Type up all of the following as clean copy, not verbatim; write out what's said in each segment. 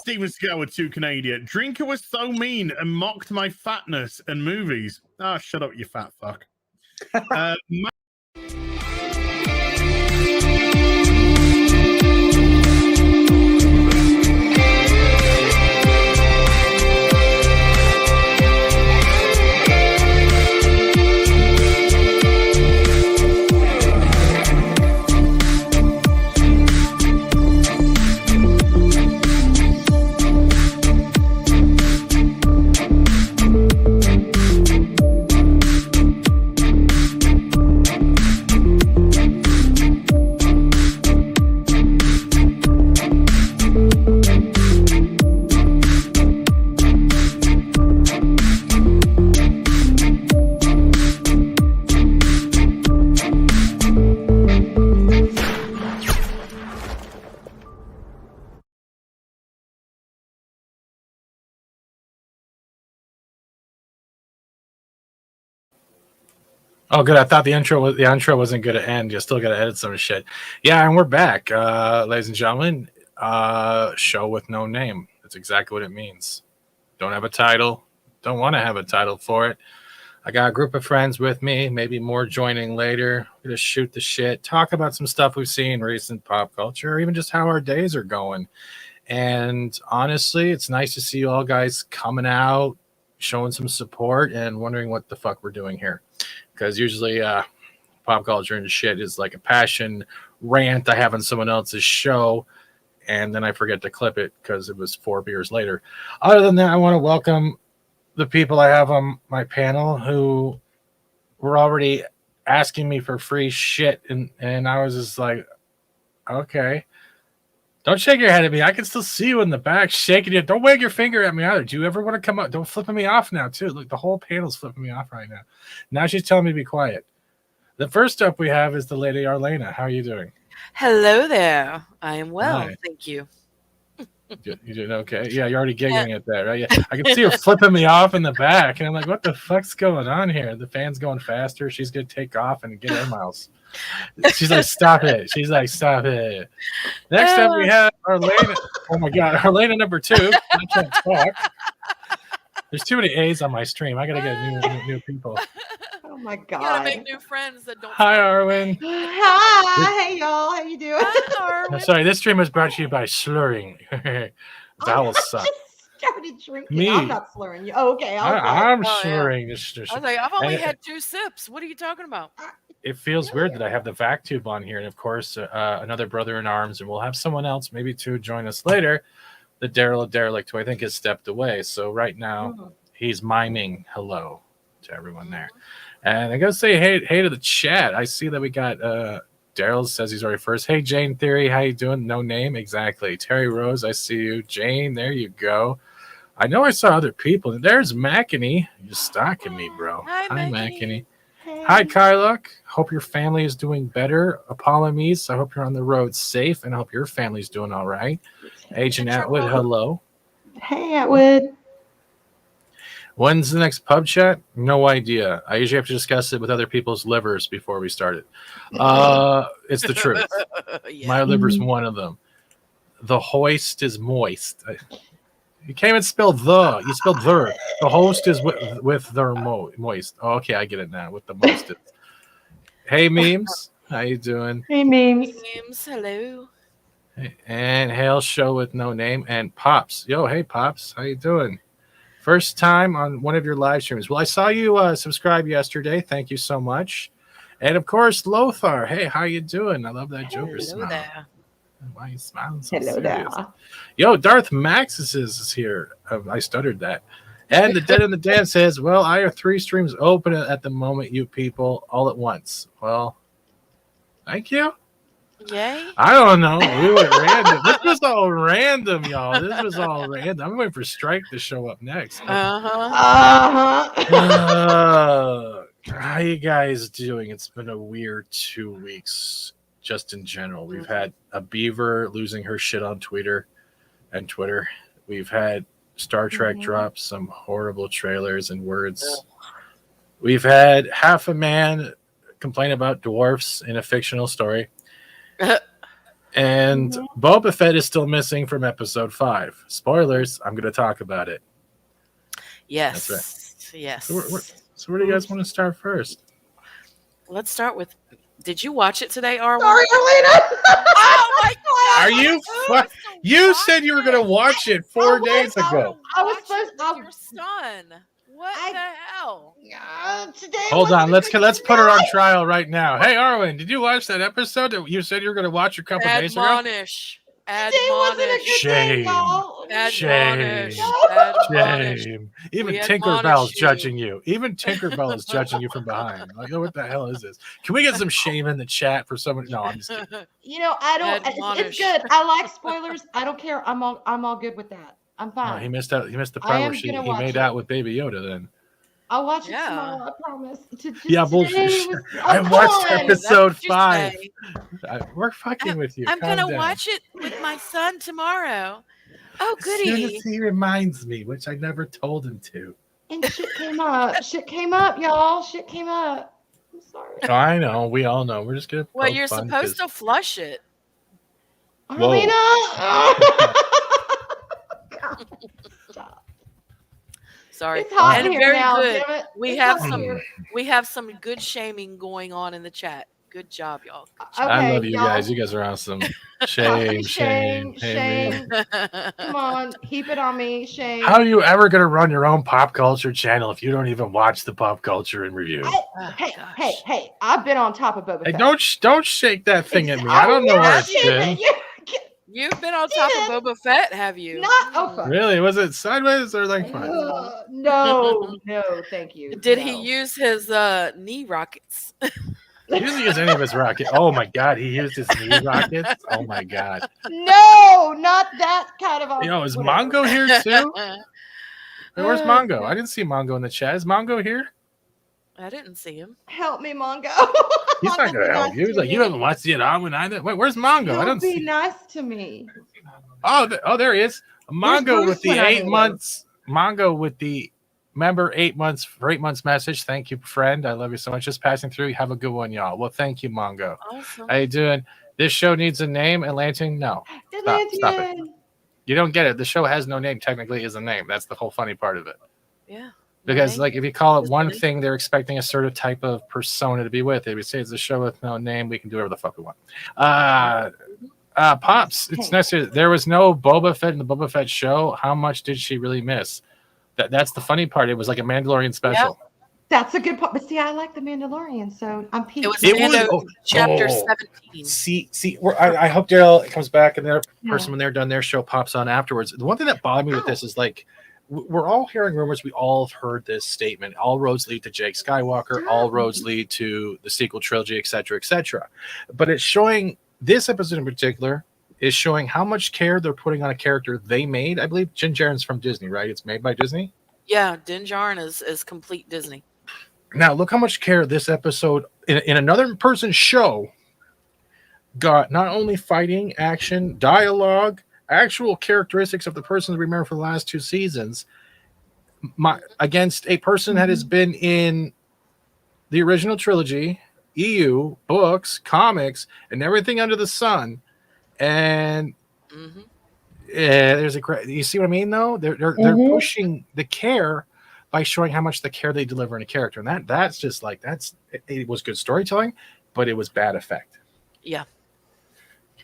Steven Seagal with Two Canadian. Drinker was so mean and mocked my fatness and movies. Ah, shut up, you fat fuck. Oh, good. I thought the intro wasn't going to end. You still got to edit some shit. Yeah, and we're back, ladies and gentlemen. Show with no name. That's exactly what it means. Don't have a title. Don't want to have a title for it. I got a group of friends with me. Maybe more joining later. We're gonna shoot the shit. Talk about some stuff we've seen in recent pop culture, or even just how our days are going. And honestly, it's nice to see you all guys coming out, showing some support, and wondering what the fuck we're doing here. Because usually pop culture and shit is like a passion rant I have on someone else's show, and then I forget to clip it because it was 4 beers later. Other than that, I want to welcome the people I have on my panel who were already asking me for free shit, and I was just like, okay. Don't shake your head at me. I can still see you in the back shaking it. Don't wag your finger at me either. Do you ever want to come up? Don't flipping me off now, too. Look, the whole panel's flipping me off right now. Now she's telling me to be quiet. The first up we have is the lady Arlena. How are you doing? Hello there. I am well, Hi. thank you. You doing okay? Yeah, you're already giggling at that, right? Yeah, I can see her flipping me off in the back, and I'm like, what the fuck's going on here? The fan's going faster. She's going to take off and get air miles. She's like, stop it. She's like, stop it. Next up, we have Arlena. Oh, my God. Arlena number 2. I can't talk. There's too many A's on my stream. I got to get new people. Oh, my God. You gotta make new friends that don't. Hi, Arwen. Hi. Hey, y'all. How you doing? Hi, I'm Arwen. sorry, this stream was brought to you by slurring. Vowels suck. Started drinking. Me. I'm not slurring you. Oh, okay. I'm Oh, yeah. slurring. I was like, I've only And- had 2 sips. What are you talking about? It feels weird that I have the vac tube on here, and of course, another brother in arms, and we'll have someone else, maybe 2, join us later. The Daryl of Derelict, who I think has stepped away. So right now, he's miming hello to everyone there. And I gotta say hey to the chat. I see that we got Daryl says he's already first. Hey, Jane Theory, how you doing? No name, exactly. Terry Rose, I see you. Jane, there you go. I know I saw other people. There's Mackany. You're stalking me, bro. Hi, Mackany. Hey. Hi, Kylock. Hope your family is doing better. Apollomies, I hope you're on the road safe, and I hope your family's doing all right. Agent Atwood, hello. Hey, Atwood. When's the next pub chat? No idea. I usually have to discuss it with other people's livers before we start it. It's the truth. Yeah. My liver's one of them. The hoist is moist. You can't even spell the. You spelled the. The host is with their moist. Oh, okay, I get it now. With the most. Hey, memes. How you doing? Hey, memes. James, hello. And Hail Show with no name. And Pops. Yo, hey, Pops. How you doing? First time on one of your live streams. Well, I saw you subscribe yesterday. Thank you so much. And, of course, Lothar. Hey, how you doing? I love that Joker Hello smile. there. Why are you smiling so Hello serious? there. Yo, Darth Maxis is here. I stuttered that. And the Dead in the Dan says, well, I have 3 streams open at the moment, you people, all at once. Well, thank you. Yay. I don't know. We went random. This was all random, y'all. This was all random. I'm waiting for Strike to show up next. How you guys doing? It's been a weird 2 weeks, just in general. We've had a beaver losing her shit on Twitter. We've had Star Trek drop some horrible trailers and words. We've had half a man complain about dwarfs in a fictional story. And Boba Fett is still missing from episode 5. Spoilers. I'm going to talk about it. Yes. That's Yes. So where do you guys want to start first? Let's start with. Did you watch it today, Arwen? Sorry, Elena. Oh my God! Are you fu- You said you were going to watch it 4 days ago. I was Watch it supposed- with I- your son. What the hell? Today Hold on. wasn't a Let's good put her on night. trial right now. Hey, Arwen, did you watch that episode that you said you were going to watch a couple days ago? Admonish. Today wasn't a Admonish. good Shame. day, y'all. Admonish. Shame. Admonish. Shame. Even We Tinkerbell's admonish you. judging you. Even Tinkerbell is judging you from behind. Like, what the hell is this? Can we get some shame in the chat for someone? No, I'm just kidding. You know, I don't. It's Admonish. good. I like spoilers. I don't care. I'm all good with that. I'm Oh, fine. he missed out. He missed the I part am where he gonna watch made it. out with Baby Yoda. Then I'll watch it Yeah. tomorrow. I promise. Yeah, bullshit. today was- I come watched on. episode- That's what you 5. say. We're fucking with you. I'm Calm gonna down. watch it with my son tomorrow. Oh, As soon goody. as he reminds me, which I never told him to. And shit came up. Shit came up, y'all. Shit came up. I'm sorry. Oh, I know. We all know. We're just gonna. Well, poke you're fun supposed 'cause- to flush it. Whoa. Arlena. Stop. Sorry. It's hot And here very now. good. Damn it. We It's have hot some here. we have some good shaming going on in the chat. Good job, y'all. I love Okay, you y'all. guys. You guys are awesome. Shame, Shame. shame. Come on, heap it on me, shame. How are you ever going to run your own pop culture channel if you don't even watch the pop culture in review? Oh, Hey, gosh. hey! I've been on top of Boba Hey, Fett. don't shake that thing at me. I don't know where yeah, it's you been. You've been on top of Boba Fett, have you? Not oh fuck. Really? Was it sideways or like front? No, thank you. Did no. he use his knee rockets? He doesn't use any of his rocket. Oh my god, he used his knee rockets. Oh my god. No, not that kind of. Yo, is whatever. Mongo here too? Hey, where's Oh, Mongo? God. I didn't see Mongo in the chat. Is Mongo here? I didn't see him. Help me, Mongo. He's not Mongo, gonna be help nice you. He's to like, you me. haven't watched it on when either. Wait, where's Mongo? I He'll don't be see. nice to me. Oh, there he is. Mongo Bruce with the when I 8 need him? months. Mongo with the member 8 months for 8 months message. Thank you, friend. I love you so much. Just passing through. Have a good one, y'all. Well, thank you, Mongo. Awesome. How you doing? This show needs a name. Atlantean? No. Stop it. Atlantean. You don't get it. The show has no name. Technically, is a name. That's the whole funny part of it. Yeah. Because, Right. like, if you call it Just one kidding. thing, they're expecting a certain type of persona to be with it. If we say it's a show with no name, we can do whatever the fuck we want. Pops, it's necessary. There was no Boba Fett in the Boba Fett show. How much did she really miss? That's the funny part. It was like a Mandalorian special. That's a good part. But see, I like the Mandalorian, so I'm peeved. It was It Mando was- chapter oh. 17. See, I hope Daryl comes back and the other Yeah. person when they're done their show pops on afterwards. The one thing that bothered me with this is like we're all hearing rumors. We all have heard this statement. All roads lead to Jake Skywalker. All roads lead to the sequel trilogy, etc., etc. But it's showing this episode in particular is showing how much care they're putting on a character they made. I believe Jin Jaren's from Disney, right? It's made by Disney. Yeah, Din Djarin is complete Disney. Now, look how much care this episode in another person's show got not only fighting, action, dialogue, actual characteristics of the person we remember for the last 2 seasons against a person that has been in the original trilogy, EU, books, comics, and everything under the sun. And Hmm. there's you see what I mean, though? They're Mhm. pushing the care by showing how much the care they deliver in a character, and that's just like it was good storytelling, but it was bad effect. Yeah.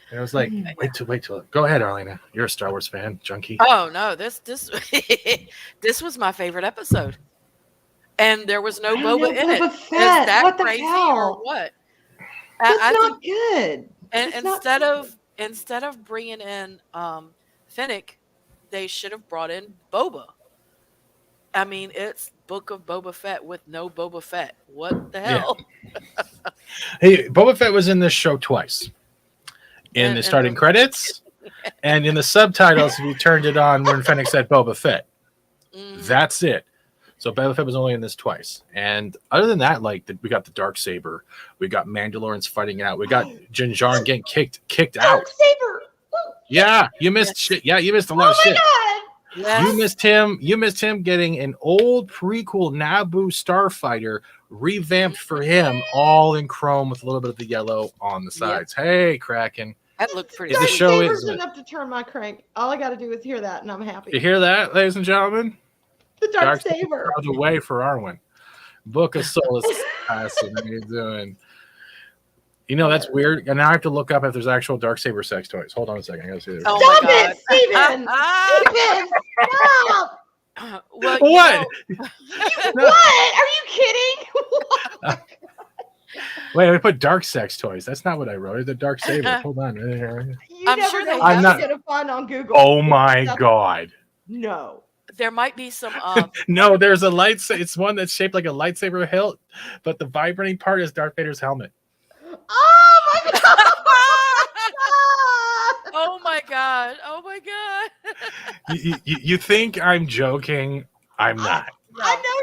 And it was like, wait till go ahead, Arlena. You're a Star Wars fan, junkie. Oh no, this this was my favorite episode, and there was no I don't Boba know in it. Boba Is Fett. that What the crazy or hell? what? That's I not think, good. and That's not instead of bringing in Finnick, they should have brought in Boba. I mean, it's Book of Boba Fett with no Boba Fett. What the Yeah. hell? Hey, Boba Fett was in this show twice. In And- the and starting the- credits, and in the subtitles, if you turned it on when Fennec said Boba Fett. Mhm. That's it. So Boba Fett was only in this twice. And other than that, like we got the Darksaber, we got Mandalorians fighting it out, we got Din Djarin getting kicked out. Darksaber. Yeah, you missed Yes. shit. Yeah, you missed a lot Oh of my shit. god. Yes. You missed him getting an old prequel Naboo starfighter revamped for him, all in chrome with a little bit of the yellow on the sides. Hey, Kraken. That looked pretty. Is the Dark show Saber's is enough to turn my crank. All I got to do is hear that, and I'm happy. You hear that, ladies and gentlemen? The Dark Dark Saber. Out the way for Arwen. Book of Souls Assassin. What are you doing? You know, that's weird. And now I have to look up if there's actual Darksaber sex toys. Hold on a second. I gotta see this. Oh Stop my God. it, Steven! Steven, stop! Well, What? What? Are you kidding? Wait, we put dark sex toys. That's not what I wrote. It's a dark saber. Hold on. You I'm never sure know they what have you're it. gonna find on Google. Oh my That's- god. No. there might be some. No, there's a lightsaber. It's one that's shaped like a lightsaber hilt, but the vibrating part is Darth Vader's helmet. Oh my god! Oh my God! Oh my God! You think I'm joking? I'm not. I know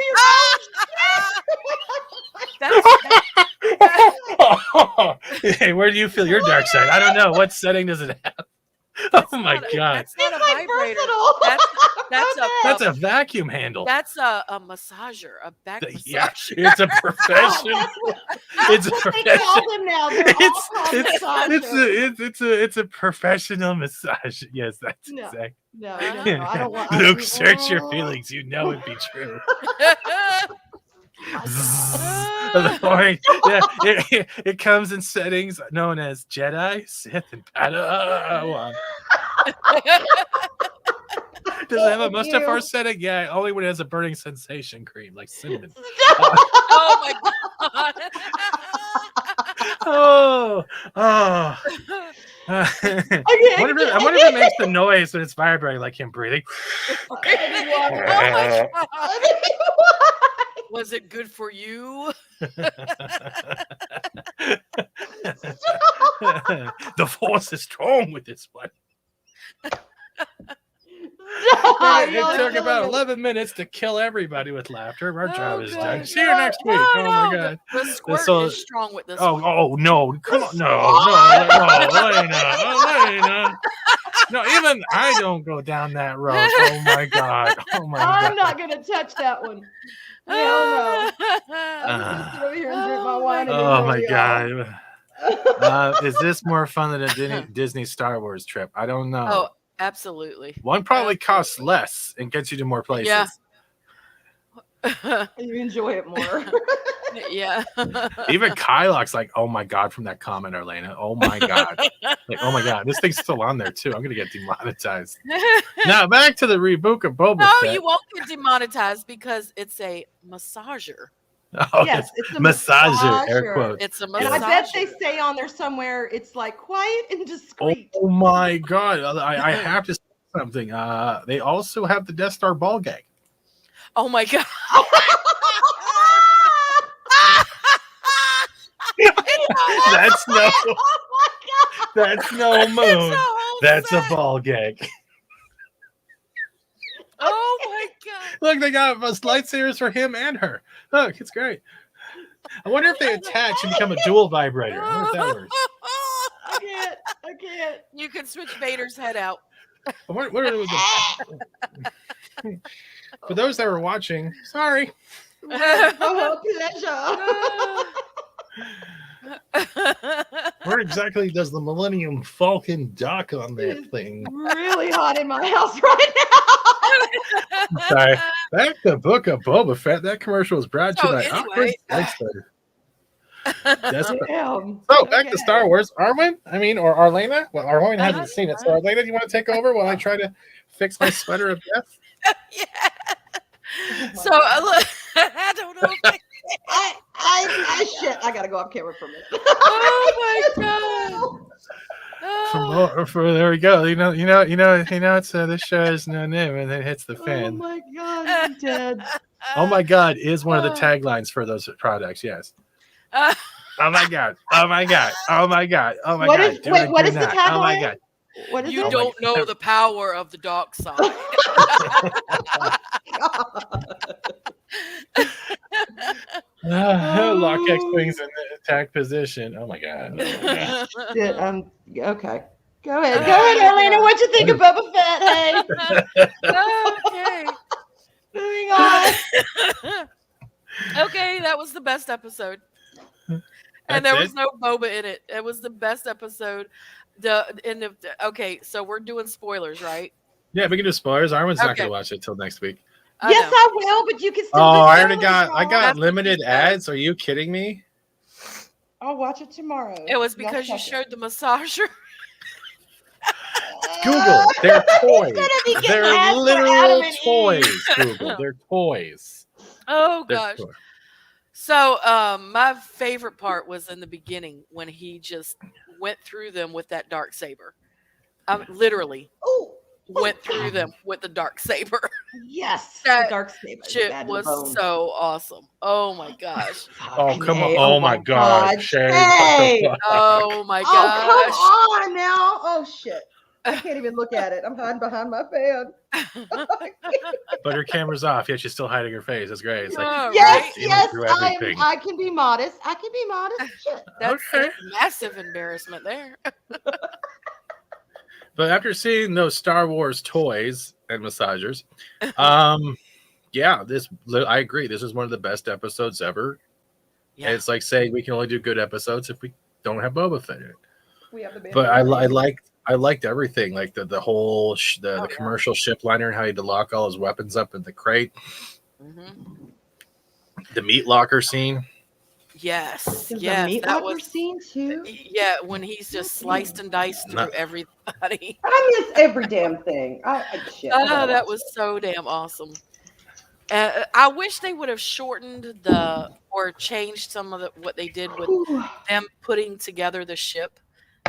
That's Hey, where do you feel your dark side? I don't know. What setting does it have? Oh my god. That's not a It's like vibrator. versatile. That's That's a vacuum handle. That's a massager, a back massager. Yeah, it's a profession. It's a what they profession. call them now. They're It's a professional massage. Yes, that's No. exactly. No, I don't want. Luke, search your feelings. You know it'd be true. Yeah, it comes in settings known as Jedi, Sith, and Padawan. Does it have a Mustafar setting? Yeah, only when it has a burning sensation cream, like cinnamon. Oh my God! Oh. I wonder if it makes the noise when it's vibrating, like him breathing. Oh Was it good for you? The force is strong with this one. It took about 11 minutes to kill everybody with laughter. Our job is done. See you next week. Oh my god. The squirt So- is strong with this one. Oh no! Come on, no, Elena. No, even I don't go down that road. Oh my god! Oh my I'm god! not gonna touch that one. Hell no. I'm gonna sit over here and drink my wine. And Oh enjoy my y'all. god! Is this more fun than a Disney Star Wars trip? I don't know. Oh, absolutely. One probably costs less and gets you to more places. Yeah. You enjoy it more. Yeah. Even Kylock's like, oh my god, from that comment, Arlena. Oh my god. Like, oh my god, this thing's still on there too. I'm gonna get demonetized. Now back to the reboot of Boba No, Fett. you won't get demonetized because it's a massager. Oh, Yes, it's a massager, air massager. quotes. It's a massager. And I bet they say on there somewhere it's like quiet and discreet. Oh my god, I have to say something. They also have the Death Star ball gag. Oh my God. That's no, Oh my god! that's no moon. That's a ball gag. Oh my God. Look, they got lightsabers for him and her. Look, it's great. I wonder if they attach and become a dual vibrator. I wonder if that works. I can't. You can switch Vader's head out. What are for those that were watching, sorry. Oh, pleasure. Where exactly does the Millennium Falcon dock on that thing? Really hot in my house right now. Sorry. Back to Book of Boba Fett. That commercial was brought to you by anyway. Damn. So back to Star Wars. Arwen? Or Arlena? Well, Arwen hasn't seen it. So Arlena, do you want to take over while I try to fix my sweater of death? Yeah. So I don't know. I shit. I gotta go off camera for a minute. Oh my God. Oh. There we go. It's this show is no name, and then it hits the Oh fan. my god, I'm dead. Oh my god is one of the taglines for those products. Yes. Oh my god. Oh my god. Oh my god. Oh my What god. is- wait, what is the Oh my tagline? god. What is You it? don't know the power of the dark side. Lock X-Wings in the attack position. Oh my god. Oh my god. Shit, okay. Go ahead, Elena. What'd you think of Boba Fett? Hey, Okay. moving on. Okay, that was the best episode. That's And there it? was no boba in it. It was the best episode. Okay, so we're doing spoilers, right? Yeah, we can do spoilers. Armin's not Okay. gonna watch it till next week. Yes, know. I will, but you can still. Oh, do I already spoilers, got That's what limited she said. ads. Are you kidding me? I'll watch it tomorrow. It was Y'all because you check it. showed the massager. Google. They're toys. gonna be getting They're ads for literal Adam and Eve. toys. Google. They're toys. Oh They're gosh. toys. So my favorite part was in the beginning when he just went through them with that dark saber. Literally Oh, went through them with the dark saber. yes, That the dark saber. Shit Bad to the was bone. so awesome. Oh my gosh. Oh, Fucking come on. A. Oh, my God. Shay, Hey. what the fuck? Oh my Oh, gosh. come on now. Oh, shit. I can't even look at it. I'm hiding behind my fan. But her camera's off, yet she's still hiding her face. That's great. It's like, Oh, Yes, right? yes, through everything. I can be modest. I can be modest. Shit. That's Okay. a massive embarrassment there. But after seeing those Star Wars toys and massagers, yeah, I agree. This is one of the best episodes ever. Yeah. And it's like saying we can only do good episodes if we don't have Boba Fett in it. We have the But I liked everything, like the whole the yeah. commercial ship liner and how he had to lock all his weapons up in the crate, Mhm. the meat locker scene. Yes. There's Yes. a meat That locker was scene too. yeah, when he's just sliced and diced through everybody. I miss every damn thing. Shit. I Oh, gotta that watch was it. so damn awesome. I wish they would have shortened or changed some of what they did with Whew. them putting together the ship.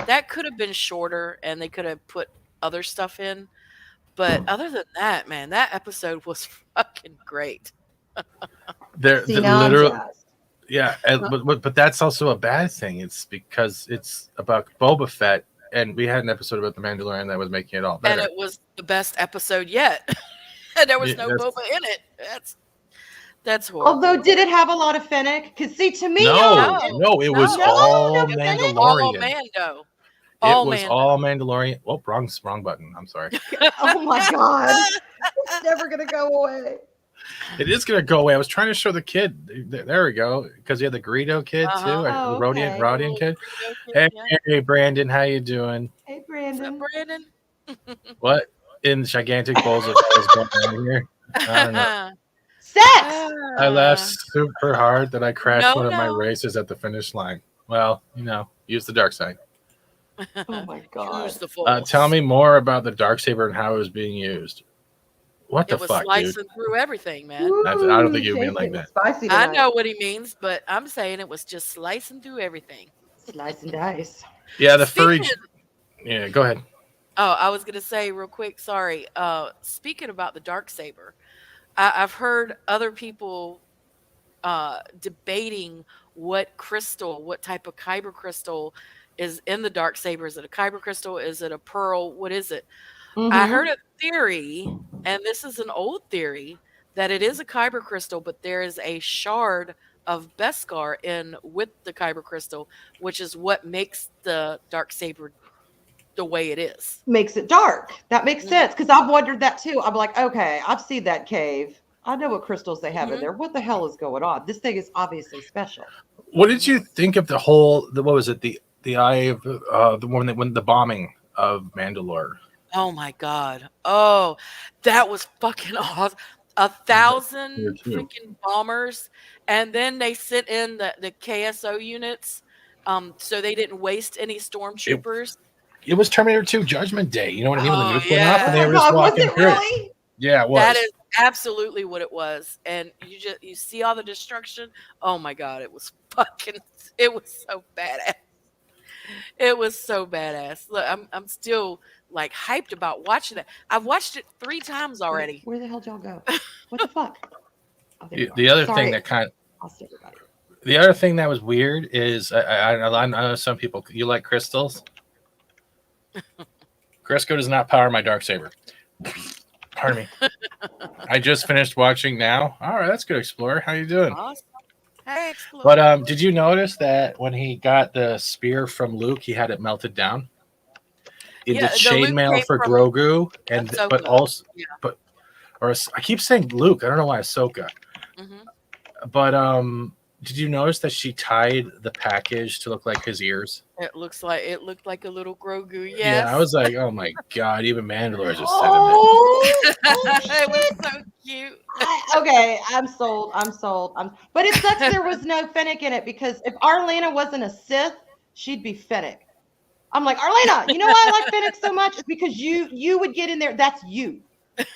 That could have been shorter and they could have put other stuff in. But other than that, man, that episode was fucking great. They're See, now I'm literal, jazzed. yeah, but that's also a bad thing. It's because it's about Boba Fett, and we had an episode about the Mandalorian that was making it all And better. it was the best episode yet. And there was Yeah, no that's- Boba in it. That's horrible. Although, did it have a lot of Fennec? Because see, to me, No, it was No, all no, Mandalorian. all Mando. It was all Mandalorian. Oh, wrong button. I'm sorry. oh my god, it's never gonna go away. It is gonna go away. I was trying to show the kid. There we go. Because you had the Greedo kid too, Uh-huh. the Oh, Rodian, okay. Rodian kid. Yeah. Hey, Brandon, how you doing? Hey, Is that Brandon. Brandon? What in gigantic bowls of what is going on here? I don't know. Sex. I laughed super hard that I crashed one of my No. races at the finish line. Well, use the dark side. Oh my god. Use the force. Tell me more about the darksaber and how it was being used. What the It was fuck, dude? slicing through everything, man. I don't think you Ooh, mean like Jason, that. Spicy I tonight. know what he means, but I'm saying it was just slicing through everything. Slice and dice. Yeah, the furry. Speaking- Yeah, go ahead. Oh, I was gonna say real quick. Sorry. Speaking about the dark saber, I've heard other people debating what type of kyber crystal is in the dark saber. Is it a kyber crystal? Is it a pearl? What is it? I heard a theory, and this is an old theory, that it is a kyber crystal, but there is a shard of Beskar in with the kyber crystal, which is what makes the dark saber the way it is. Makes it dark. That makes sense because I've wondered that too. I'm like, okay, I've seen that cave. I know what crystals they have in there. What the hell is going on? This thing is obviously special. What did you think of what was it? The eye of the one that went the bombing of Mandalore. Oh my god! Oh, that was fucking awesome. 1,000 Here too. freaking bombers, and then they sent in the KSO units, so they didn't waste any stormtroopers. It was Terminator 2 Judgment Day. You know what I mean? When the Oh, nuke went off and they Oh were my just God, was walking it through it. really? Yeah, it was. That is absolutely what it was, and you see all the destruction. Oh my god, it was so badass. It was so badass. Look, I'm still like hyped about watching it. I've watched it 3 times already. Where the hell did y'all go? What the fuck? Oh, there you The are. other Sorry. thing that Lost everybody. the other thing that was weird is I know some people, you like crystals. Crisco does not power my darksaber. Pardon me. I just finished watching now. All right, that's good, Explorer. How you doing? Awesome. Hey, Explorer. But did you notice that when he got the spear from Luke, he had it melted down? It Yeah, did the Luke chainmail came for from Grogu, and Ahsoka. but also, Yeah. I keep saying Luke. I don't know why Ahsoka. Mhm. But Did you notice that she tied the package to look like his ears? It looked like a little Grogu. Yes. Yeah, I was like, oh my god, even Mandalore just Oh, it was so cute. okay, I'm sold. But it sucks there was no Fennec in it because if Arlena wasn't a Sith, she'd be Fennec. I'm like, Arlena, you know why I like Fennec so much? Is because you would get in there. That's you.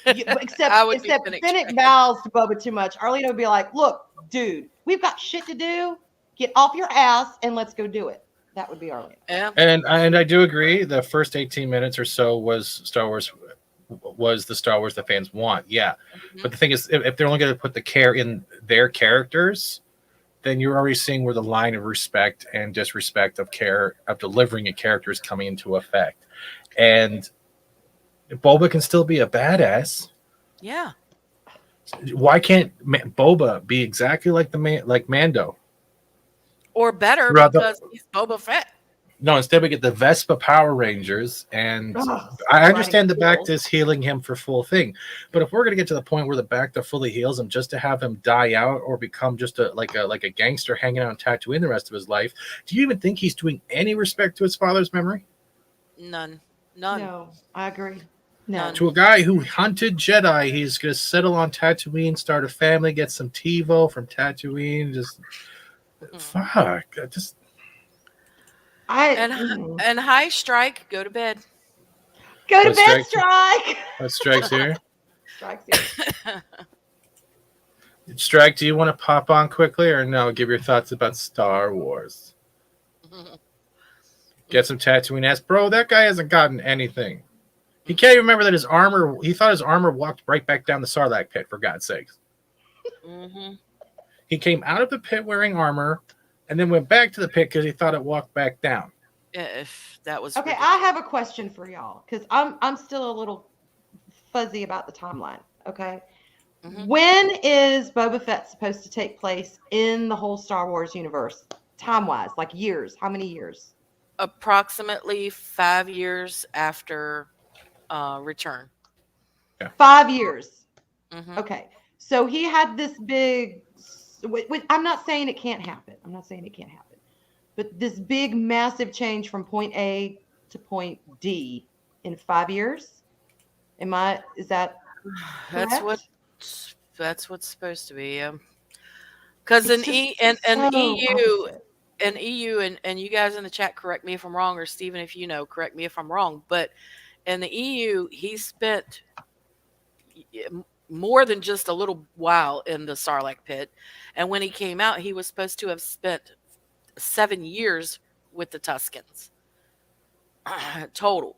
Except Fennec bows to Boba too much. Arlena would be like, look, dude, we've got shit to do. Get off your ass and let's go do it. That would be Arlena. Yeah. And I do agree. The first 18 minutes or so was the Star Wars the fans want. Yeah. Mm-hmm. But the thing is, if they're only going to put the care in their characters, then you're already seeing where the line of respect and disrespect of delivering a character is coming into effect. And Boba can still be a badass. Yeah. Why can't Boba be exactly like like Mando? Or better because he's Boba Fett. No, instead we get the Vespa Power Rangers, and I understand the Bacta's healing him for full thing, but if we're gonna get to the point where the Bacta fully heals him just to have him die out or become just like a gangster hanging out on Tatooine the rest of his life, do you even think he's doing any respect to his father's memory? None. No, I agree. No. To a guy who hunted Jedi, he's gonna settle on Tatooine, start a family, get some TiVo from Tatooine, just fuck. And hi, Strike. Go to bed. Go to bed, Strike. What Strike's here? Strike's here. Strike, do you want to pop on quickly or no? Give your thoughts about Star Wars. Get some Tatooine ass. Bro, that guy hasn't gotten anything. He can't even remember that he thought his armor walked right back down the Sarlacc pit, for God's sakes. Mm-hmm. He came out of the pit wearing armor and then went back to the pit because he thought it walked back down. If that was okay, ridiculous. I have a question for y'all because I'm still a little fuzzy about the timeline. Okay, when is Boba Fett supposed to take place in the whole Star Wars universe, time wise, like years? How many years? Approximately 5 years after Return. Yeah. 5 years. Mm-hmm. Okay, so he had this big. I'm not saying it can't happen. But this big, massive change from point A to point D in 5 years. Is that correct? That's what's supposed to be. Because in EU, and you guys in the chat, correct me if I'm wrong, or Stephen, if you know, correct me if I'm wrong. But in the EU, he spent more than just a little while in the Sarlacc pit, and when he came out, he was supposed to have spent 7 years with the Tuskens total.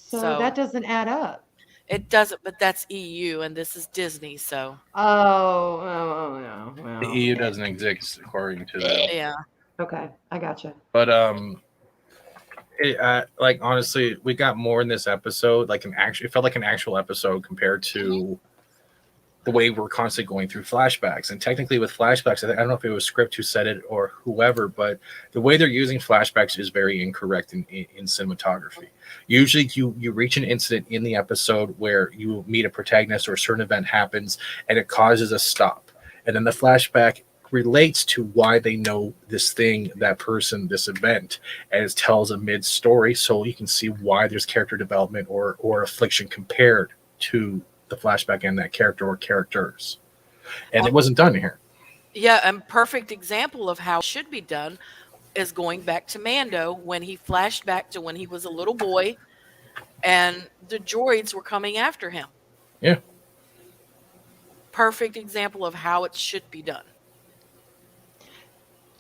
So that doesn't add up. It doesn't, but that's EU, and this is Disney, so. Oh, no. The EU doesn't exist according to that. Yeah. Okay, I gotcha. But like honestly, we got more in this episode. It felt like an actual episode compared to the way we're constantly going through flashbacks. And technically with flashbacks, I don't know if it was script who said it or whoever, but the way they're using flashbacks is very incorrect in cinematography. Usually you reach an incident in the episode where you meet a protagonist or a certain event happens and it causes a stop. And then the flashback relates to why they know this thing, that person, this event, and it tells a mid-story so you can see why there's character development or affliction compared to the flashback and that character or characters. And it wasn't done here. Yeah, and perfect example of how it should be done is going back to Mando when he flashed back to when he was a little boy and the droids were coming after him. Yeah. Perfect example of how it should be done.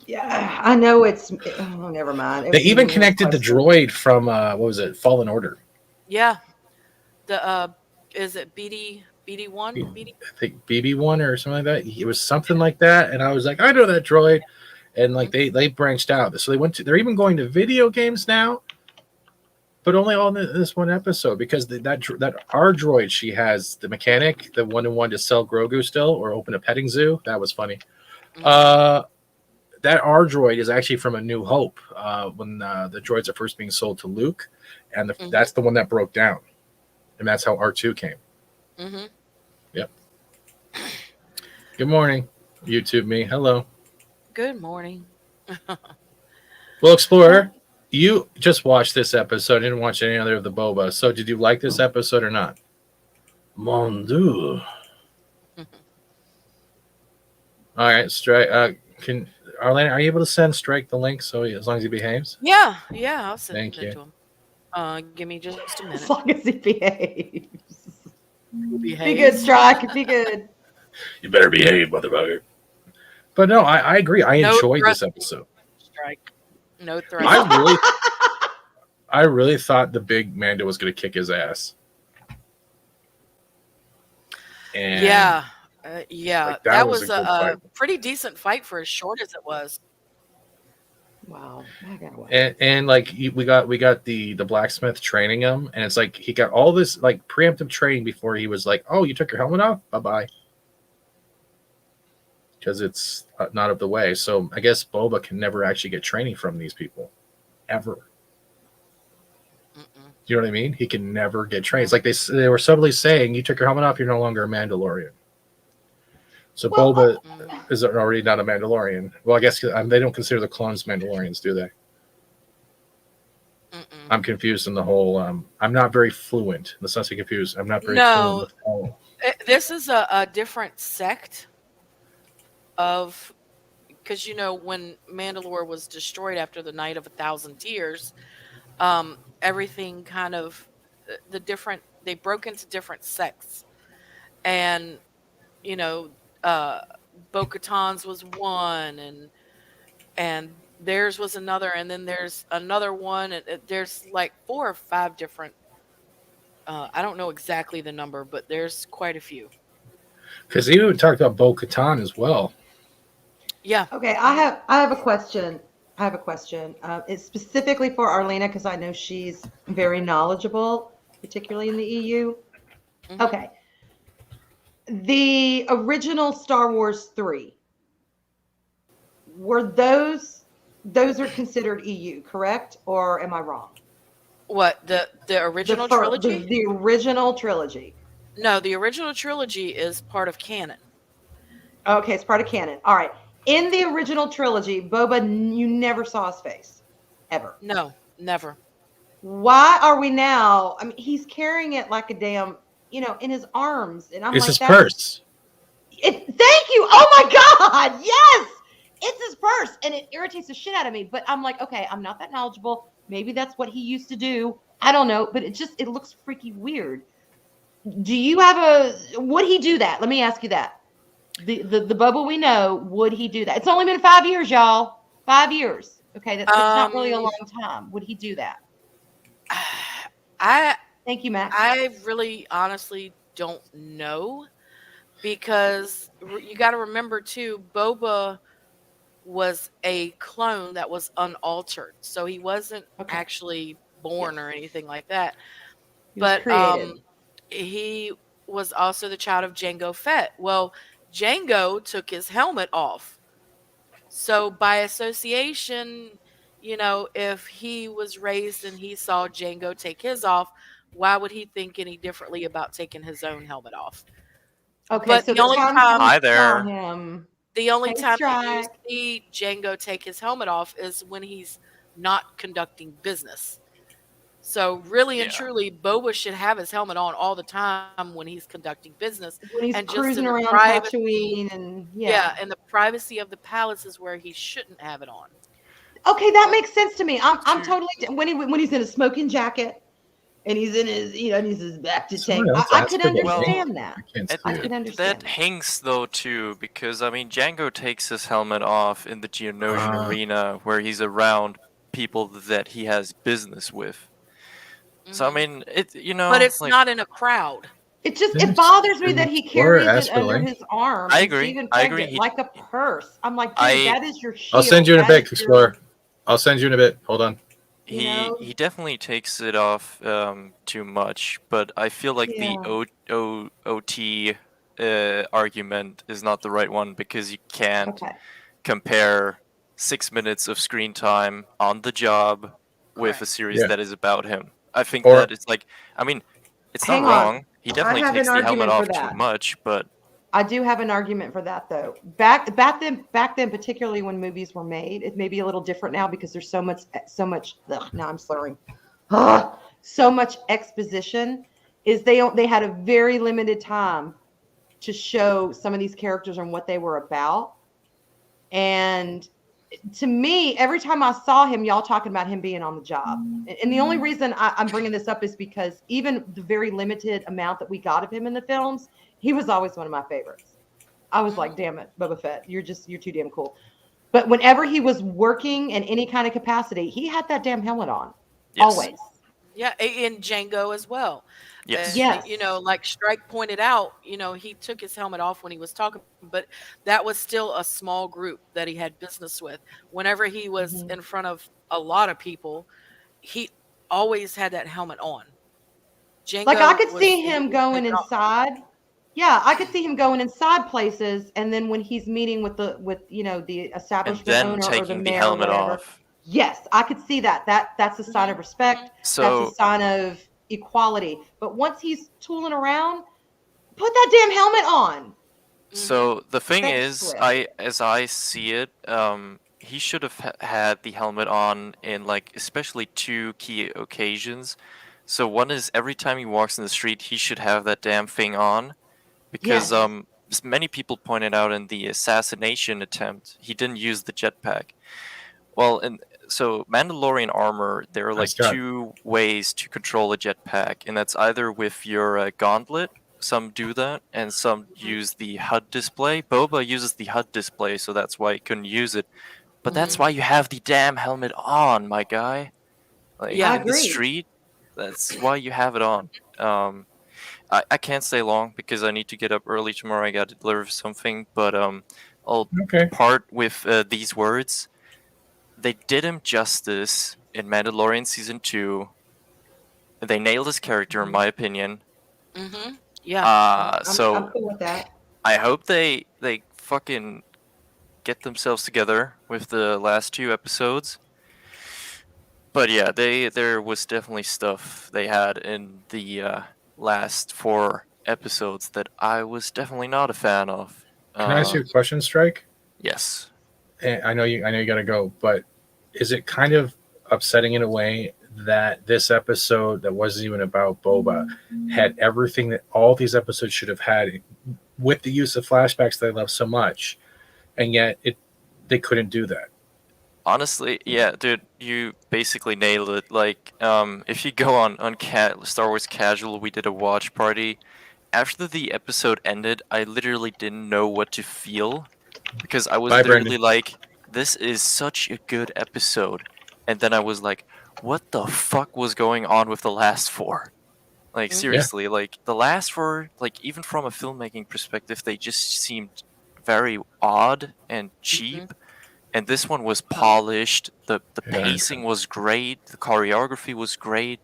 Yeah, I know it's. Oh, never mind. They even connected the droid from what was it, Fallen Order? Yeah, the is it BD1? BD? I think BB1 or something like that. It was something like that, and I was like, I know that droid, and like they branched out. So they're even going to video games now, but only on this one episode because that our droid she has the mechanic, the one to sell Grogu still or open a petting zoo. That was funny. That R droid is actually from A New Hope when the droids are first being sold to Luke, and that's the one that broke down, and that's how R2 came. Yep. Good morning, YouTube me. Hello. Good morning. Well, Explorer, you just watched this episode. Didn't watch any other of the Boba. So, did you like this episode or not? Mon Dieu. All right, Strike. Can Arlene, are you able to send Strike the link as long as he behaves? Yeah, I'll send Thank it you. to him. Give me just a minute. As long as he behaves. Be good, Behaves. Strike. Be good. You better behave, motherfucker. But no, I agree. I No enjoyed this thrust. episode. Strike. No thrust. I really thought the big Mando was going to kick his ass. And Yeah. Like, that was was a good a fight. pretty decent fight for as short as it was. Wow. I gotta watch. And like we got the blacksmith training him, and it's like he got all this like preemptive training before he was like, oh, you took your helmet off, bye, because it's not of the way. So I guess Boba can never actually get training from these people, ever. Mm-mm. You know what I mean? He can never get trained. It's like they were subtly saying, you took your helmet off, you're no longer a Mandalorian. So Well, Boba Mm. is already not a Mandalorian. Well, I guess they don't consider the clones Mandalorians, do they? Mm-mm. I'm confused in the whole. I'm not very fluent. Let's not say confused. I'm not very No. fluent. Oh, This is a different sect of, because when Mandalore was destroyed after the Night of 1,000 Tears, everything kind of they broke into different sects, and Bo-Katan's was one, and theirs was another, and then there's another one, and there's like 4 or 5 different. I don't know exactly the number, but there's quite a few. because he even talked about Bo-Katan as well. Yeah. Okay, I have a question. It's specifically for Arlena because I know she's very knowledgeable, particularly in the EU. Mhm. Okay. The original Star Wars 3, were those are considered EU, correct? Or am I wrong? What, the original trilogy? The original trilogy. No, the original trilogy is part of canon. Okay, it's part of canon. All right. In the original trilogy, Boba, you never saw his face, ever. No, never. Why are we now? I mean, he's carrying it like a damn, in his arms, and I'm It's like, his purse. Thank you. Oh my God, yes, it's his purse, and it irritates the shit out of me. But I'm like, okay, I'm not that knowledgeable. Maybe that's what he used to do. I don't know, but it looks freaky weird. Do you have would he do that? Let me ask you that. The Boba we know, would he do that? It's only been 5 years, y'all. 5 years. Okay, that's not really a long time. Would he do that? Thank you, Max. I really honestly don't know, because you got to remember too, Boba was a clone that was unaltered, so he wasn't actually born or anything like that. He was But created. he was also the child of Jango Fett. Well, Jango took his helmet off, so by association, if he was raised and he saw Jango take his off, why would he think any differently about taking his own helmet off? Okay, But so the only time Hi there. the only Hey, time that you Strike. see Jango take his helmet off is when he's not conducting business. So really and Yeah. truly, Boba should have his helmet on all the time when he's conducting business. When he's and just cruising in the around privacy- Tatooine and Yeah, in the privacy of the palace is where he shouldn't have it on. Okay, that makes sense to me. I'm totally when he's in a smoking jacket and he's in his and he's his back to tank. Someone else I asked could for the understand that. I can't see I it. could understand. That hangs though too, because I mean Django takes his helmet off in the Geonosian arena where he's around people that he has business with. So I Mhm. mean, But it's like, not in a crowd. It bothers me that he carries asked it for the under link. his arm. I and agree. Stephen I pegged agree. it like a purse. I'm like, dude, I- that is your shield. I'll send you in a That bit, is your- Explorer. I'll send you in a bit. Hold on. he know? he definitely takes it off too much, but I feel like Yeah. the OT argument is not the right one, because you can't Okay. compare 6 minutes of screen time on the job with a Correct. series Yeah. that is about him. I think Or- that it's like, I mean, it's Hang not on. wrong. He definitely have takes an the helmet argument off for too that. much, but I do have an argument for that, though. Back then, particularly when movies were made, it may be a little different now because there's so much. Ugh, now I'm slurring. So much exposition. They had a very limited time to show some of these characters and what they were about. And to me, every time I saw him, y'all talking about him being on the job. And the only reason I'm bringing this up is because even the very limited amount that we got of him in the films, he was always one of my favorites. I was like, damn it, Boba Fett, you're too damn cool. But whenever he was working in any kind of capacity, he had that damn helmet on. Yes. Always. Yeah, in Django as well. Yes. Yes. You know, like Strike pointed out, you know, he took his helmet off when he was talking, but that was still a small group that he had business with. Whenever he was in front of a lot of people, he always had that helmet on. Django Like I could was- see he him would going take it off. inside. Yeah, I could see him going inside places, and then when he's meeting with the And establishment then owner or the taking the mayor helmet or whatever. off. Yes, I could see that. That's a sign of respect. So That's a sign of equality. But once he's tooling around, put that damn helmet on. So the thing Respect is, Swift. as I see it, he should have had the helmet on in like especially two key occasions. So one is every time he walks in the street, he should have that damn thing on, because Yes. many people pointed out in the assassination attempt, he didn't use the jetpack. Well, and so Mandalorian armor, there are like Nice gun. two ways to control a jetpack, and that's either with your gauntlet. Some do that, and some use the HUD display. Boba uses the HUD display, so that's why he couldn't use it. But that's why you have the damn helmet on, my guy. Like Yeah. I in the agree. street, that's why you have it on. I can't stay long because I need to get up early tomorrow. I got to deliver something, but I'll Okay. part with these words. They did him justice in Mandalorian season 2. They nailed his character, in my opinion. Yeah. So I'm cool with that. I hope they fucking get themselves together with the last 2 episodes. But yeah, there was definitely stuff they had in the last 4 episodes that I was definitely not a fan of. Can I ask you a question, Strike? Yes. I know you got to go, but is it kind of upsetting in a way that this episode that wasn't even about Boba had everything that all these episodes should have had, with the use of flashbacks that I love so much, and yet they couldn't do that? Honestly, yeah, dude, you basically nailed it. Like, if you go on Star Wars Casual, we did a watch party. After the episode ended, I literally didn't know what to feel, because I was Bye, literally Brandon. like, this is such a good episode. And then I was like, what the fuck was going on with the last 4? Like, seriously, like, the last 4, like, even from a filmmaking perspective, they just seemed very odd and cheap. And this one was polished. The Yeah. pacing was great. The choreography was great.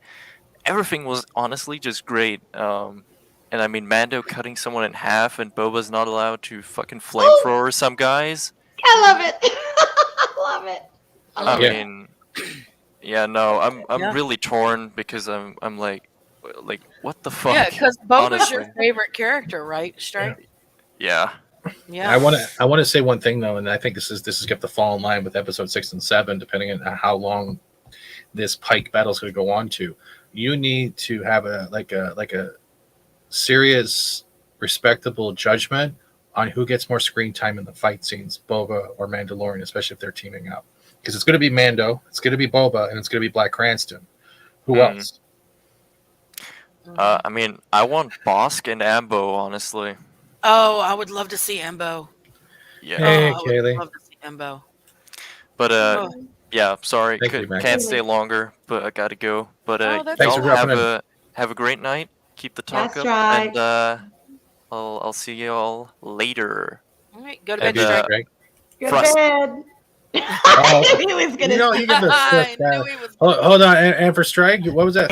Everything was honestly just great. And I mean, Mando cutting someone in half, and Boba's not allowed to fucking flamethrower some guys. I love it. I love it. I Yeah. mean, yeah, no, I'm Yeah. really torn because I'm like, what the fuck? Yeah, because Boba's your honestly. favorite character, right, Strike? Yeah. Yeah. I want to say one thing though, and I think this is going to fall in line with episode 6 and 7, depending on how long this Pike battle is going to go on to. You need to have a serious, respectable judgment on who gets more screen time in the fight scenes, Boba or Mandalorian, especially if they're teaming up. Because it's going to be Mando, it's going to be Boba, and it's going to be Black Cranston. Who else? I mean, I want Bosk and Ambo, honestly. Oh, I would love to see Embo. Yeah. Hey, I would Kaylee. love to see Embo. But Oh. yeah, sorry, Thank you, Max. can't stay longer, but I gotta go. But Oh, that's Thanks y'all for dropping have a great night. Keep the talk That's up, right. and I'll see you all later. All right, go to And, bed, Strike. Right? Go Frost. to bed. Oh. I knew he was gonna. You know, you get the I stuff knew down. he was. Hold on, and for Strike, what was that?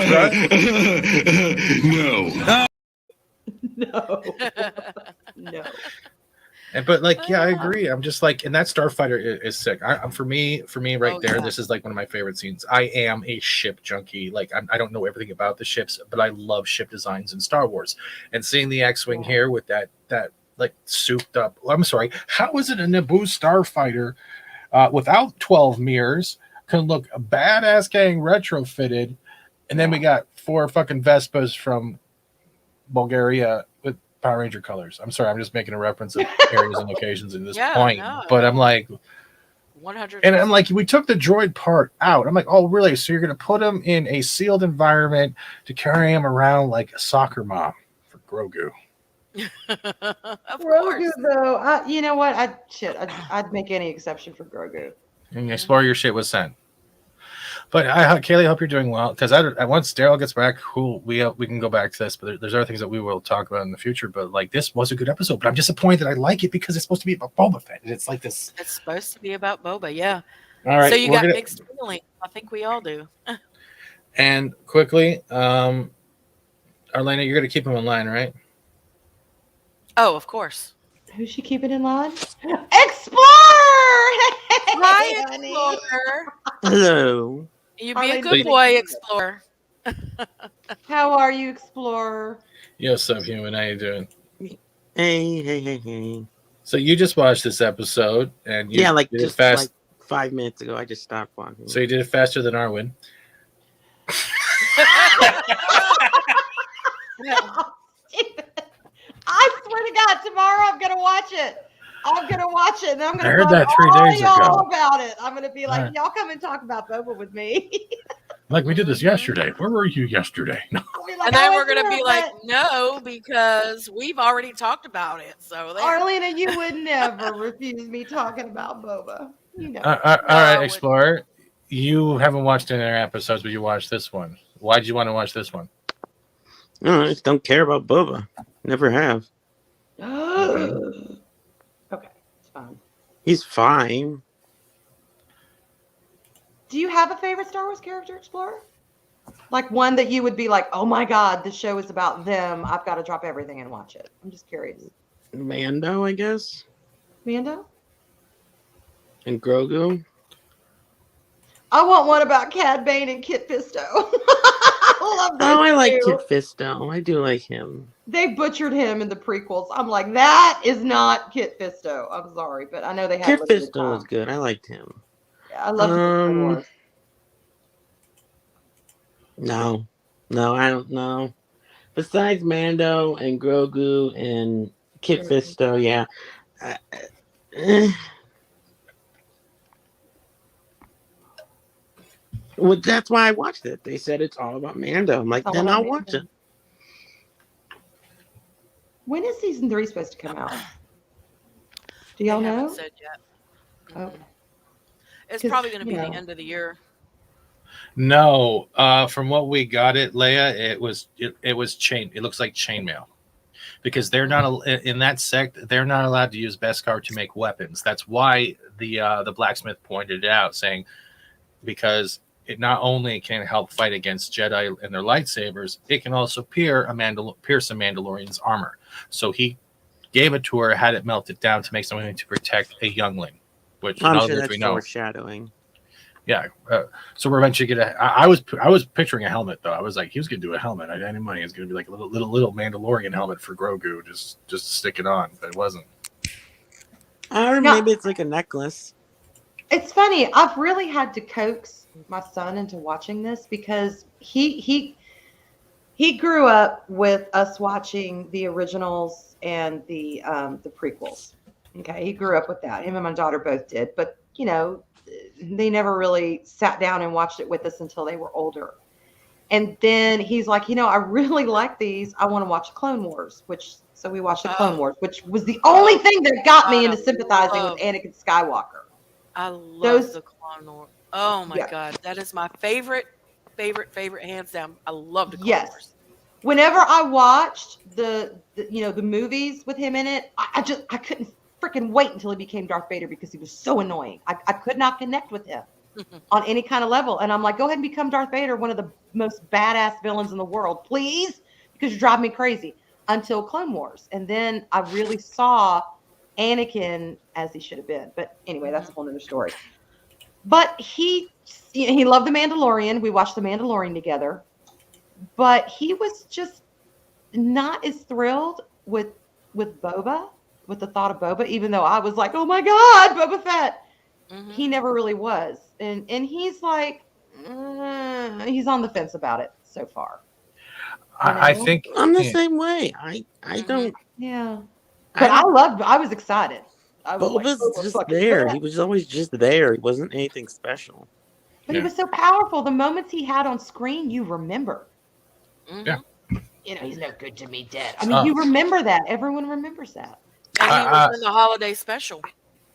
No. No. But like, yeah, I agree. I'm just like, and that Starfighter is sick. For me, right Oh, there, yeah. this is like one of my favorite scenes. I am a ship junkie. Like, I don't know everything about the ships, but I love ship designs in Star Wars. And seeing the X-wing here with that like souped up. I'm sorry. How is it a Naboo starfighter without 12 mirrors can look badass getting retrofitted, and then we got 4 fucking Vespas from Bulgaria with Power Ranger colors. I'm sorry, I'm just making a reference of areas and locations in this point, but I'm like, 100. and I'm like, we took the droid part out. I'm like, oh, really? So you're going to put him in a sealed environment to carry him around like a soccer mom for Grogu? Of Grogu, course. though, you know what? I'd make any exception for Grogu. And explore your shit was sent. But Kaylee, I hope you're doing well. Because once Daryl gets back, cool, we can go back to this. But there's other things that we will talk about in the future. But like, this was a good episode. But I'm disappointed that I like it because it's supposed to be about Boba Fett. It's like this. It's supposed to be about Boba, yeah. All right. So you got mixed feelings. I think we all do. And quickly, Arlena, you're gonna keep him in line, right? Oh, of course. Who's she keeping in line? Explorer! Hi, honey. Explorer. Hello. You be a Arlene, good boy, Explorer. How are you, Explorer? Yo, subhuman, how you doing? Hey. So you just watched this episode, and you Like did it just fast. like 5 minutes ago, I just stopped walking. So you did it faster than Arwen. I swear to God, tomorrow I'm gonna watch it. And I'm gonna I heard talk that 3 all days y'all ago. about it. I'm gonna be like, Alright. y'all come and talk about Boba with me. Like we did this yesterday. Where were you yesterday? No. I'll be like, And then "I we're was going to there, be like, but no, because we've already talked about it. So there. Arlena, you would never refuse me talking about Boba. You know. All No, right, it- Explorer. You haven't watched any other episodes, but you watched this one. Why did you want to watch this one? No, I just don't care about Boba. Never have. Okay, it's fine. He's fine. Do you have a favorite Star Wars character, Explorer? Like one that you would be like, oh my God, this show is about them. I've got to drop everything and watch it. I'm just curious. Mando, I guess. Mando? And Grogu. I want one about Cad Bane and Kit Fisto. I love those I like two. Kit Fisto. I do like him. They butchered him in the prequels. I'm like, that is not Kit Fisto. I'm sorry, but I know they had Kit limited Fisto was time. good. I liked him. Yeah, I love Star Wars. No, I don't know. Besides Mando and Grogu and Kit Fisto, yeah. Well, that's why I watched it. They said it's all about Mando. I'm like, All then about I'll watch Mando. it. When is season 3 supposed to come out? Do y'all They haven't know? said yet. Oh. It's 'Cause, probably going to be you the know. end of the year. No, from what we got it, Leia, it was chain. It looks like chainmail because they're not in that sect. They're not allowed to use Beskar to make weapons. That's why the blacksmith pointed it out, saying because it not only can help fight against Jedi and their lightsabers, it can also pierce a Mandalorian's armor. So he gave it to her, had it melted down to make something to protect a youngling, which in I'm other sure words, that's we know. foreshadowing. Yeah, so we're eventually gonna. I was picturing a helmet though. I was like, he was gonna do a helmet. I didn't money. It's gonna be like a little Mandalorian helmet for Grogu, just stick it on, but it wasn't. Or No. maybe it's like a necklace. It's funny. I've really had to coax my son into watching this because he grew up with us watching the originals and the prequels. Okay, he grew up with that. Him and my daughter both did, but you know, they never really sat down and watched it with us until they were older. And then he's like, you know, I really like these. I want to watch Clone Wars, so we watched the Clone Wars, which was the only thing that got me into sympathizing with Anakin Skywalker. I love Those- the Clone Wars. Oh my God. That is my favorite, hands down. I love the Clone Yes. Wars. Whenever I watched the movies with him in it, I couldn't freaking wait until he became Darth Vader because he was so annoying. I could not connect with him on any kind of level. And I'm like, go ahead and become Darth Vader, one of the most badass villains in the world, please, because you drive me crazy. Until Clone Wars. And then I really saw Anakin as he should have been. But anyway, that's a whole nother story. But he loved The Mandalorian. We watched The Mandalorian together. But he was just not as thrilled with Boba with the thought of Boba, even though I was like, oh my God, Boba Fett. Mhm. He never really was. And he's like, he's on the fence about it so far. I know? think I'm the same way. I Mhm. don't. Yeah. I But I don't. I was excited. I was like, Boba's Boba just fucking there. Fett. He was always just there. He wasn't anything special. But Yeah. he was so powerful. The moments he had on screen, you remember. Mhm. Yeah. You know, he's no good to me dead. I mean, you remember that. Everyone remembers that. And he was in the holiday special.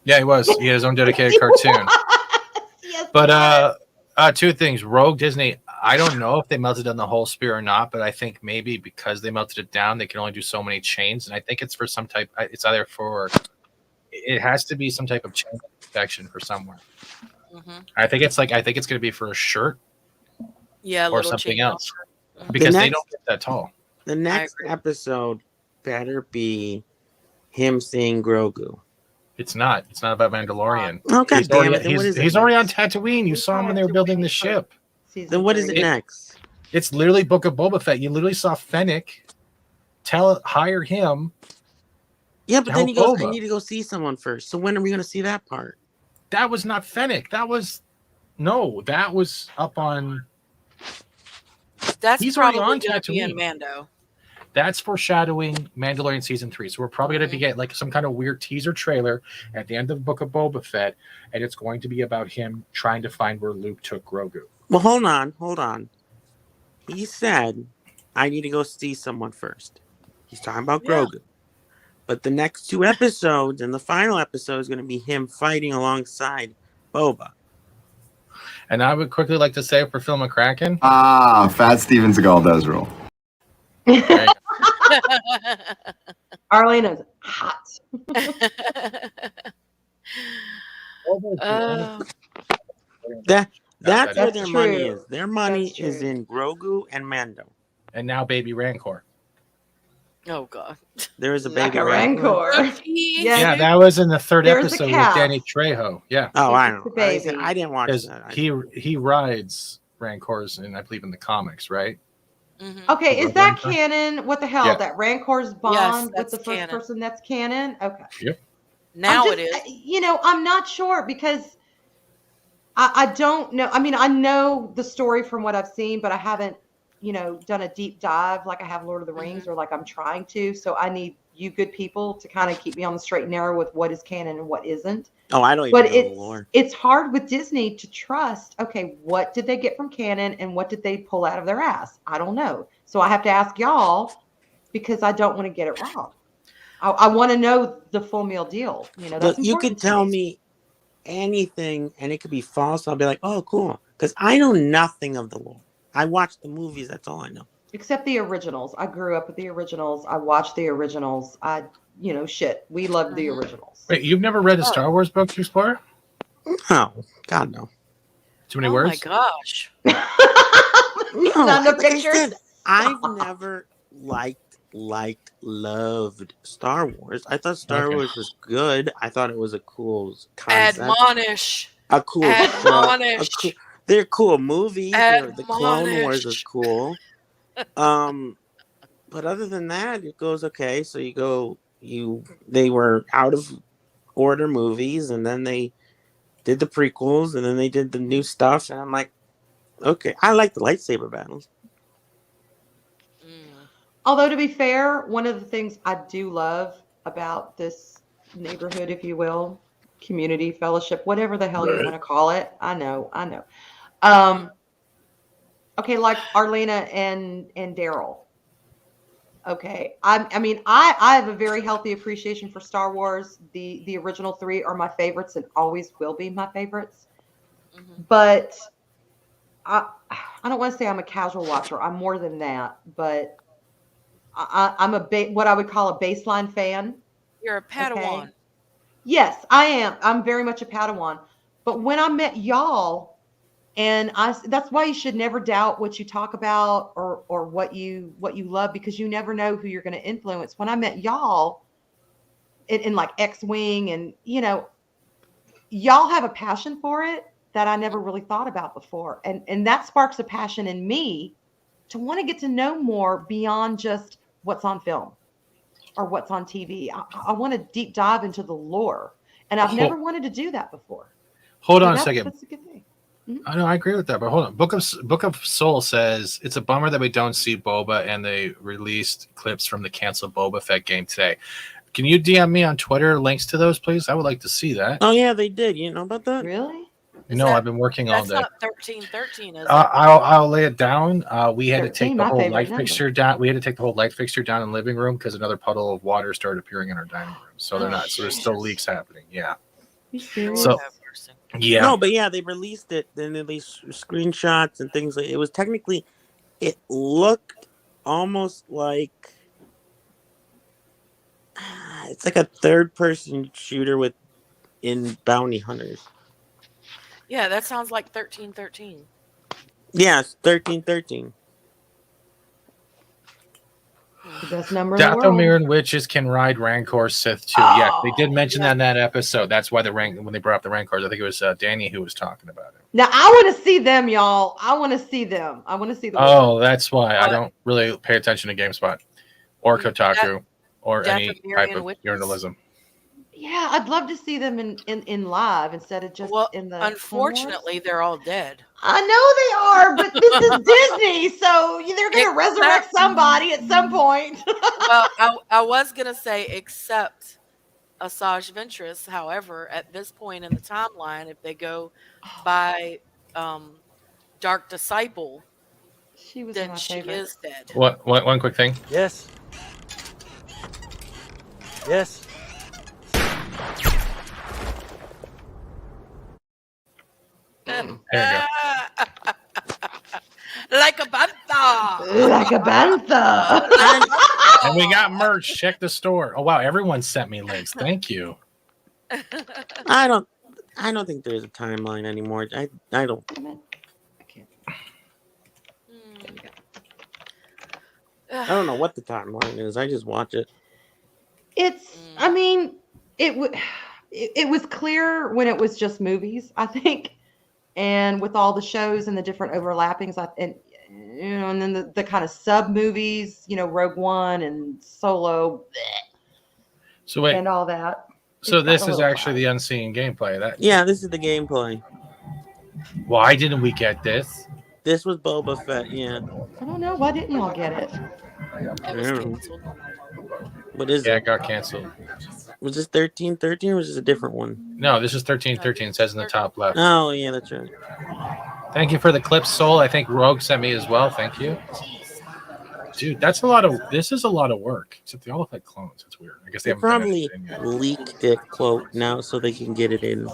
Yeah, he was. He had his own dedicated cartoon. Yes, But two things. Rogue Disney, I don't know if they melted down the whole spear or not, but I think maybe because they melted it down, they can only do so many chains, and I think it's for some type. It's either for. It has to be some type of chain protection for somewhere. Mhm. I think it's going to be for a shirt Yeah, or little something chain else offer. because they next- don't get that tall. The next agree. episode better be him seeing Grogu. It's not. It's not about Mandalorian. Oh God He's damn already, it! Then what is it? he's already on next? Tatooine. You He's saw him when on they were building the Tatooine for ship. season Then what is 3. it next? It's literally Book of Boba Fett. You literally saw Fennec hire him. Yeah, but then he Help goes, I Boba. need to go see someone first. So when are we going to see that part? That was not Fennec. That was up on. That's He's already probably on going to be in Tatooine. Mando. That's foreshadowing Mandalorian season 3. So we're probably going to Mhm. get like some kind of weird teaser trailer at the end of Book of Boba Fett, and it's going to be about him trying to find where Luke took Grogu. Well, hold on. He said, I need to go see someone first. He's talking about Yeah. Grogu. But the next 2 episodes and the final episode is going to be him fighting alongside Boba. And I would quickly like to say for Phil McCracken, Fat Steven Seagal does rule. right? Arlena's hot. That's where That's their true. money is. Their money That's is true. in Grogu and Mando. And now Baby Rancor. Oh God. There is a Like baby a Rancor. rancor. Yeah. Yeah, that was in the 3rd There's a episode with calf. Danny Trejo. Yeah, Oh, I It's know. a baby. I didn't watch because that. he rides Rancors, and I believe in the comics, right? Mhm. Okay, The is Rogue that Rancor? canon? What the hell? Yeah. That Rancor's Yes, bond with that's the first canon. person? That's canon? Okay. Now I'm it is. You know, I'm not sure because I don't know. I mean, I know the story from what I've seen, but I haven't, you know, done a deep dive like I have Lord of the Rings or like I'm trying to. So I need you good people to kind of keep me on the straight and narrow with what is canon and what isn't. Oh, I don't But even know the lore. it's hard with Disney to trust, okay, what did they get from canon and what did they pull out of their ass? I don't know. So I have to ask y'all because I don't want to get it wrong. I want to know the full meal deal. You know, that's But you important could to tell me anything and it could be false. I'll be like, oh, cool. Because I know nothing of the lore. I watch the movies. That's all I know. Except the originals. I grew up with the originals. I watched the originals. You know, shit. We loved the originals. Wait, you've never read the Star Wars books, Explorer? No. God, no. Too many Oh words? my gosh. No, Not the like I pictures. said, I've never loved Star Wars. I thought Star Okay. Wars was good. I thought it was a cool concept. Admonish. A cool Admonish. they're cool movies. The Clone Wars Admonish. was cool. But other than that, it goes okay. So they were out of order movies, and then they did the prequels, and then they did the new stuff, and I'm like, okay, I like the lightsaber battles. Although, to be fair, one of the things I do love about this neighborhood, if you will, community, fellowship, whatever the hell you want to call it. I know. Okay, like Arlena and Daryl. Okay. I mean, I have a very healthy appreciation for Star Wars. The original 3 are my favorites and always will be my favorites. But I don't want to say I'm a casual watcher. I'm more than that. But I'm what I would call a baseline fan. You're a Padawan. Okay? Yes, I am. I'm very much a Padawan. But when I met y'all, and that's why you should never doubt what you talk about or what you love, because you never know who you're going to influence. When I met y'all in like X-Wing, and you know, y'all have a passion for it that I never really thought about before. And that sparks a passion in me to want to get to know more beyond just what's on film or what's on TV. I want to deep dive into the lore, and I've never wanted to do that before. Hold So on a second. That's a good thing. I know I agree with that, but hold on. Book of Soul says it's a bummer that we don't see Boba, and they released clips from the canceled Boba Fett game today. Can you DM me on Twitter links to those, please? I would like to see that. Oh yeah, they did. You know about that? Really? No, I've been working all That's day. not 1313, is it? I'll lay it down. We had to 13, take the my whole favorite light number. fixture down. We had to take the whole light fixture down in the living room because another puddle of water started appearing in our dining room. So they're not. So there's still leaks happening. Yeah. You serious? So yeah. No, but yeah, they released it. Then they released screenshots and things. It was technically, it looked almost like it's like a third-person shooter in bounty hunters. Yeah, that sounds like 1313. Yeah, it's 1313. The best number in the world. Dathomir and witches can ride Rancor Sith too. Yes, they did mention that in that episode. That's why when they brought up the Rancors, I think it was Danny who was talking about it. Now I want to see them, y'all. I want to see them. I want to see the. Oh, that's why I don't really pay attention to GameSpot or Kotaku or any type of journalism. Yeah, I'd love to see them in live instead of just in the. Unfortunately, they're all dead. I know they are, but this is Disney, so they're going to resurrect somebody at some point. Well, I was going to say except Asajj Ventress. However, at this point in the timeline, if they go by Dark Disciple, then she is dead. One quick thing. Yes. Yes. There you go. Like a bantha. Like a bantha. And we got merch. Check the store. Oh wow, everyone sent me links. Thank you. I don't think there's a timeline anymore. I don't. I don't know what the timeline is. I just watch it. I mean, it was clear when it was just movies, I think. And with all the shows and the different overlappings, and then the kind of sub movies, Rogue One and Solo, so wait, and all that. So this is actually the unseen gameplay. Yeah, this is the gameplay. Why didn't we get this? This was Boba Fett. Yeah. I don't know. Why didn't y'all get it? It was canceled. What is it? Yeah, it got canceled. Was this 1313 or was this a different one? No, this is 1313. It says in the top left. Oh, yeah, that's right. Thank you for the clips, Soul. I think Rogue sent me as well. Thank you. Dude, this is a lot of work. Except they all look like clones. It's weird. I guess they probably leaked it, quote, now so they can get it in.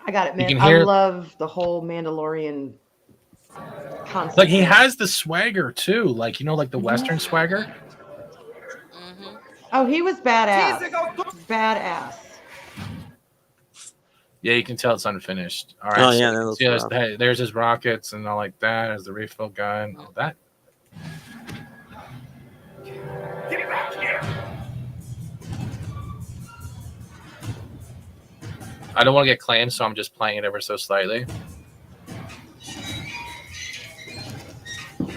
I got it, man. I love the whole Mandalorian concept. Like he has the swagger too, like the Western swagger. Oh, he was badass. Badass. Yeah, you can tell it's unfinished. All right. Oh yeah, that looks there's his rockets and all like that. As the refill gun, all that. Get back here. I don't want to get claimed, so I'm just playing it ever so slightly.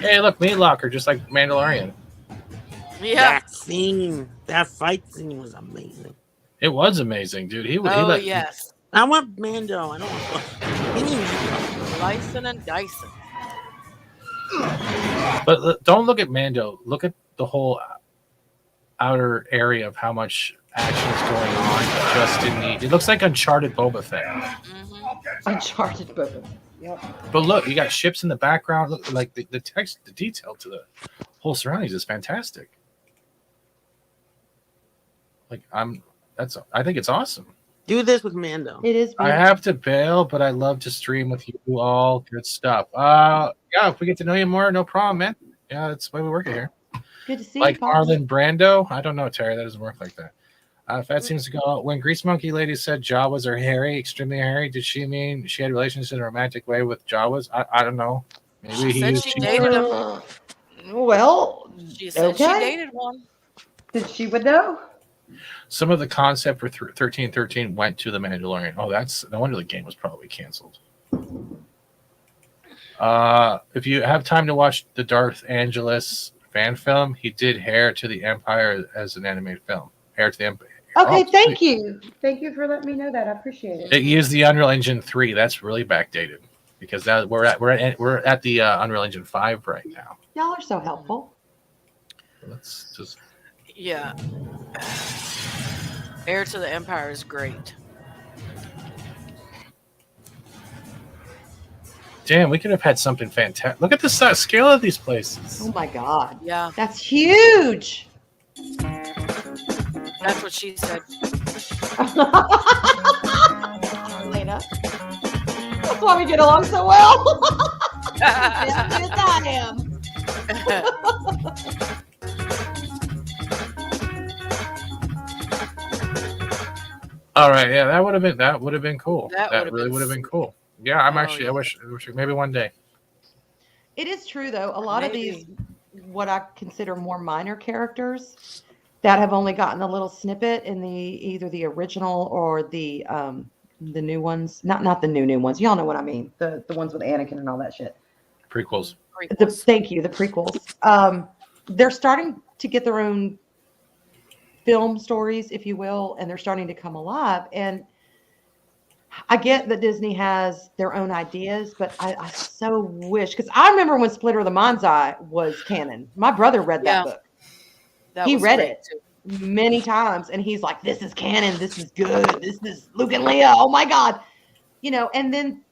Hey, look, Meat Locker, just like Mandalorian. Yeah. That fight scene was amazing. It was amazing, dude. Yes. I want Mando. I don't want Slicing and dicing. But don't look at Mando. Look at the whole outer area of how much action is going on just in the. It looks like Uncharted Boba Fett. Uncharted Boba. Yep. But look, you got ships in the background. Look, like the text, the detail to the whole surroundings is fantastic. Like I think it's awesome. Do this with Mando. It is. I have to bail, but I love to stream with you all. Good stuff. Yeah, if we get to know you more, no problem, man. Yeah, that's why we work it here. Good to see like you. Marlon Brando. I don't know, Terry. That doesn't work like that. Fat seems to go. When Grease Monkey Lady said Jawas are hairy, extremely hairy, did she mean she had relations in a romantic way with Jawas? I don't know. Maybe she said she dated him. Well, she said she dated one. Did she would know? Some of the concept for 1313 went to the Mandalorian. Oh, that's no wonder the game was probably canceled. If you have time to watch the Darth Angelus fan film, he did Heir to the Empire as an animated film. Heir to the Empire. Okay, Oh, thank you. Thank you for letting me know that. I appreciate it. It used the Unreal Engine 3. That's really backdated because that we're at the Unreal Engine 5 right now. Y'all are so helpful. Let's just Yeah. Heir to the Empire is great. damn. We could have had something fantastic. Look at the scale of these places. Oh my God. Yeah, That's huge. that's what she said. Lena. That's why we get along so well. Yes, I am. All right, yeah, that would have been cool. That That would've really been would have been sweet. cool. Yeah, I'm Oh, actually. yeah. I wish maybe one day. It is true, though. A lot of these, what I consider more minor characters that have only gotten a little snippet in either the original or the new ones. Not the new ones. Y'all know what I mean. The ones with Anakin and all that shit. Prequels. Prequels. Thank you. The prequels. They're starting to get their own film stories, if you will, and they're starting to come alive. And I get that Disney has their own ideas, but I so wish, because I remember when Splinter of the Mind's Eye was canon. My brother read that Yeah. book. That He was read great, it too. many times, and he's like, "This is canon. This is good. This is Luke and Leia. Oh my God." And then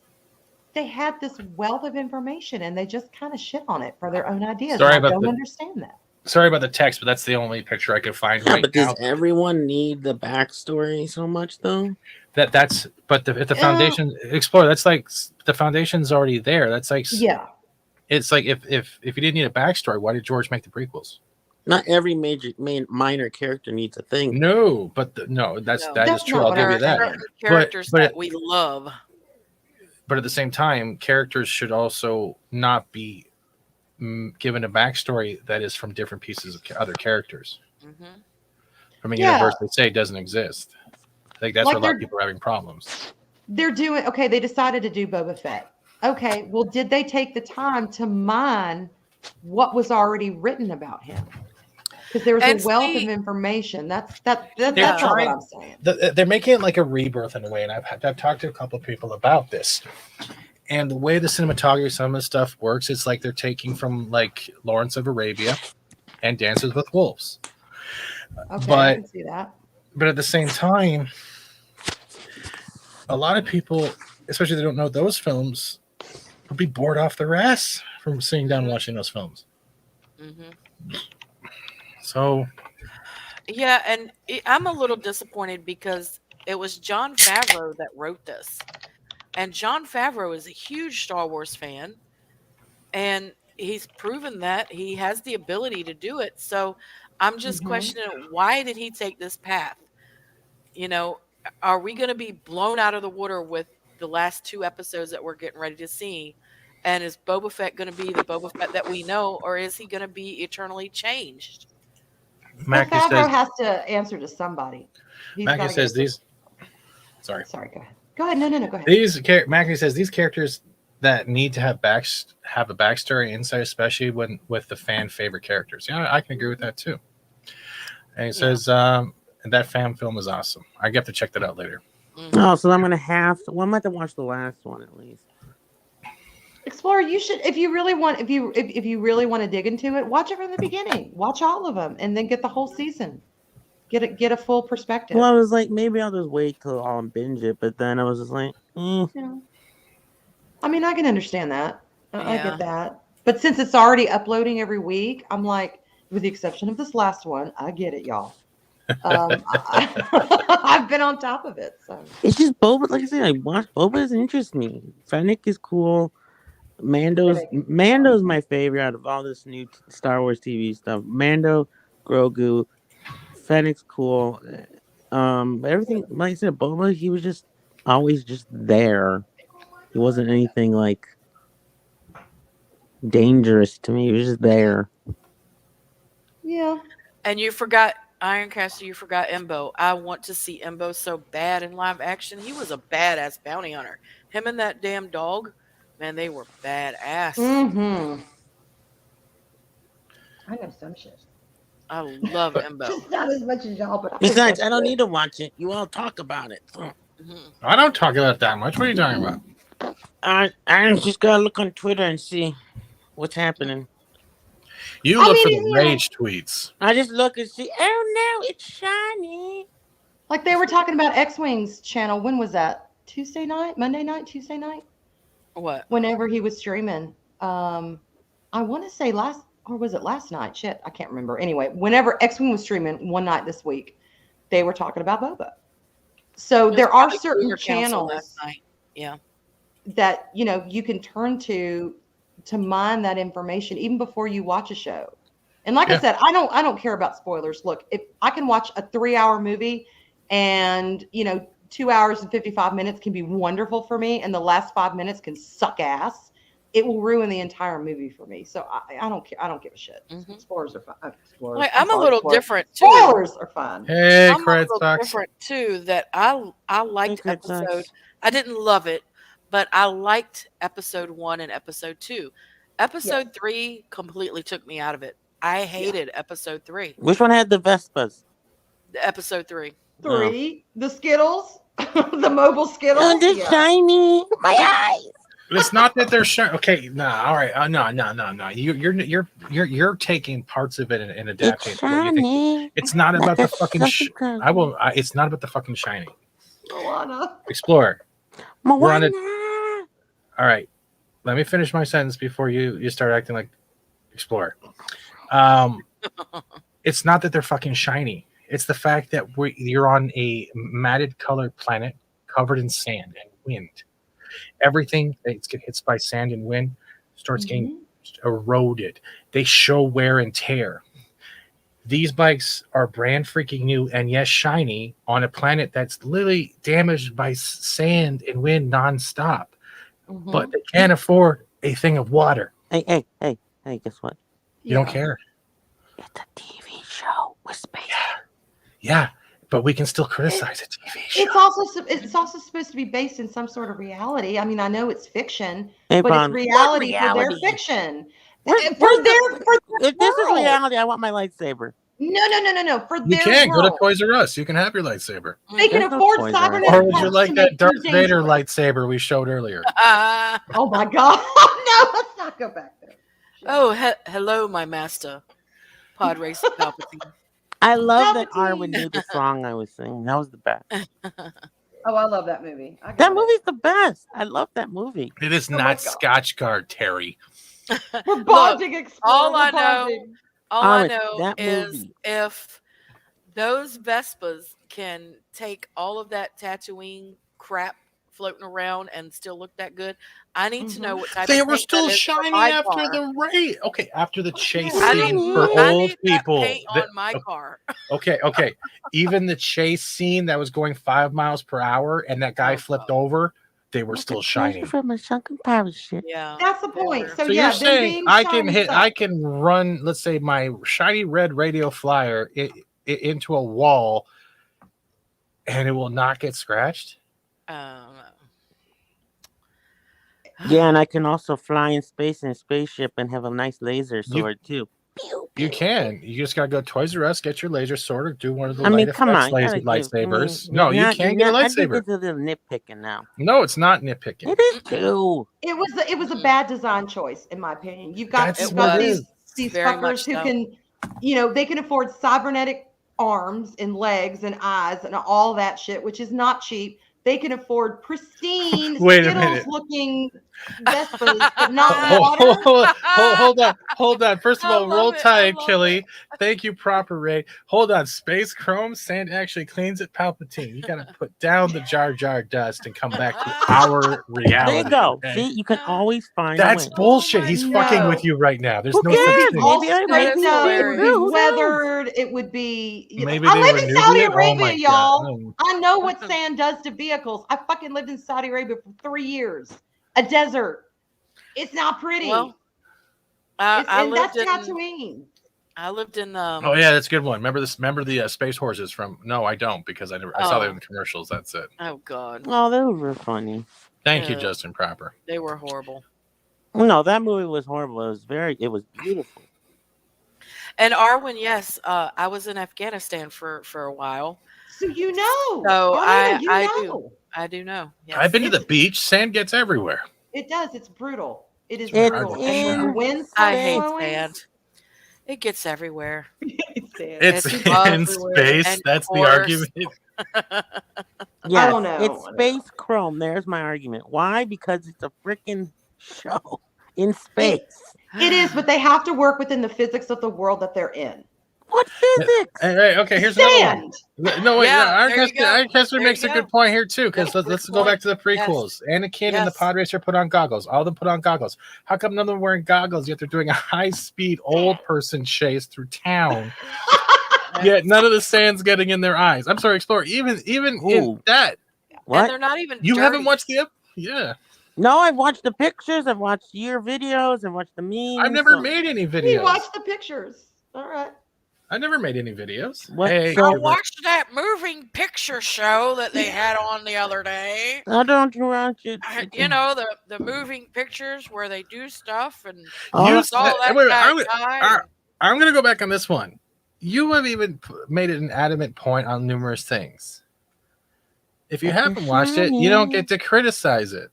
they had this wealth of information, and they just kind of shit on it for their own ideas. Sorry and I about don't understand that. Sorry about the text, but that's the only picture I could find Yeah, right but now. does everyone need the backstory so much though? But if the foundation explore, that's like the foundation's already there. That's like Yeah. It's like if you didn't need a backstory, why did George make the prequels? Not every minor character needs a thing. No, but that is That's true. not I'll what give There you are that. certain characters but- that we love. But at the same time, characters should also not be given a backstory that is from different pieces of other characters Hmm. from a Yeah. universe they say doesn't exist. I think that's Like where a lot of people are having problems. They're doing okay. They decided to do Boba Fett. Okay, well, did they take the time to mine what was already written about him? Because there was And a wealth see- of information. That's all trying- what I'm saying. They're making it like a rebirth in a way, and I've talked to a couple of people about this. And the way the cinematography, some of the stuff works, it's like they're taking from like Lawrence of Arabia and Dances with Wolves. Okay, I But- can see that. But at the same time, a lot of people, especially if they don't know those films, would be bored off their ass from sitting down and watching those films. Hmm. So Yeah, and I'm a little disappointed because it was Jon Favreau that wrote this. And Jon Favreau is a huge Star Wars fan. And he's proven that he has the ability to do it. So I'm just Mhm. questioning, why did he take this path? Are we going to be blown out of the water with the last 2 episodes that we're getting ready to see? And is Boba Fett going to be the Boba Fett that we know, or is he going to be eternally changed? Well, Mackie Favreau says, has to answer to somebody. Mackie says these. Sorry. Sorry, go ahead. Go ahead. No, go ahead. Mackie says these characters that need to have a backstory inside, especially with the fan favorite characters. Yeah, I can agree with that too. And he says, that fan film is awesome. I have to check that out later. Oh, so I'm gonna have to. Well, I'm gonna have to watch the last one at least. Explorer, you should, if you really want to dig into it, watch it from the beginning. Watch all of them, and then get the whole season. Get a full perspective. Well, I was like, maybe I'll just wait till I'll binge it, but then I was just like, I mean, I can understand that. I Yeah. get that. But since it's already uploading every week, I'm like, with the exception of this last one, I get it, y'all. I've been on top of it. So it's just Boba. Like I said, I watched Boba. Doesn't interest me. Fennec is cool. Mando's my favorite out of all this new Star Wars TV stuff. Mando, Grogu, Fennec's cool. But everything, like I said, Boba, he was just always just there. He wasn't anything like dangerous to me. He was just there. yeah. And you forgot Ironcaster, you forgot Embo. I want to see Embo so bad in live action. He was a badass bounty hunter. Him and that damn dog Man, they were badass. Mm-hmm. I know some shit. I love Embo. Just not as much as y'all, but I Besides, know I don't shit. need to watch it. You all talk about it. So Mhm. I don't talk about it that much. What are you talking about? I just gotta look on Twitter and see what's happening. You I look mean, for the you know, rage tweets. I just look and see. Oh no, it's shiny. like they were talking about X-Wing's channel. When was that? Tuesday night, Monday night, Tuesday night. What? Whenever he was streaming, I want to say last, or was it last night? Shit, I can't remember. Anyway, whenever X-Wing was streaming one night this week, they were talking about Boba. So It was there are probably certain Boomer Council last channels night. Yeah. that you can turn to mine that information even before you watch a show. And like Yeah. I said, I don't care about spoilers. Look, if I can watch a 3-hour movie and 2 hours and 55 minutes can be wonderful for me and the last 5 minutes can suck ass, it will ruin the entire movie for me. So I don't care. I don't give a shit. Mhm. Spoilers are fine. Spoilers. Like, I'm I'm a sorry, little spoilers. different too. Spoilers are fine. Hey, I'm a Cred little sucks. different too. That I liked Cred episode. sucks. I didn't love it, but I liked episode 1 and episode 2. Episode 3 completely took me out of it. I hated episode 3. Which one had the Vespas? Episode 3. 3, the Skittles, the mobile Skittles. Oh, they're Yeah. shiny. My eyes. It's not that they're sure. Okay, all right. No. You're taking parts of it and adapting. It's it to what you think. shiny. It's not about the Like a fucking. sucker. It's not about the fucking shiny. Moana. Explorer. We're on it. Moana. All right. Let me finish my sentence before you start acting like Explorer. It's not that they're fucking shiny. It's the fact that you're on a matted colored planet covered in sand and wind. Everything that gets hit by sand and wind starts getting eroded. They show wear and tear. These bikes are brand freaking new and yes, shiny on a planet that's literally damaged by sand and wind nonstop. But they can't afford a thing of water. Hey, guess what? You don't care. It's a TV show with space. Yeah, but we can still criticize a TV show. It's also supposed to be based in some sort of reality. I mean, I know it's fiction, Hey, but Vaughn, it's reality what for their reality? fiction. If this is reality, I want my lightsaber. No. For You their can go world. to Toys R Us. You can have your lightsaber. They can There's no afford Toys R Us. cybernetic Or would you parts like to that make Darth things Vader dangerous. lightsaber we showed earlier? Oh my god! No, let's not go back there. Oh, hello, my master, Pod Racer Palpatine. I love that Palpatine. Arwen knew the song I was singing. That was the best. Oh, I love that movie. I got That it. movie's the best. I love that movie. It is my not God. Scotch Guard, Terry. We're bonding. Explorer. all We're I know- bonding. All I Arwen, know that is movie. if those Vespas can take all of that Tatooine crap floating around and still look that good, I need to know what type They of were paint still that is for shiny my after car. the raid. Okay, after the chase I scene need, for I old need that people. paint on my car. Okay. Even the chase scene that was going 5 miles per hour and that guy Oh, flipped God. over, they were still shiny. From a sunken parachute. Yeah, That's the they point. were. So, So yeah, you're them saying being I can shiny I sucks. can run, let's say, my shiny red radio flyer into a wall, and it will not get scratched? Yeah, and I can also fly in space in a spaceship and have a nice laser sword too. You can. You just gotta go to Toys R Us, get your laser sword, or do one of the I mean, light come effects on, you gotta give- lightsabers. I mean, No, you're you not- can you're get a not- I think lightsaber. it's a little nitpicking now. No, it's not nitpicking. It is too. It was a bad design choice, in my opinion. You've got, That's you've what got it these is. these Very fuckers much who so. can, they can afford cybernetic arms and legs and eyes and all that shit, which is not cheap. They can afford pristine, Wait a minute. Skittles-looking Vespas, but not water. Hold on. First of I all, roll love it, I tide, love Killy. Thank you, proper Ray. Hold on. Space Chrome, sand actually cleans it, Palpatine. You gotta put down the Jar Jar dust and come back to our reality. There you go. okay? See, you can always find That's a way. bullshit. Oh my He's God. fucking No. with you right now. There's Who no cares? such thing. All Maybe I straight might be up, it hilarious. would be Who knows? weathered. It would be. Maybe I they live were in Saudi Nubian? Oh Arabia, my y'all. God. I know what sand does to vehicles. I fucking lived in Saudi Arabia for 3 years. A desert. It's not pretty. Well, I and that's lived in. Tatooine. I lived in. Oh yeah, that's a good one. Remember this? Remember the space horses from? No, I don't because I saw them in the commercials. That's it. Oh God. Oh, those were funny. Thank you, Justin Proper. They were horrible. No, that movie was horrible. It was beautiful. And Arwen, yes, I was in Afghanistan for a while. So you know. So Arlena, you I know. do. I do know. Yes. I've been to the beach. Sand gets everywhere. It does. It's brutal. It is It's brutal. And when in- the wind I starts hate blowing, sand. It gets everywhere. It's It's in everywhere. space. And That's the course- argument. Yes, don't know. it's space chrome. There's my argument. Why? Because it's a freaking show in space. It is, but they have to work within the physics of the world that they're in. What physics? Hey, okay, here's another one. Sand. No, wait, Yeah, Iron there you go. Caster There makes you a go. good point here too, because That's let's a good go back point. to the prequels. Anakin and the Yes. pod racer put on goggles. All of them put on goggles. How come none of them wearing goggles? Yet they're doing a high-speed old person chase through town. Yet none of the sand's getting in their eyes. I'm sorry, Explorer. Even in Ooh. that, And What? they're not even. you dirty. haven't watched the yeah. No, I've watched the pictures. I've watched your videos. I've watched the memes. I've never so- made any We videos. watched the pictures. All right. I never made any videos. What- Hey, so- I watched that moving picture show that they had on the other day. I don't watch it. You know the moving pictures where they do stuff and Oh, You you saw that wait, guy I'm- die. I'm going to go back on this one. You have even made it an adamant point on numerous things. If you But haven't they're watched it, you don't shiny. get to criticize it.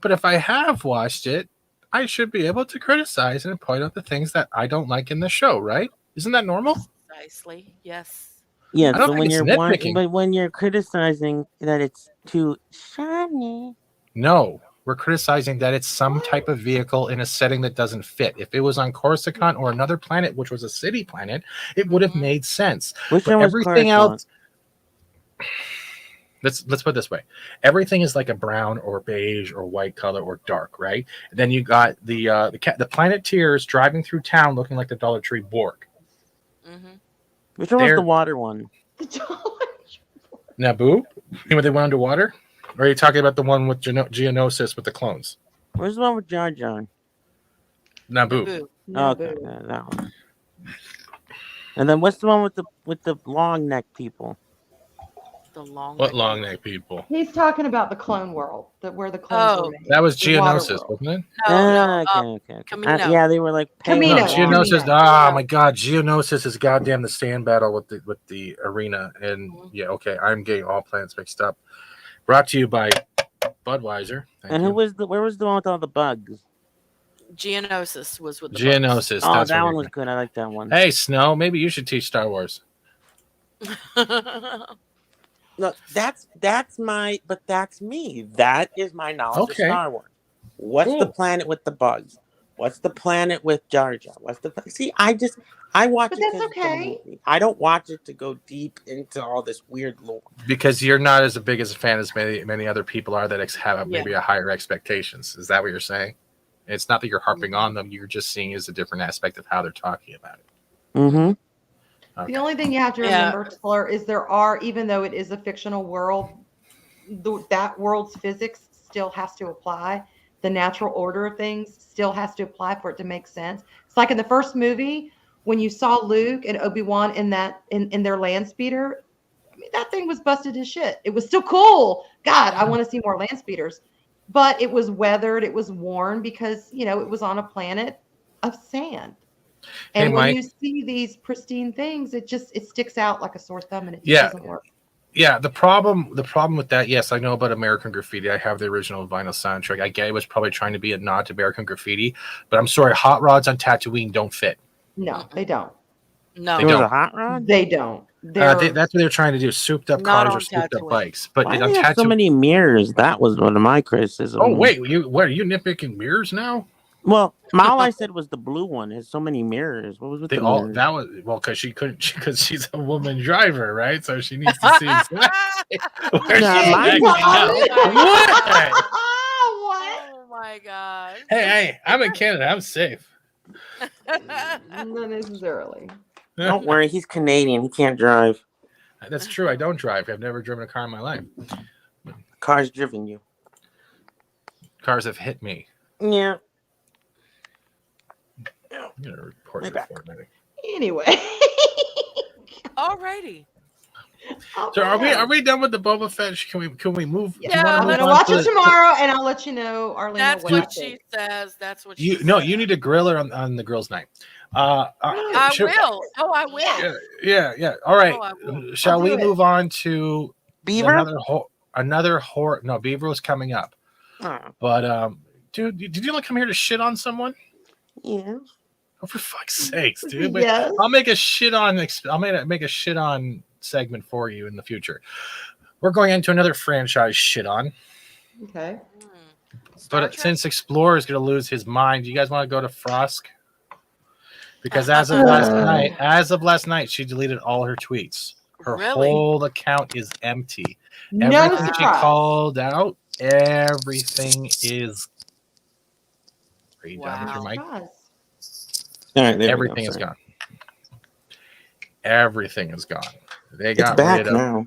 But if I have watched it, I should be able to criticize and point out the things that I don't like in the show, right? Isn't that normal? Precisely, yes. Yeah, I don't so think when it's you're nitpicking. but when you're criticizing that it's too shiny, No, we're criticizing that it's some type of vehicle in a setting that doesn't fit. If it was on Coruscant or another planet, which was a city planet, it would have Mhm. made sense. which But one was everything Coruscant? else, let's put it this way: everything is like a brown or beige or white color or dark, right? And then you got the Planeteers driving through town looking like the Dollar Tree Borg. hmm Which one was They're- the water one? Naboo, when they went underwater, or are you talking about the one with Geonosis with the clones? Where's the one with Jar Jar? Naboo. Boo. No, Okay, boo. that one. And then what's the one with the long neck people? The long. What long neck people? He's talking about the clone world, where the clones Oh. were made. That was The water Geonosis, world. wasn't it? No, okay. Camino. Yeah, they were like pale Camino. No, and Camino. long. Geonosis. Camino. Oh my God, Geonosis is goddamn the stand battle with the arena, and Mhm. yeah, okay, I'm getting all planets mixed up. Brought to you by Budweiser. Thank And you. where was the one with all the bugs? Geonosis was with the Geonosis. Oh, that's that what one we're was good. I like that one. doing. Hey, Snow, maybe you should teach Star Wars. bugs. Look, that's me. That is my knowledge Okay. of Star Wars. What's the Cool. planet with the bugs? What's the planet with Jar Jar? I watch But it that's 'cause it's a okay. movie. I don't watch it to go deep into all this weird lore. Because you're not as big as a fan as many other people are that have maybe a higher expectations. Is that what you're saying? It's not that you're harping on them. You're just seeing it as a different aspect of how they're talking about it. Mm-hmm. Okay. The only thing you have to Yeah. remember, Taylor, is there are, even though it is a fictional world, that world's physics still has to apply. The natural order of things still has to apply for it to make sense. It's like in the first movie when you saw Luke and Obi-Wan in their land speeder. I mean, that thing was busted as shit. It was still cool. God, I want to see more land speeders. But it was weathered, it was worn because, it was on a planet of sand. And Hey, when Mike. you see these pristine things, it sticks out like a sore thumb, and it just Yeah. doesn't work. Yeah, the problem with that, yes, I know about American Graffiti. I have the original vinyl soundtrack. I get it was probably trying to be a nod to American Graffiti, but I'm sorry, hot rods on Tatooine don't fit. No, they don't. No. They There was don't. a hot rod. They don't. That's what they're trying to do: souped up Not cars on or souped up Tatooine. bikes. But Why on do they have so Tatooine, many mirrors? That was one of my criticisms. oh wait, what are you nitpicking mirrors now? Well, all I said was the blue one has so many mirrors. What was with They the all mirrors? that was because because she's a woman driver, right? So she needs to see exactly where Yeah, she's mine backing was- out. What? What? Oh my god. Hey, I'm in Canada. I'm safe. Not necessarily. Don't worry, he's Canadian. He can't drive. That's true. I don't drive. I've never driven a car in my life. Car's driven you. Cars have hit me. Yeah. I'm gonna report My you back. for a minute. Anyway. Alrighty. So are we done with the Boba Fett? Can we move? Yeah, do you wanna I'm move gonna on watch to it tomorrow, and I'll let you know, Arlena. That's what what I she think. says. That's what she You says. no, you need to grill her on the girls' night. I should- will. Oh, I will. Yeah. All right. Oh, I will. Shall I'll we do it. move on to Beaver? another horror? No, Beaver was coming up. Oh, But dude, did you like come here to shit on someone? yeah. Oh, for fuck's sakes, dude! Wait, Yes. I'll make a shit on. I'll make a shit on segment for you in the future. We're going into another franchise shit on. Okay. Star But Trek? since Explorer is going to lose his mind, you guys want to go to Frosk? Because as of last night, she deleted all her tweets. Her Really? whole account is empty. No Everything she surprise. called out, everything is. Are you done with your Wow. mic? Surprise. All right, there Everything we go. is Sorry. gone. Everything is gone. They It's got back rid of. now.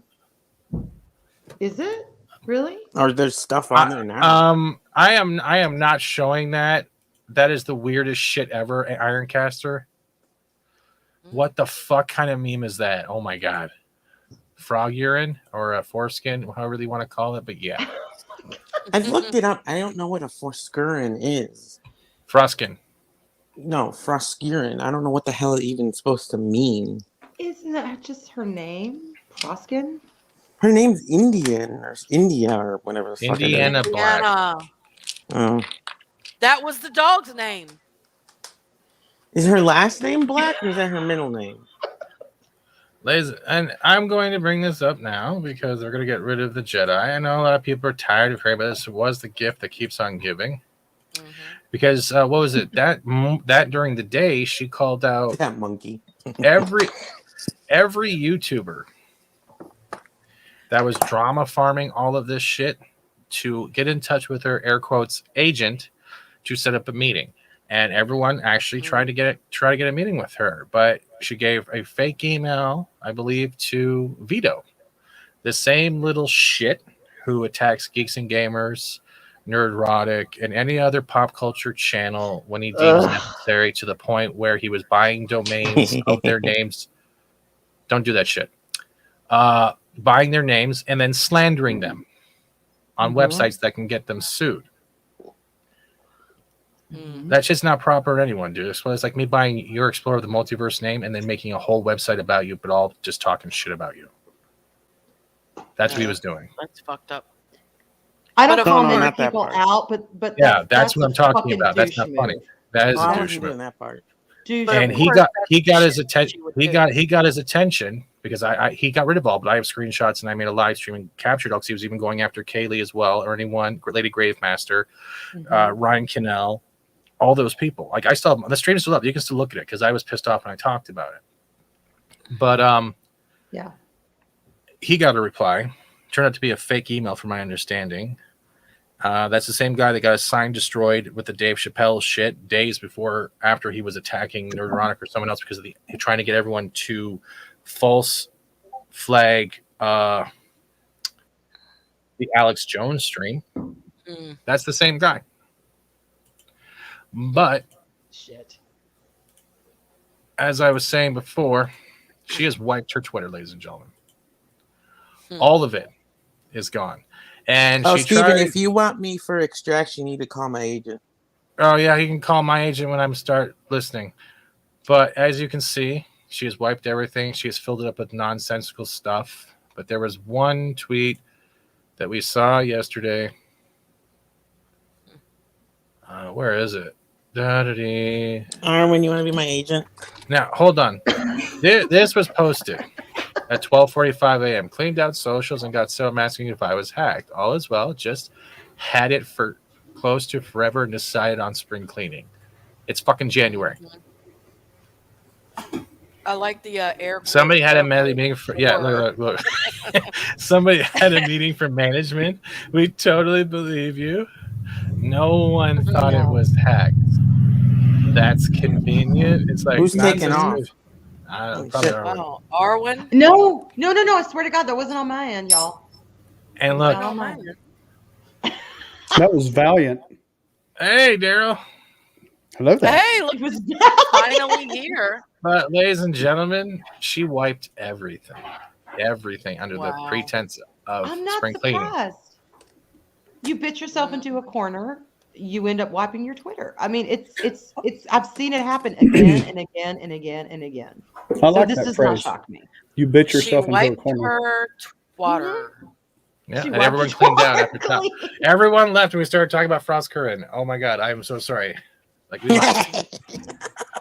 Is it really? Or there's stuff on there now. I am not showing that. That is the weirdest shit ever. Ironcaster. What the fuck kind of meme is that? Oh my god. Frog urine or a foreskin, however you want to call it, but yeah. I've looked it up. I don't know what a forskuren is. Froskin. No, froskuren. I don't know what the hell it even supposed to mean. Isn't that just her name? Proskin? Her name's Indian or India or whatever the fuck. Indiana Black. Indiana. Oh. That was the dog's name. Is her last name Black or is that her middle name? Ladies, and I'm going to bring this up now because we're going to get rid of the Jedi. I know a lot of people are tired of hearing, but this was the gift that keeps on giving. Mm-hmm. Because what was it that during the day she called out That monkey. every YouTuber that was drama farming all of this shit to get in touch with her air quotes agent to set up a meeting, and everyone actually tried to get a meeting with her, but she gave a fake email, I believe, to Vito, the same little shit who attacks geeks and gamers, Nerdrotic, and any other pop culture channel when he deems necessary, to the point where he was buying domains of their names. Don't do that shit. Buying their names and then slandering them on websites that can get them sued. That's just not proper to anyone, dude. It's like me buying your Explorer of the Multiverse name and then making a whole website about you, but all just talking shit about you. That's what he was doing. That's fucked up. I don't But call no, many not that people part. out, but Yeah, that's what a I'm talking fucking about. That's not douche funny. move. That is I a wasn't douche doing move. that part. Douche But And of he course, got that's he got the his shit attention. she would He do. got his attention because he got rid of all, but I have screenshots and I made a live stream and captured all because he was even going after Kaylee as well, or anyone, Lady Gravemaster, Ryan Kinnell, all those people. Like I still have, the stream is still up. You can still look at it because I was pissed off when I talked about it. But yeah. he got a reply. Turned out to be a fake email, from my understanding. That's the same guy that got his sign destroyed with the Dave Chappelle shit days after he was attacking Nerdronic or someone else because of trying to get everyone to false flag the Alex Jones stream. That's the same guy. But Shit. as I was saying before, she has wiped her Twitter, ladies and gentlemen. All of it is gone. And Oh, she Steven, tried. if you want me for extraction, you need to call my agent. Oh yeah, you can call my agent when I start listening. But as you can see, she has wiped everything. She has filled it up with nonsensical stuff. But there was one tweet that we saw yesterday. Where is it? Arwen, you want to be my agent? Now, hold on. This was posted at 12:45 a.m. Cleaned out socials and got so asking if I was hacked. All is well. Just had it for close to forever and decided on spring cleaning. It's fucking January. I like the air. Somebody had a meeting for look. Somebody had a meeting for management. We totally believe you. No one thought it was hacked. That's convenient. It's like Who's taking off? Probably Arwen. Wow, Arwen. No. I swear to God, that wasn't on my end, y'all. And look, Not on mine. That was Valiant. hey Daryl. Hello there. Hey, look, finally here. But ladies and gentlemen, she wiped everything. everything under the Wow. pretense of I'm not spring cleaning. surprised. You bit yourself into a corner. You end up wiping your Twitter. I mean, it's. I've seen it happen again and again and again and again. I So like this that does not phrase. shock me. You bit She yourself into a wiped corner. her water. Yeah, She and wiped everyone her cleaned out water after top. clean. Everyone left and we started talking about Frost Curran. Oh my god, I am so sorry. Like, we left.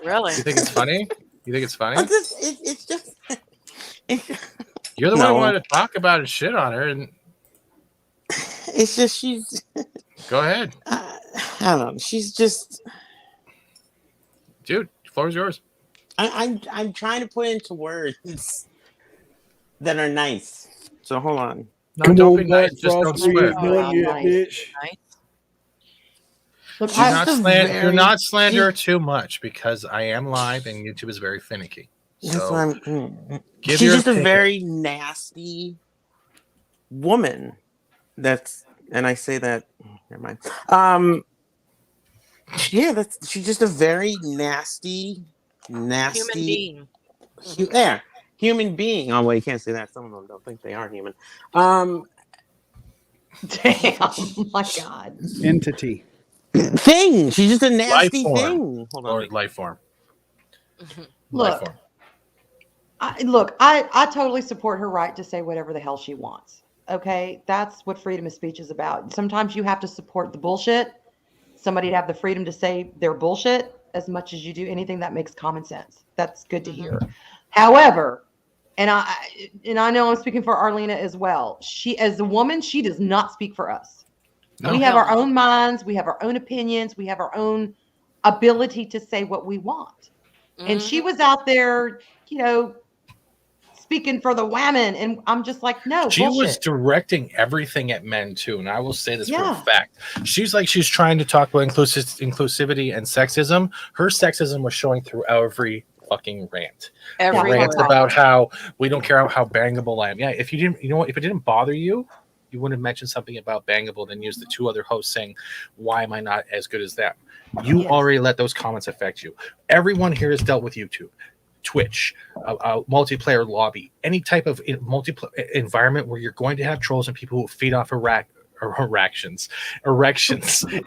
Really? You think it's funny? You think it's funny? It's just. You're the one who No. wanted to talk about and shit on her, and It's just she's. go ahead, I don't know. She's just. dude. The floor is yours. I'm trying to put into words that are nice. So hold on. No, don't be nice. Just don't Frost, we swear. ain't done Oh, yet, nice. bitch. Nice. Look, Do I- not Just a slander. Do not very- slander her too much because I am live and YouTube is very finicky. That's So what I'm. give She's your just a opinion. very nasty woman. And I say that. Never mind. Yeah, she's just a very nasty. Human being. Human being. Oh well, you can't say that. Some of them don't think they are human. damn, my God. Entity. Thing. She's just a nasty form. thing. Hold or on. life form. Look, form. I totally support her right to say whatever the hell she wants. Okay, that's what freedom of speech is about. Sometimes you have to support the bullshit. Somebody to have the freedom to say their bullshit as much as you do anything that makes common sense. That's good to hear. However, and I know I'm speaking for Arlena as well. She, as a woman, she does not speak for us. No. We have our own minds. We have our own opinions. We have our own ability to say what we want. And she was out there, speaking for the women, and I'm just like, no, She bullshit. was directing everything at men too, and I will say this for a Yeah. fact. She's trying to talk about inclusivity and sexism. Her sexism was showing through every fucking rant. Every Yeah. Rants word. about how we don't care how bangable I am. Yeah, if you didn't, if it didn't bother you, you wouldn't have mentioned something about bangable, then use the two other hosts saying, "Why am I not as good as them?" You Yes. already let those comments affect you. Everyone here has dealt with YouTube, Twitch, a multiplayer lobby, any type of multiplayer environment where you're going to have trolls and people who feed off erections,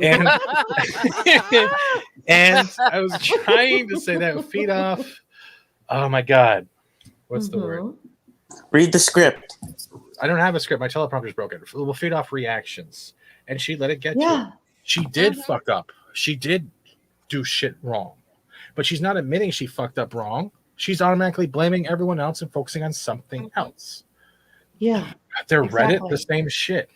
and and I was trying to say that feed off. Oh my god, what's the word? Read the script. I don't have a script. My teleprompter's broken. We'll feed off reactions, and she let it get to Yeah. her. She did fuck up. She did do shit wrong, but she's not admitting she fucked up wrong. She's automatically blaming everyone else and focusing on something else. Yeah. Their Exactly. Reddit, the same shit.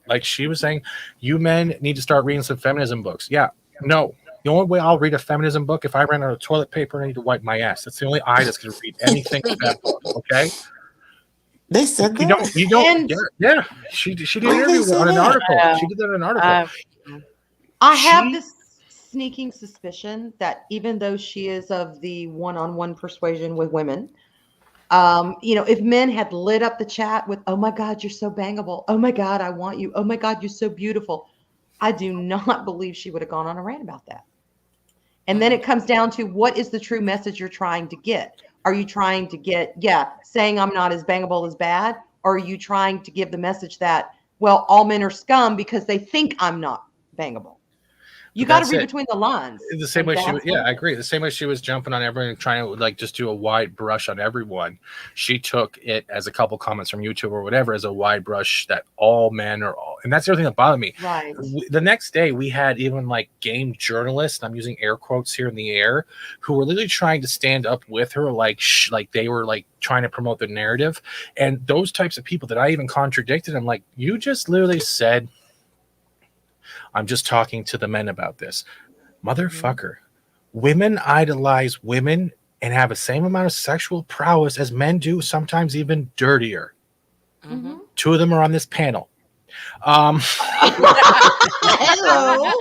Like she was saying, you men need to start reading some feminism books. Yeah, no. The only way I'll read a feminism book if I ran out of toilet paper and I need to wipe my ass. That's the only eye that's going to read anything in that book. Okay. They said You that. don't. Yeah. She did an Why did they interview say on an that? article. She did that in an article. I have She- this sneaking suspicion that even though she is of the one-on-one persuasion with women, if men had lit up the chat with, "Oh my God, you're so bangable. Oh my God, I want you. Oh my God, you're so beautiful," I do not believe she would have gone on a rant about that. And then it comes down to, what is the true message you're trying to get? Are you trying to get, saying I'm not as bangable is bad? Or are you trying to give the message that, well, all men are scum because they think I'm not bangable? You got to That's read it. between the lines. The same And way that's I agree. The same way she was jumping on everyone and trying to just do a wide brush on everyone. She took it as a couple comments from YouTube or whatever as a wide brush that all men are all, and that's the other thing that bothered me. Right. The next day we had even game journalists, and I'm using air quotes here in the air, who were literally trying to stand up with her, like they were trying to promote the narrative. And those types of people that I even contradicted, I'm like, you just literally said, I'm just talking to the men about this. Motherfucker. Women idolize women and have the same amount of sexual prowess as men do, sometimes even dirtier. Mhm. Two of them are on this panel. Hello.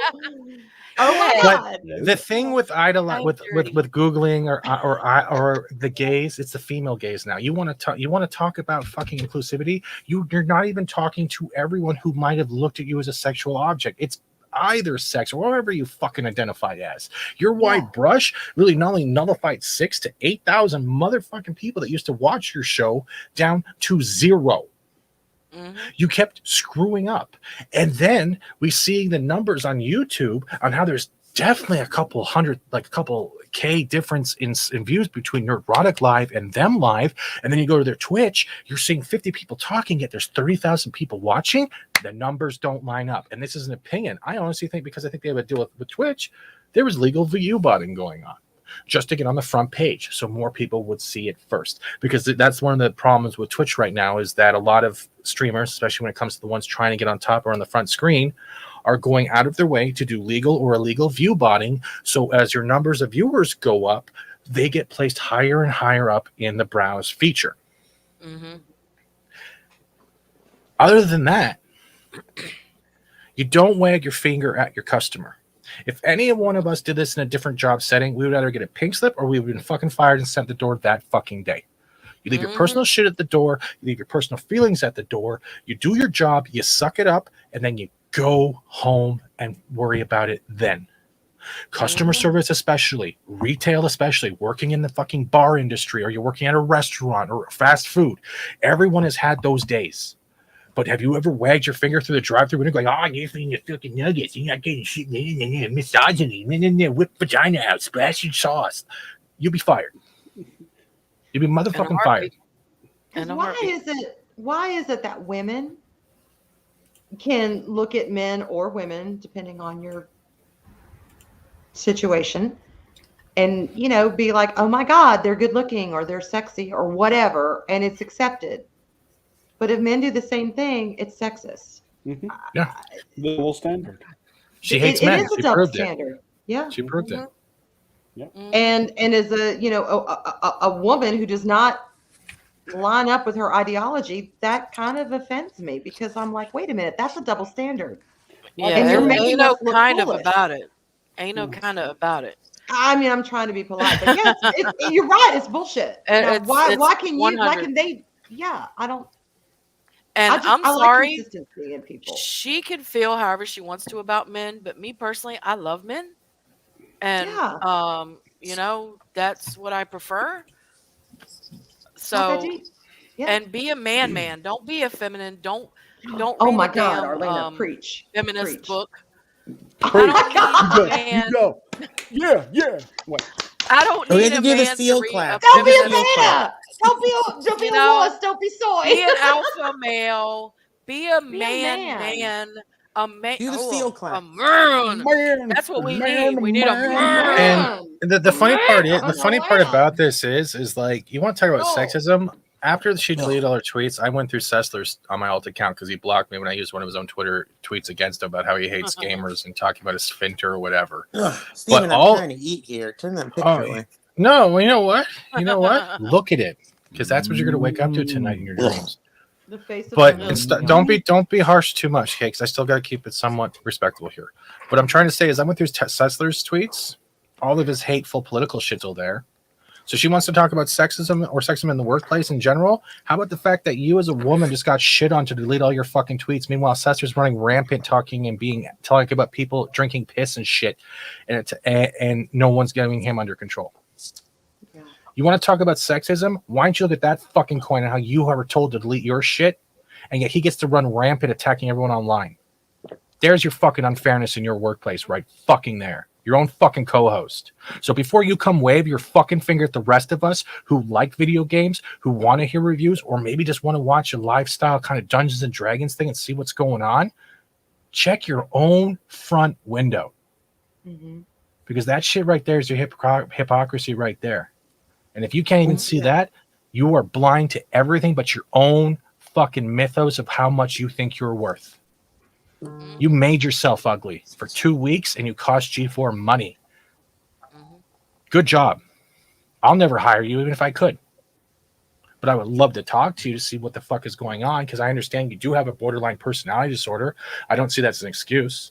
Oh my But God. the thing with with googling or the gays, it's the female gays now. You want to talk about fucking inclusivity? You're not even talking to everyone who might have looked at you as a sexual object. It's either sex or whatever you fucking identify as. Your wide brush really not only nullified 6,000 to 8,000 motherfucking people that used to watch your show down to 0. You kept screwing up. And then we see the numbers on YouTube on how there's definitely a couple hundred, like a couple K difference in views between Neurotic Live and them live. And then you go to their Twitch, you're seeing 50 people talking, yet there's 30,000 people watching. The numbers don't line up. And this is an opinion. I honestly think, because I think they have a deal with Twitch, there was legal view botting going on just to get on the front page so more people would see it first. Because that's one of the problems with Twitch right now, is that a lot of streamers, especially when it comes to the ones trying to get on top or on the front screen, are going out of their way to do legal or illegal view botting. So as your numbers of viewers go up, they get placed higher and higher up in the browse feature. Other than that, you don't wag your finger at your customer. If any one of us did this in a different job setting, we would either get a pink slip or we would have been fucking fired and sent to the door that fucking day. You leave your personal shit at the door. You leave your personal feelings at the door. You do your job. You suck it up. And then you go home and worry about it then. Customer service especially, retail especially, working in the fucking bar industry, or you're working at a restaurant or fast food. Everyone has had those days. But have you ever wagged your finger through the drive-thru window going, "Oh, you're eating your fucking nuggets. You're not getting shit, misogyny, whip vagina out, splashing sauce." You'll be fired. You'll be motherfucking fired. And why is it that women can look at men or women, depending on your situation, and, you know, be like, "Oh my God, they're good looking or they're sexy or whatever," and it's accepted. But if men do the same thing, it's sexist. Yeah. Double standard. She hates men. It is a double standard. Yeah. She proved it. Yeah. And as a, you know, a woman who does not line up with her ideology, that kind of offends me, because I'm like, wait a minute, that's a double standard. Yeah, and you're making ain't no us look kind of foolish. about it. Ain't no kind of about it. I mean, I'm trying to be polite, but yes, you're right. It's bullshit. Now, why can they? Yeah, I don't. And I'm I sorry, like consistency in people. she can feel however she wants to about men, but me personally, I love men, and you know, that's what I prefer. So, and be a man. Don't be a feminine. Don't. Oh read my a God, damn, Arlena, preach. Feminist book. Oh my God. You go. Yeah. What? I don't We need had a to do the man seal to read clap. Don't be a Seal clap. beta. Don't be You a know, wuss. Don't be soy. Be an alpha male. Be a man. A man. Do the seal clap. A man. Man, That's what we man, need. We need a man. man. And the funny part is, the funny part about this is like, you want to talk about sexism. After she deleted all her tweets, I went through Sessler's on my alt account because he blocked me when I used one of his own Twitter tweets against him about how he hates gamers and talking about his sphincter or whatever. Steven, I'm trying to eat here. Turn that picture away. No, well, you know what? Look at it, because that's what you're going to wake up to tonight in your dreams. The face of But feminism. don't be harsh too much, okay? Because I still got to keep it somewhat respectable here. What I'm trying to say is, I went through Sessler's tweets. All of his hateful political shit's still there. So she wants to talk about sexism or sexism in the workplace in general. How about the fact that you as a woman just got shit on to delete all your fucking tweets? Meanwhile, Sessler's running rampant, talking about people drinking piss and shit, and no one's getting him under control. Yeah. You want to talk about sexism? Why don't you look at that fucking coin and how you were told to delete your shit, and yet he gets to run rampant attacking everyone online? There's your fucking unfairness in your workplace, right fucking there. Your own fucking co-host. So before you come wave your fucking finger at the rest of us who like video games, who want to hear reviews, or maybe just want to watch a lifestyle kind of Dungeons and Dragons thing and see what's going on, check your own front window. Because that shit right there is your hypocrisy right there. And if you can't even see that, you are blind to everything but your own fucking mythos of how much you think you're worth. You made yourself ugly for 2 weeks and you cost G4 money. Good job. I'll never hire you even if I could. But I would love to talk to you to see what the fuck is going on, because I understand you do have a borderline personality disorder. I don't see that as an excuse.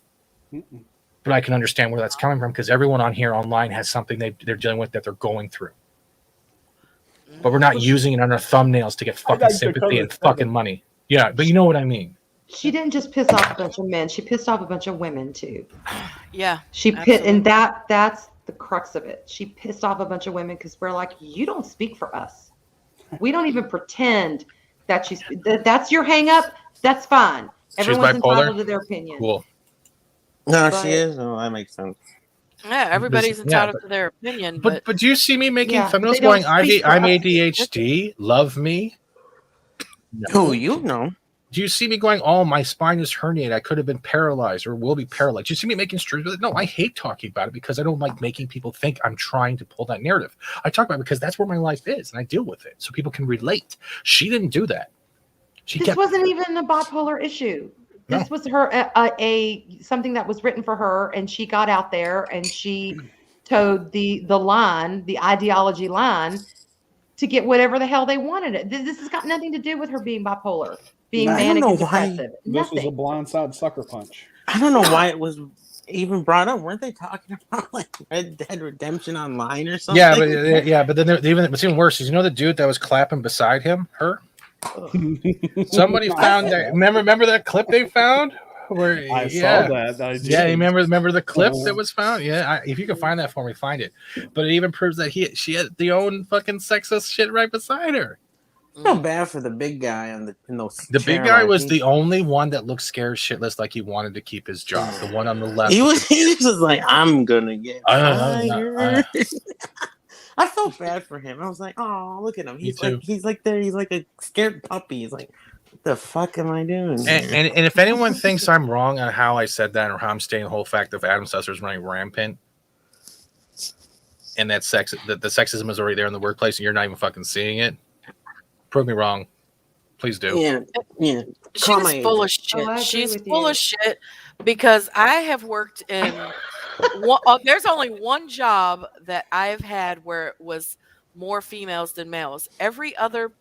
But I can understand where that's coming from, because everyone on here online has something they're dealing with that they're going through. But we're not using it on our thumbnails to get fucking sympathy and fucking money. Yeah, but you know what I mean. She didn't just piss off a bunch of men. She pissed off a bunch of women too. Yeah. She pit, and that's the crux of it. She pissed off a bunch of women because we're like, you don't speak for us. We don't even pretend that that's your hang up. That's fine. Everyone's entitled to their opinion. Cool. No, But- she is. No, that makes sense. Yeah, everybody's entitled to their opinion. But do you see me making Yeah, but thumbnails they don't going, speak for I'm us. ADHD, love me? No. Oh, you know. Do you see me going, oh, my spine is herniated, I could have been paralyzed or will be paralyzed? Do you see me making streams with it? No, I hate talking about it because I don't like making people think I'm trying to pull that narrative. I talk about it because that's where my life is and I deal with it so people can relate. She didn't do that. This wasn't even a bipolar issue. This was her a something that was written for her, and she got out there and she towed the line, the ideology line, to get whatever the hell they wanted. It. This has got nothing to do with her being bipolar, being manic and depressive. This was a blindside sucker punch. I don't know why it was even brought up. Weren't they talking about like Red Dead Redemption Online or something? Yeah, but then what's even worse is the dude that was clapping beside her. Somebody found that. Remember that clip they found? Where I saw that. Yeah, you remember the clip that was found? Yeah, if you can find that for me, find it. But it even proves that she had the own fucking sexist shit right beside her. I feel bad for the big guy in those. The big guy was the only one that looked scared shitless, like he wanted to keep his job. The one on the left. He was like, I'm gonna get fired. I felt bad for him. I was like, oh, look at him. He's like a scared puppy. He's like, what the fuck am I doing? And if anyone thinks I'm wrong on how I said that or how I'm stating the whole fact of Adam Susser's running rampant and that the sexism is already there in the workplace and you're not even fucking seeing it, prove me wrong. Please do. Yeah. She's full of shit. She's full of shit because I have worked in there's only one job that I've had where it was more females than males. Every other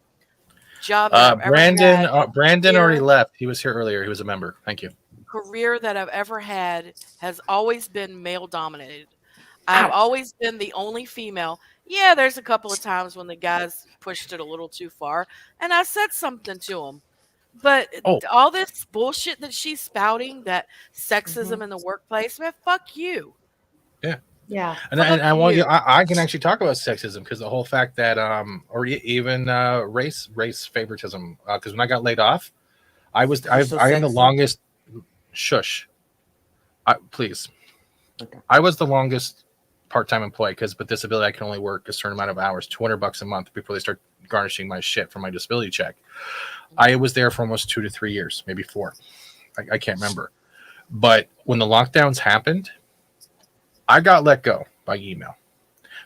job that I've Brandon ever had, Brandon already left. He was here earlier. He was a member. Thank you. Career that I've ever had has always been male dominated. I've always been the only female. Yeah, there's a couple of times when the guys pushed it a little too far and I said something to them. But all this bullshit that she's spouting, that sexism in the workplace, man, fuck you. Yeah. And I can actually talk about sexism because the whole fact that or even race favoritism because when I got laid off, I am the longest. Shush. Please. Okay. I was the longest part-time employee because with disability I can only work a certain amount of hours, $200 a month before they start garnishing my shit for my disability check. I was there for almost 2 to 3 years, maybe 4. I can't remember. But when the lockdowns happened, I got let go by email.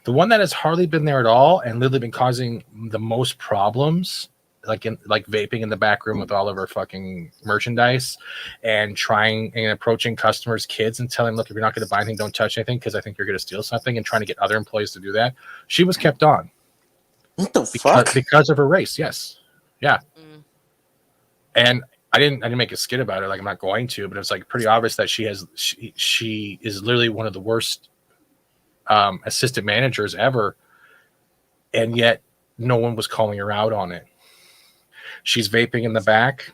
The one that has hardly been there at all and literally been causing the most problems, like vaping in the back room with all of our fucking merchandise and trying and approaching customers' kids and telling them, look, if you're not going to buy anything, don't touch anything because I think you're going to steal something, and trying to get other employees to do that. She was kept on. What the fuck? Because of her race, yes. Yeah. And I didn't make a skit about it, like I'm not going to, but it's like pretty obvious that she is literally one of the worst assistant managers ever, and yet no one was calling her out on it. She's vaping in the back.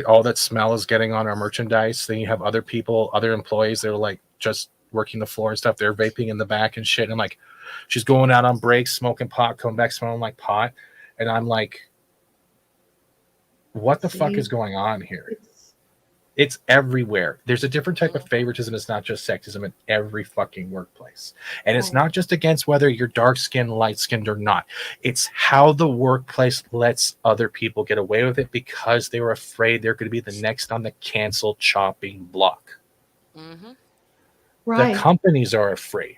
All that smell is getting on our merchandise. Then you have other people, other employees that are like just working the floor and stuff. They're vaping in the back and shit. And I'm like, she's going out on breaks, smoking pot, coming back smelling like pot, and I'm like, what the fuck is going on here? It's everywhere. There's a different type of favoritism. It's not just sexism in every fucking workplace. And it's not just against whether you're dark-skinned, light-skinned or not. It's how the workplace lets other people get away with it because they were afraid they're going to be the next on the cancel chopping block. Mm-hmm. Right. The companies are afraid.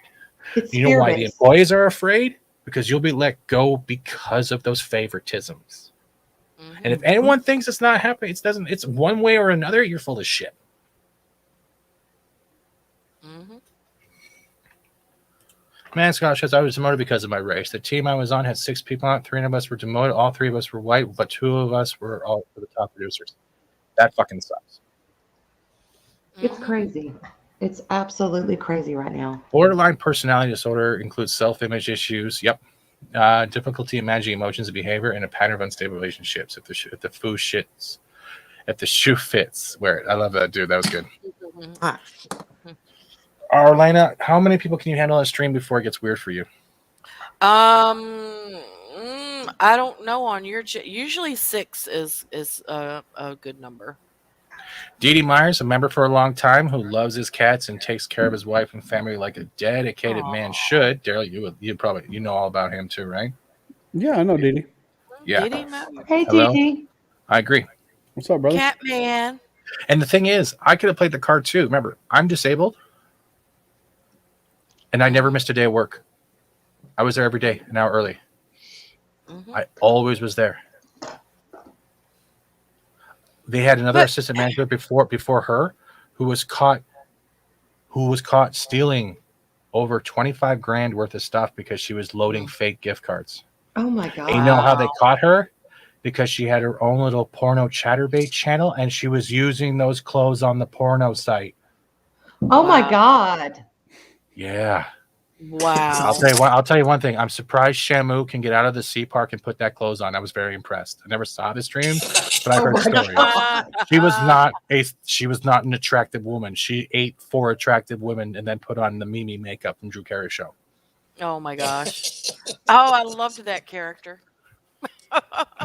You know why the employees are afraid? Because you'll be let go because of those favoritisms. And if anyone thinks it's not happening, it's one way or another, you're full of shit. Man, Scott says I was demoted because of my race. The team I was on had 6 people on it. 3 of us were demoted. All 3 of us were white, but 2 of us were all for the top producers. That fucking sucks. It's crazy. It's absolutely crazy right now. Borderline personality disorder includes self-image issues. Yep. Difficulty in managing emotions and behavior, and a pattern of unstable relationships. If the foo shits, If the shoe fits, wear it. I love that, dude. That was good. Ah, Arlena, how many people can you handle on a stream before it gets weird for you? I don't know on your usually 6 is a good number. Dee Dee Myers, a member for a long time who loves his cats and takes care of his wife and family like a dedicated man should. Daryl, you probably know all about him too, right? Yeah, I know Didi. Yeah. Didi Hey, Hello? Didi. I agree. What's up, brother? Catman. And the thing is, I could have played the card too. Remember, I'm disabled, and I never missed a day of work. I was there every day, an hour early. I always was there. They had another assistant manager before her who was caught stealing over 25 grand worth of stuff because she was loading fake gift cards. Oh my God. And you know how they caught her? Because she had her own little porno chatterbait channel and she was using those clothes on the porno site. Oh my God. Yeah. Wow. I'll tell you one thing. I'm surprised Shamu can get out of the sea park and put that clothes on. I was very impressed. I never saw the stream, but I heard stories. She was not an attractive woman. She ate 4 attractive women and then put on the Mimi makeup from Drew Carey show. Oh my gosh. Oh, I loved that character.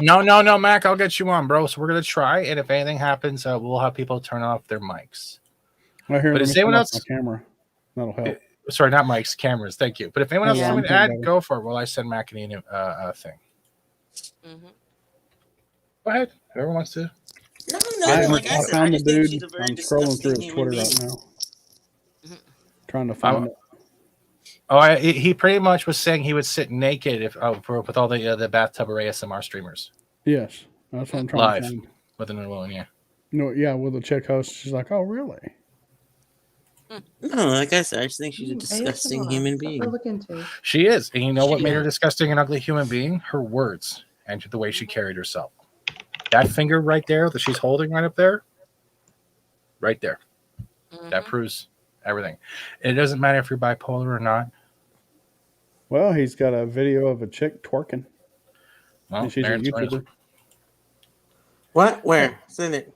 No, Mac, I'll get you on, bro. So we're gonna try, and if anything happens, we'll have people turn off their mics. Right here, But is anyone else? my camera? That'll help. Sorry, not mics, cameras. Thank you. But if anyone else Yeah, has something to I'm add, better. go for it. While I send Mac an thing. Go ahead. Whoever wants to. I found the dude. I'm scrolling through his Twitter right now, trying to find it. Oh, he pretty much was saying he would sit naked with all the bathtub or ASMR streamers. Yes, that's what I'm trying Live to find. with an woman, yeah. No, yeah, with a chick host. She's like, "Oh, really?" no, like I said, I just think she's a disgusting human being. Look into. She is. And you know what made her disgusting and ugly human being? Her words and the way she carried herself. That finger right there that she's holding right up there, right there. That proves everything. It doesn't matter if you're bipolar or not. Well, he's got a video of a chick twerking. Well, And she's a Aaron's YouTuber. What? Where? Send it.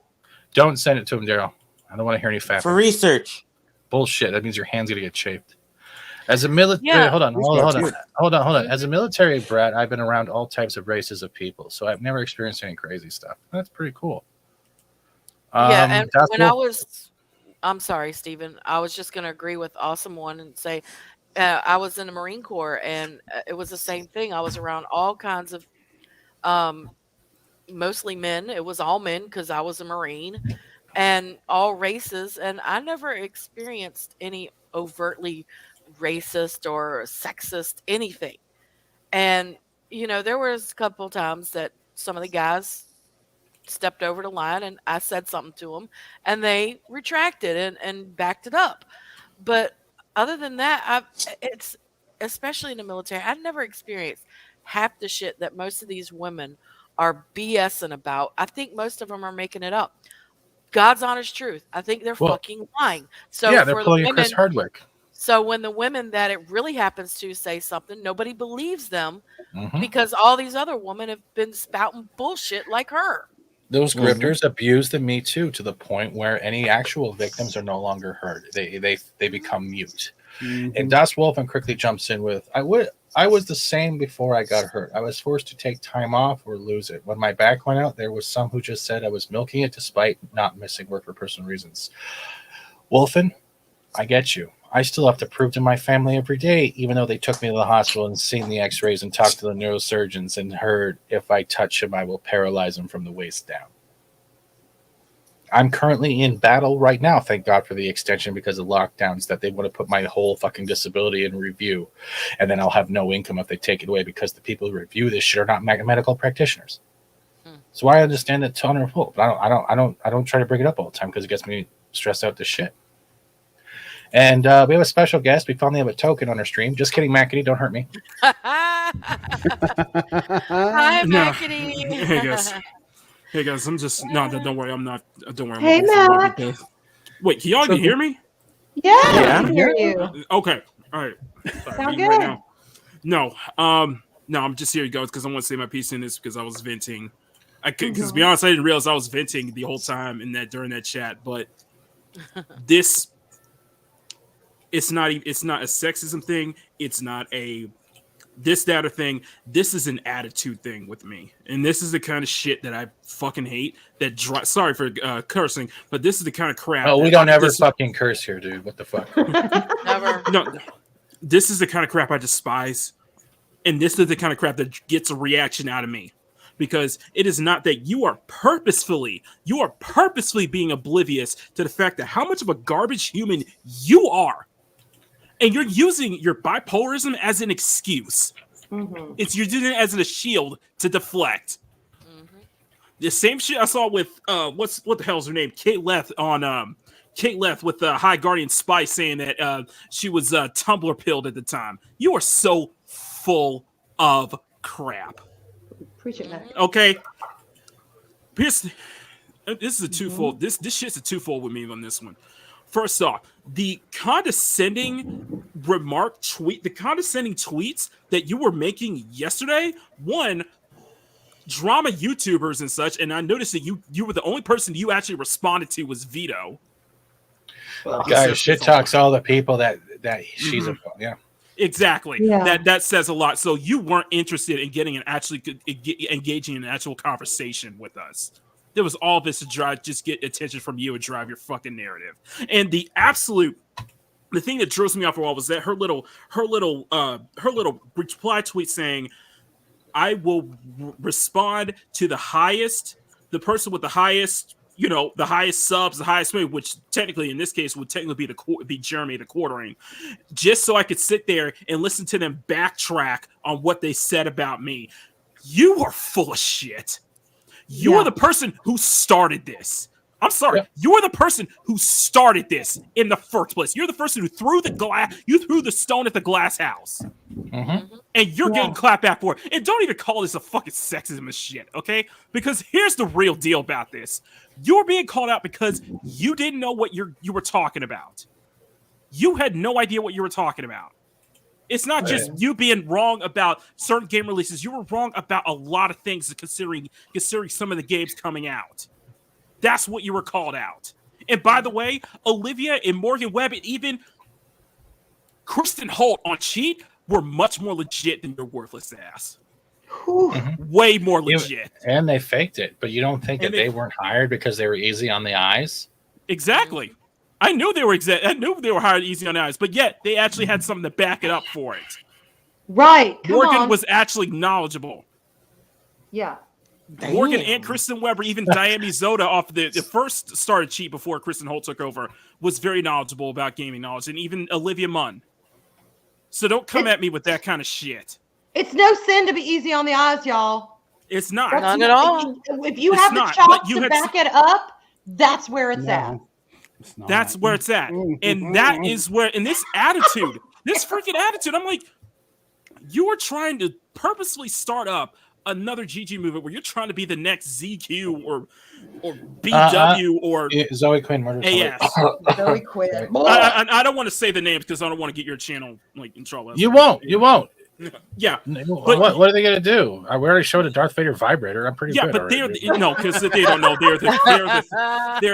Don't send it to him, Daryl. I don't want to hear any fapping. For research. Bullshit. That means your hand's gonna get chafed. As a military, hold on. As a military brat, I've been around all types of races of people, so I've never experienced any crazy stuff. That's pretty cool. And when I'm sorry, Stephen. I was just going to agree with Awesome One and say I was in the Marine Corps, and it was the same thing. I was around all kinds of, mostly men. It was all men because I was a Marine, and all races, and I never experienced any overtly racist or sexist anything. And there was a couple times that some of the guys stepped over the line and I said something to them and they retracted and backed it up. But other than that, it's especially in the military, I never experienced half the shit that most of these women are BSing about. I think most of them are making it up. God's honest truth. I think they're fucking lying. So yeah, they're for pulling the a Chris women, Hardwick. so when the women that it really happens to say something, nobody believes them because all these other women have been spouting bullshit like her. Those grifters abuse the Me Too to the point where any actual victims are no longer heard. They become mute. And Das Wolfen quickly jumps in with, I was the same before I got hurt. I was forced to take time off or lose it. When my back went out, there was some who just said I was milking it despite not missing work for personal reasons. Wolfen, I get you. I still have to prove to my family every day, even though they took me to the hospital and seen the x-rays and talked to the neurosurgeons and heard if I touch him, I will paralyze him from the waist down. I'm currently in battle right now, thank God for the extension because of lockdowns, that they want to put my whole fucking disability in review, and then I'll have no income if they take it away because the people who review this shit are not medical practitioners. So I understand that tone of hope, but I don't try to bring it up all the time because it gets me stressed out to shit. And we have a special guest. We finally have a token on our stream. Just kidding, Macity. Don't hurt me. Hi, Macity. Hey guys, I'm just don't worry, I'm not. Don't worry. Hey, Mac. Wait, can y'all even hear me? Yeah, I can hear you. Okay, all right. Sound good. Right now. No, I'm just here, guys, because I want to say my piece in this because I was venting. Because to be honest, I didn't realize I was venting the whole time during that chat. But this, it's not a sexism thing. It's not a this, that, or thing. This is an attitude thing with me, and this is the kind of shit that I fucking hate. Sorry for cursing, but this is the kind of crap. Oh, we don't ever fucking curse here, dude. What the fuck? Never. No, this is the kind of crap I despise, and this is the kind of crap that gets a reaction out of me, because it is not that you are purposefully being oblivious to the fact that how much of a garbage human you are. And you're using your bipolarism as an excuse. Mm-hmm. You're using it as a shield to deflect. Mm-hmm. The same shit I saw with what the hell's her name? Kate Leth on Kate Leth with High Guardian Spice saying that she was Tumblr pilled at the time. You are so full of crap. Appreciate that. Okay. This is a twofold. This shit's a twofold with me on this one. First off, the condescending tweets that you were making yesterday, one, drama YouTubers and such, and I noticed that you were the only person you actually responded to was Vito. Well, guys, shit talks all the people that she's Exactly. Yeah. That says a lot. So you weren't interested in engaging in an actual conversation with us. There was all this to just get attention from you and drive your fucking narrative. And the thing that throws me off for a while was that her little reply tweet saying, "I will respond to the person with the highest, the highest subs, the highest money," which technically in this case would technically be Jeremy the Quartering, just so I could sit there and listen to them backtrack on what they said about me. You are full of shit. You are the person who started this. I'm sorry. Yeah. You are the person who started this in the first place. You're the person who threw the stone at the glass house. Mm-hmm. And you're getting clapped back for it. And don't even call this a fucking sexism shit, okay? Because here's the real deal about this. You're being called out because you didn't know what you were talking about. You had no idea what you were talking about. It's not just you being wrong about certain game releases. You were wrong about a lot of things, considering some of the games coming out. That's what you were called out. And by the way, Olivia and Morgan Webb and even Kristen Holt on Cheat were much more legit than your worthless ass. Mm-hmm. Way more legit. And they faked it. But you don't think that they weren't hired because they were easy on the eyes? Exactly. I knew they were hired easy on the eyes, but yet they actually had something to back it up for it. Right. Morgan was actually knowledgeable. Yeah. Damn. Morgan and Kristen Webber, even Diane Zoda off the first started Cheat before Kristen Holt took over, was very knowledgeable about gaming knowledge, and even Olivia Munn. So don't come at me with that kind of shit. It's no sin to be easy on the eyes, y'all. It's not. None at all. If you have the chops to back it up, that's where it's at. That's where it's at. And that is where, in this attitude, this freaking attitude, I'm like, you are trying to purposely start up another GG movement where you're trying to be the next ZQ or BW or Zoe Quinn murdered AS. Zoe Quinn. I don't want to say the names because I don't want to get your channel in trouble. You won't. Yeah. But what are they gonna do? We already showed a Darth Vader vibrator. I'm pretty good. Yeah, but because they don't know. They're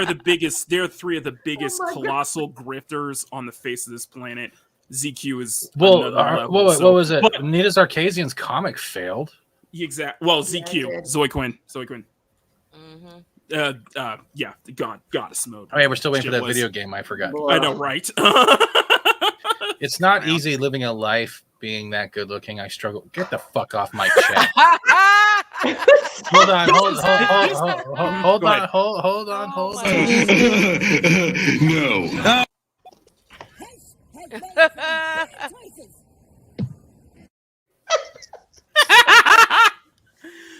the biggest. They're three of the biggest colossal grifters on the face of this planet. ZQ is what was it? Nita Zarkazian's comic failed. Exactly. Well, ZQ, Zoe Quinn. Mm-hmm. Goddess mode. Oh yeah, we're still waiting for that video game. I forgot. I know, right? It's not easy living a life being that good looking. I struggle. Get the fuck off my chat. Hold on. No.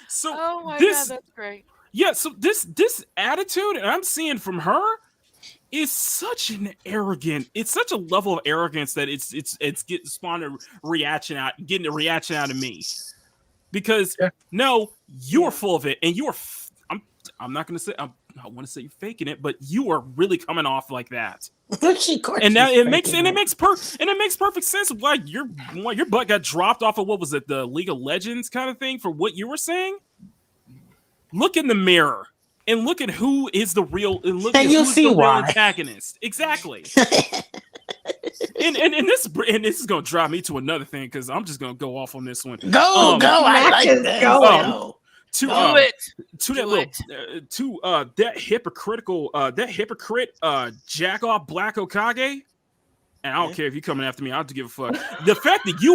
So oh my god, that's great. Yeah, so this attitude I'm seeing from her is such an arrogant. It's such a level of arrogance that it's getting spawned a reaction out, getting a reaction out of me. Because no, you're full of it, and you are. I'm not gonna say. I want to say you're faking it, but you are really coming off like that. And now it makes perfect sense why your butt got dropped off of what was it, the League of Legends kind of thing for what you were saying. look in the mirror and look at who is the real and look And at you'll who's see the real why. antagonist. Exactly. and this is gonna drive me to another thing because I'm just gonna go off on this one. Go, I Mac like is this. going. To that hypocrite jack off Black Okage. And I don't care if you're coming after me. I don't give a fuck. The fact that you're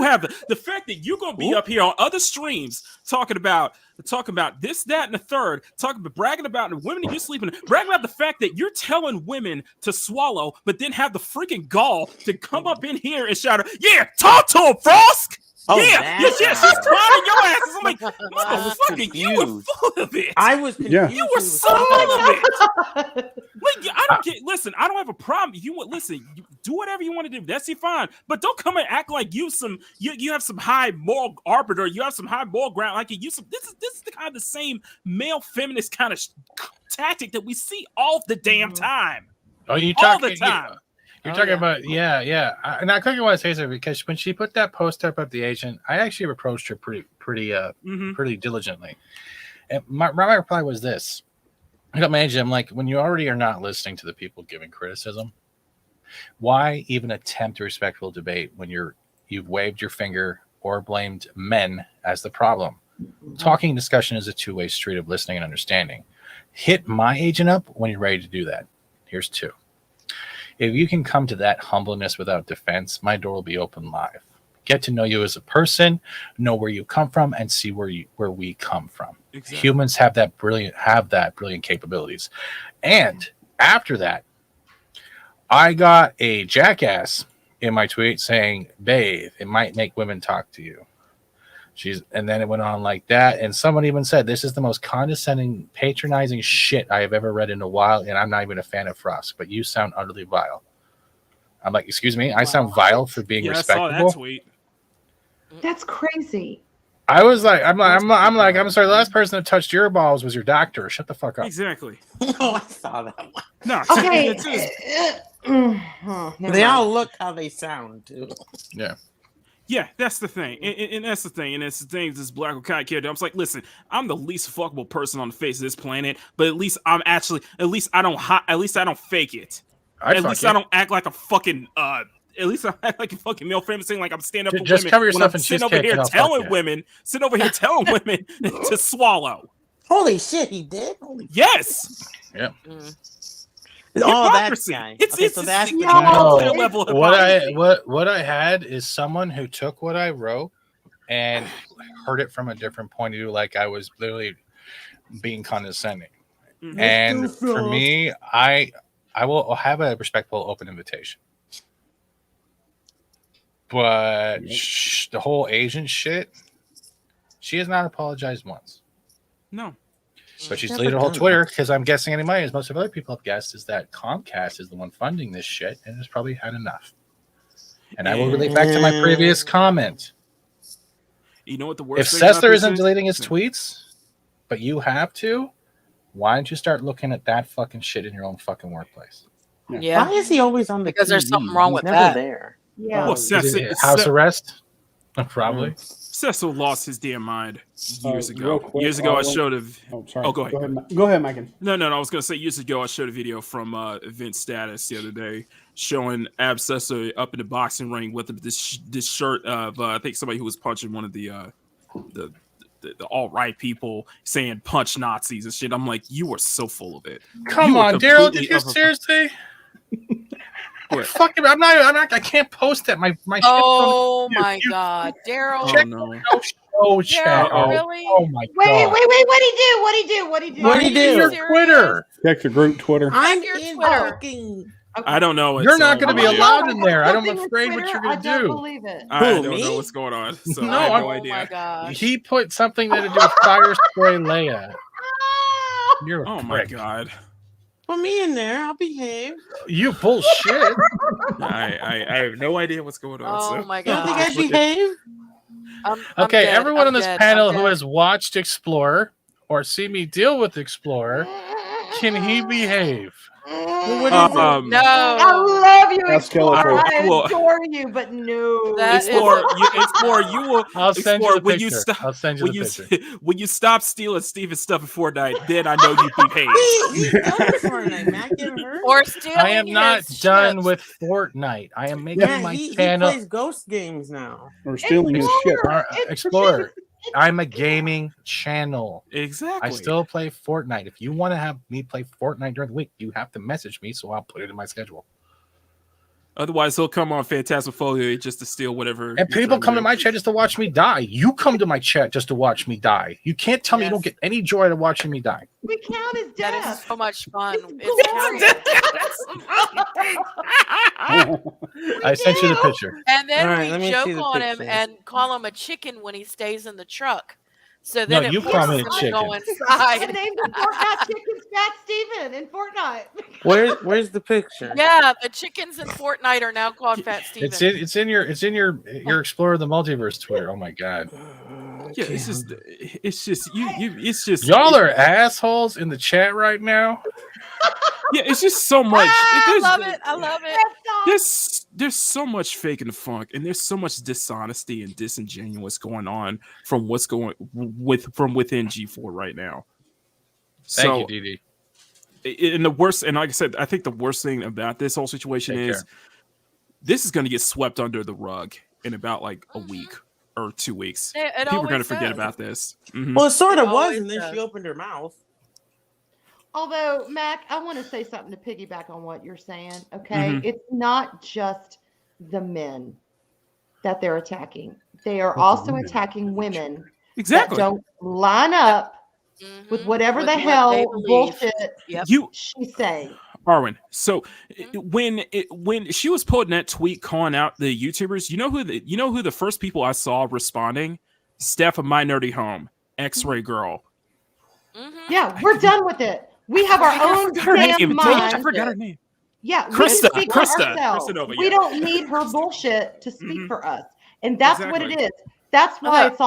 gonna be up here on other streams talking about this, that, and the third, bragging about the women that you're sleeping, bragging about the fact that you're telling women to swallow, but then have the freaking gall to come up in here and shout, "Yeah, talk to him, Frosk." Oh, yeah, she's clowning your asses. I'm like, motherfucker, you were full of it. I was confused. Yeah. You were so full of it. Like, I don't get. Listen, I don't have a problem. You do whatever you want to do. That's fine. But don't come and act like you have some high moral arbiter. You have some high moral ground. Like you some. This is the kind of the same male feminist kind of tactic that we see all the damn time. Oh, you all talking the time. You're talking about and I couldn't want to say so because when she put that post up of the agent, I actually approached her pretty diligently. And my reply was this: I got my agent. I'm like, when you already are not listening to the people giving criticism, why even attempt a respectful debate when you've waved your finger or blamed men as the problem? Talking and discussion is a two-way street of listening and understanding. Hit my agent up when you're ready to do that. Here's 2. If you can come to that humbleness without defense, my door will be open live. Get to know you as a person, know where you come from, and see where we come from. Exactly. Humans have that brilliant capabilities. And after that, I got a jackass in my tweet saying, "Babe, it might make women talk to you." And then it went on like that. And someone even said, "This is the most condescending, patronizing shit I have ever read in a while. And I'm not even a fan of Frost, but you sound utterly vile." I'm like, excuse me, I sound vile for being respectable. I saw that tweet. That's crazy. I was like, I'm sorry. The last person that touched your balls was your doctor. Shut the fuck up. Exactly. Oh, I saw that one. No. Okay. They all look how they sound too. Yeah. Yeah, that's the thing, and that's the thing, and that's the thing. This Black Okage character, I was like, listen, I'm the least fuckable person on the face of this planet, but at least I don't fake it. At least I don't act like a fucking at least I act like a fucking male feminist saying like I'm standing up for just women. cover yourself in sitting over here telling women to swallow. Holy shit, he did. Yes. Yeah. Oh, that's guy. It's so that's the level of what I had is someone who took what I wrote and heard it from a different point of view, like I was literally being condescending. Mm-hmm. And for me, I will have a respectful, open invitation. But the whole Asian shit, she has not apologized once. No. But she's deleted her whole Twitter because I'm guessing anyway, as most of other people have guessed, is that Comcast is the one funding this shit and has probably had enough. And I will relate back to my previous comment. You know what the worst if thing Cessor about isn't this deleting his tweets, but you have to, why don't you start looking at that fucking shit in your own fucking workplace? Yeah. Why is he always on the Because TV? there's something wrong He's with never that. There. Yeah. Well, House arrest? Probably. Cecil lost his damn mind years ago. Real quick, Years ago, I showed a. Oh, sorry. Oh, go ahead. Go ahead, Megan. No. I was gonna say years ago, I showed a video from Event Status the other day showing Ab Cesar up in the boxing ring with this shirt of I think somebody who was punching one of the alt-right people saying "punch Nazis" and shit. I'm like, you are so full of it. Come on, Daryl, did you seriously? Fucking, I'm not. I can't post that. My oh my god, Daryl! Check chat. Really? Oh my god! Wait! What'd he do? Your Twitter. Check your group Twitter. I'm your in Twitter. fucking. I don't know. You're not going to be idea. allowed in there. I'm Something with afraid what Twitter? you're going to I don't do. believe it. I don't me? know what's going on. So No, I have no Oh idea. my gosh! He put something that to do with fire spray Leia. You're a Oh my prick. god! Put me in there. I'll behave. You bullshit. I have no idea what's going on. Oh so. my You don't think gosh! I behave? I'm Okay, dead. everyone I'm on this dead. panel I'm who dead. has watched Explorer or seen me deal with Explorer, can he behave? What is it? I No. love you, Ask Explorer. Skeletor. I Well, adore you, but no. That is- Explorer, you will. I'll send you Explorer, the when you picture. stop, I'll send you when the you picture. when you stop stealing Steven's stuff in Fortnite, then I know you behave. He's done with Fortnite. Matt getting hurt. Or stealing I am not his done ships. with Fortnite. I am making Matt, my he channel. plays ghost games now. Or stealing his ship. Explorer. I'm a gaming channel. Exactly. I still play Fortnite. If you want to have me play Fortnite during the week, you have to message me so I'll put it in my schedule. Otherwise, he'll come on Phantasmafolia just to steal whatever. And people come to my chat just to watch me die. You come to my chat just to watch me die. You can't tell me you don't get any joy out of watching me die. We count as That is death. so much fun. I sent you the picture. And then All right, let we me joke see the on him picture. and call him a chicken when he stays in the truck. So No, then it you call me a forces him to go chicken. I inside. named the Fortnite chickens Fat Steven in Fortnite. Where's the picture? Yeah, the chickens in Fortnite are now called Fat Steven. It's in your Explorer the Multiverse Twitter. Oh my god. Yeah, it's just you it's just Y'all are assholes in the chat right now. yeah, it's just so much. I love it. I love it. There's so much fake and funk, and there's so much dishonesty and disingenuous going on from what's going from within G4 right now. Thank you, DD. And the worst, and like I said, I think the worst thing about this whole situation Take is this is going to get swept under the rug in about like a week or 2 weeks. People are going to forget about this. Mhm. Well, it sort of was, always and then does. she opened her mouth. Although, Mac, I want to say something to piggyback on what you're saying. Okay. Mhm. It's not just the men that they're attacking, they are also attacking women Exactly. that don't line up with whatever With the what they hell believe. bullshit Yep. she's saying. Arwen. So when she was putting that tweet calling out the YouTubers, you know who the first people I saw responding? Steph of My Nerdy Home, X-Ray Girl. Yeah, we're done with it. We have our own damn mind. I forgot her name. Yeah, Krista. we can speak for Krista ourselves. Nova, We yeah. don't need her bullshit to speak for us, and that's what it is. That's why it's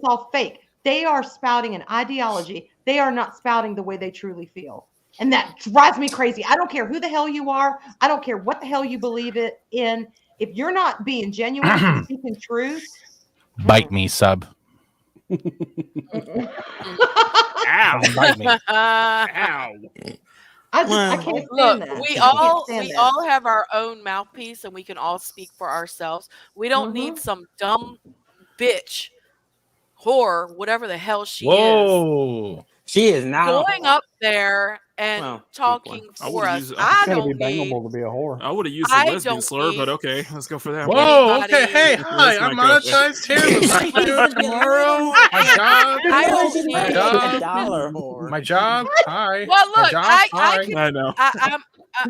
all fake. They are spouting an ideology. They are not spouting the way they truly feel, and that drives me crazy. I don't care who the hell you are. I don't care what the hell you believe it in. If you're not being genuine and speaking truth, Bite me, sub. Ow! Bite me. Ow! I can't stand Look, that. we I can't all stand that. all have our own mouthpiece, and we can all speak for ourselves. We don't need some dumb bitch, whore, whatever the hell she is, Whoa. She is now going up there and talking I for would've us. used- I It's gotta don't be need. bangable to be a whore. I would have used the I lesbian don't slur, need- but okay, let's go for that. Whoa, Anybody- okay, hey, hi, Let's I'm not go. monetized here. Let's do it tomorrow. My job. I don't My need. job. $1 whore. My job. Hi. Well, My look, job. I Hi. can. I know.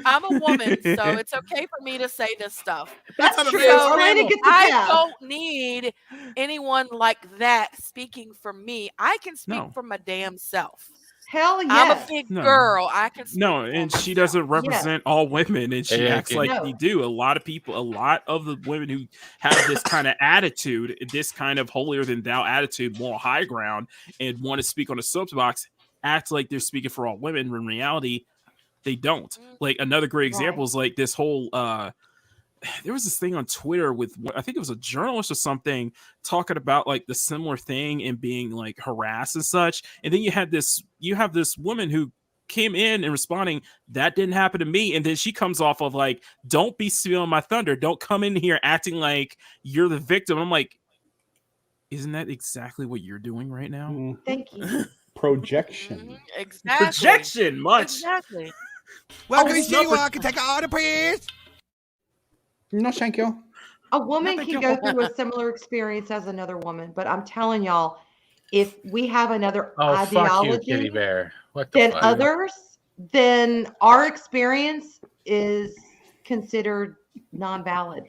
I'm a woman, so it's okay for me to say this stuff. That's true. So Elena gets the I pass. don't need anyone like that speaking for me. I can speak No. for my damn self. Hell yes. I'm a big No. girl. I can speak No, for and she myself. doesn't represent all women, and she Yeah, acts yeah. like No. you do. A lot of people, a lot of the women who have this kind of attitude, this kind of holier than thou attitude, moral high ground, and want to speak on a soapbox, act like they're speaking for all women. When in reality, they don't. Like another great example is like this whole. There was this thing on Twitter with I think it was a journalist or something talking about like the similar thing and being like harassed and such. And then you have this woman who came in and responding, that didn't happen to me. And then she comes off of like, don't be stealing my thunder. Don't come in here acting like you're the victim. I'm like, isn't that exactly what you're doing right now? Thank you. Projection. Exactly. Projection, much. Exactly. Welcome it's to not you. Can take an order, please. No, thank you. A woman thank can you. go through a similar experience as another woman, but I'm telling y'all, if we have another Oh, fuck you, ideology kitty bear. What the than fuck? others, then our experience is considered non-valid.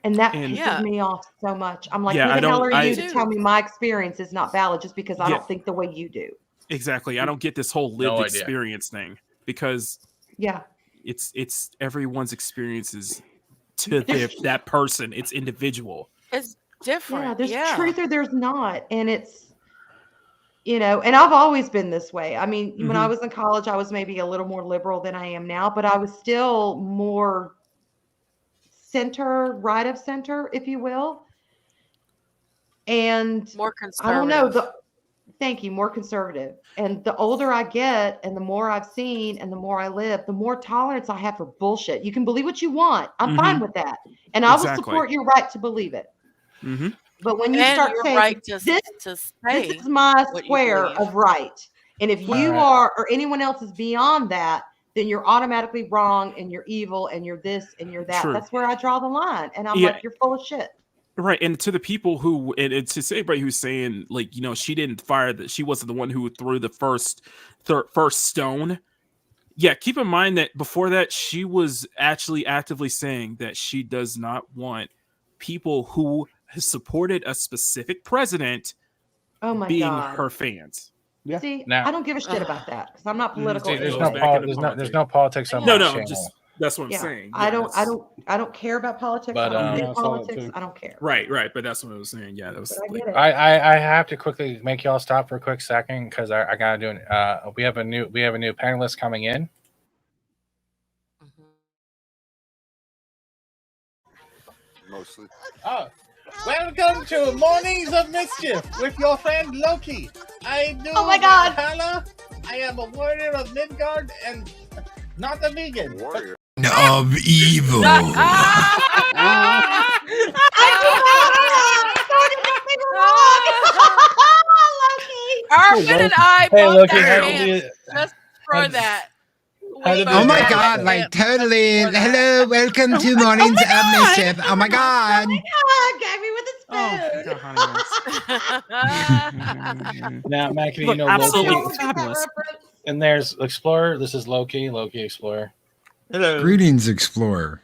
And that And- pisses Yeah. me off so much. I'm like, Yeah, I who the hell don't- are you I- to tell me my experience is not valid just because I Yeah. don't think the way you do? Exactly. I don't get this whole lived No idea. experience thing because Yeah. it's everyone's experiences to that person. It's individual. It's different. Yeah, there's truth or there's not. And you know, and I've always been this way. I mean, when I Mhm. was in college, I was maybe a little more liberal than I am now, but I was still more center, right of center, if you will. And More I don't know, conservative. thank you, more conservative. And the older I get and the more I've seen and the more I live, the more tolerance I have for bullshit. You can believe what you want. I'm fine with that. And I will Exactly. support your right to believe it. Mhm. But when you And start your saying right to this say is my what you square believe. of right, and if you Right. are or anyone else is beyond that, then you're automatically wrong and you're evil and you're this and you're that. True. That's where I draw the line. And I'm Yeah. like, you're full of shit. Right, and to the people who, and to anybody who's saying like, you know, she didn't fire that, she wasn't the one who threw the first stone. Yeah, keep in mind that before that, she was actually actively saying that she does not want people who have supported a specific president Oh my being God. her fans. Yeah. See, Now- I don't give a shit about that because I'm not political. See, there's Goes no back pol- into there's politics. no politics on No, my no, channel. just that's what I'm Yeah, saying. I Yeah, don't care about politics. But, I don't Yeah, do I saw that politics. too. I don't care. right, but that's what I was saying. Yeah, that was But I like, get it. I have to quickly make y'all stop for a quick second because I gotta do it. We have a new panelist coming in. Mostly. Oh, welcome to Mornings of Mischief with your friend Loki. I do Oh my God. Valhalla. I am a warrior of Midgard and not a vegan. Warrior. Of evil. Arvin and I Hey, both Loki, got how hands did you- just for how- that. how We did both the Oh my got dance God, go? like totally. For that. Hello, welcome to Mornings of Mischief. Oh my God. Gave me with a spoon. Now, Matt, can you Look, know absolutely Loki? fabulous. And there's Explorer. This is Loki Explorer. Hello. Greetings, Explorer.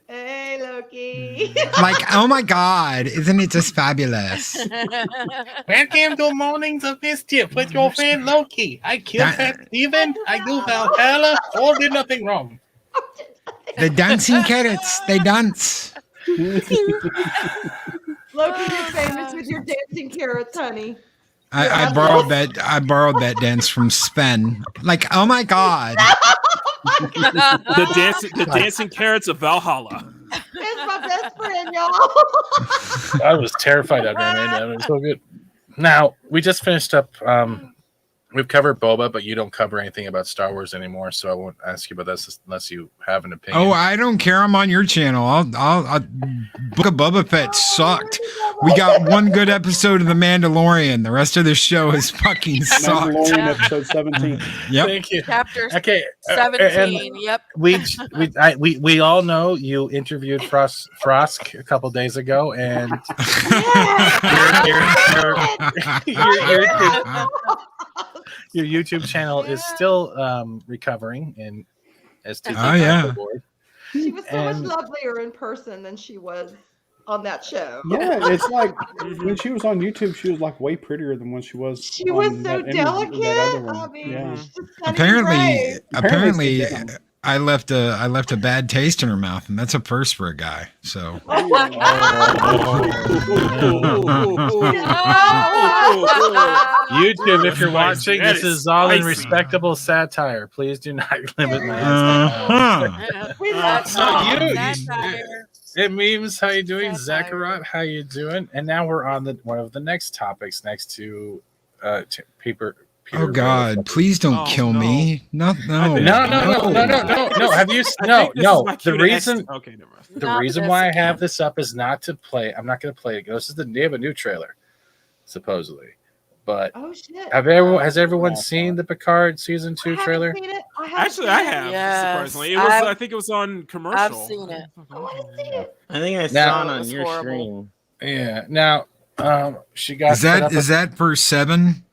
Hey, Loki. Like, oh my God, isn't it just fabulous? Welcome to Mornings of Mischief with your friend Loki. I killed Pat Steven. I do Valhalla. All did nothing wrong. The dancing carrots, they dance. Loki, you're famous with your dancing carrots, honey. I borrowed that dance from Sven. Like, oh my God. The dancing carrots of Valhalla. It's my best friend, y'all. I was terrified after I made that. It was so good. Now, we just finished up. We've covered Boba, but you don't cover anything about Star Wars anymore, so I won't ask you about this unless you have an opinion. Oh, I don't care. I'm on your channel. I'll Book of Boba Fett sucked. We got one good episode of The Mandalorian. The rest of the show is fucking sucked. Mandalorian episode 17. Yep. Thank you. Chapter Okay, 17. Yep. we all know you interviewed Frosk a couple days ago, and your YouTube channel is still recovering, and as to Oh, yeah. She was so much And- lovelier in person than she was on that show. Yeah, it's like when she was on YouTube, she was like way prettier than when she was. She was on so that delicate. that other one. I mean, yeah. she's just stunning and brave. Apparently, it's the denim. I left a bad taste in her mouth, and that's a first for a guy. So YouTube, if you're watching, That this is is all in spicy. respectable satire. Please do not limit my Uh-huh. We love So Tom. It memes, how you doing? Satire. Zachariah, how you doing? And now we're on one of the next topics next to Peter. Oh God! Please don't Oh, kill no. me. No. No. Have you? I No, think this no. is my The cue to reason, exit. Okay, never mind. the Not reason this why I again. have this up is not to play. I'm not going to play it. This is they have a new trailer, supposedly. But Oh shit! has everyone seen the Picard season 2 trailer? Seen it. Actually, I have. Yes, Surprisingly, it was. I think it was on commercial. I've seen it. I want to see it. I think I Now- saw it It on was your horrible. stream. Yeah. Now, she got Is that for 7?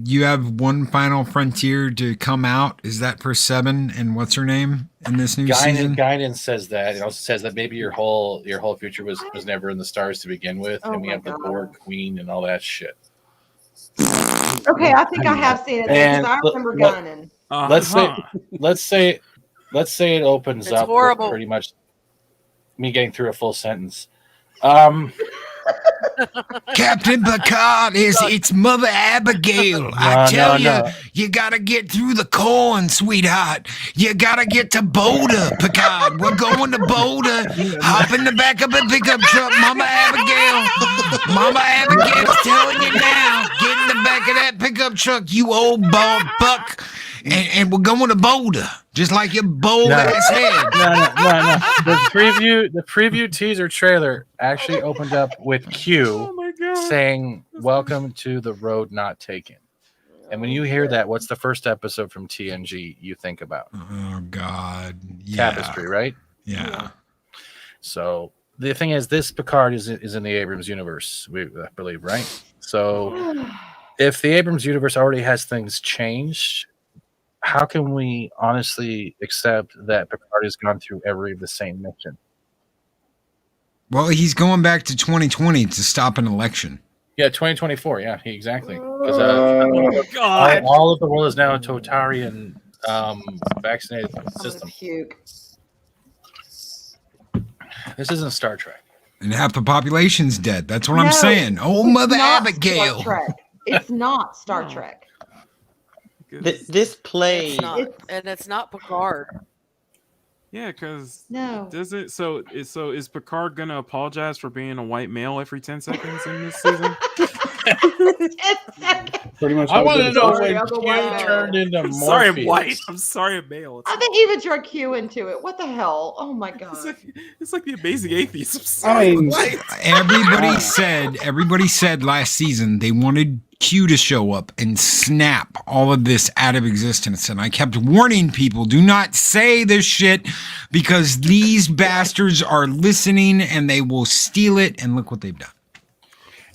You have one final frontier to come out. Is that for 7? And what's her name in this new season? Guinan says that. It also says that maybe your whole future was never in the stars to begin with, Oh and we my have the God. Borg Queen and all that shit. Okay, I think I have seen it because And I remember look- Guinan. Let's say it opens It's up horrible. with pretty much me getting through a full sentence. Captain Picard it's Mother Abigail. I tell you, you gotta get through the corn, sweetheart. You gotta get to Boulder, Picard. We're going to Boulder. Hop in the back of a pickup truck, Mama Abigail. Mama Abigail's telling you now. Get in the back of that pickup truck, you old bald buck. And we're going to Boulder, just like your bold ass head. No. The preview teaser trailer actually opened up with Q saying, "Welcome to the road not taken." And when you hear that, what's the first episode from TNG you think about? Oh God, Tapestry, right? Yeah. So the thing is, this Picard is in the Abrams universe, I believe, right? So if the Abrams universe already has things changed, how can we honestly accept that Picard has gone through every of the same mission? Well, he's going back to 2020 to stop an election. Yeah, 2024. Yeah, exactly. Because God. all of the world is now a totalitarian vaccinated system. This isn't Star Trek. And half the population's dead. That's what I'm saying. Oh, Mother Abigail. Star Trek. It's not Star Trek. This play, It's not Picard. Yeah, because No. does it? So is Picard gonna apologize for being a white male every 10 seconds in this season? Pretty much. I want to know Sorry, when I'm a Q white male. turned into I'm sorry, I'm Morpheus. white. I'm sorry, I'm male. I think even drug Q into it. What the hell? Oh my god. It's like the Amazing Atheist. I'm sorry, I mean, white. Everybody said last season they wanted Q to show up and snap all of this out of existence. And I kept warning people, do not say this shit because these bastards are listening and they will steal it. And look what they've done.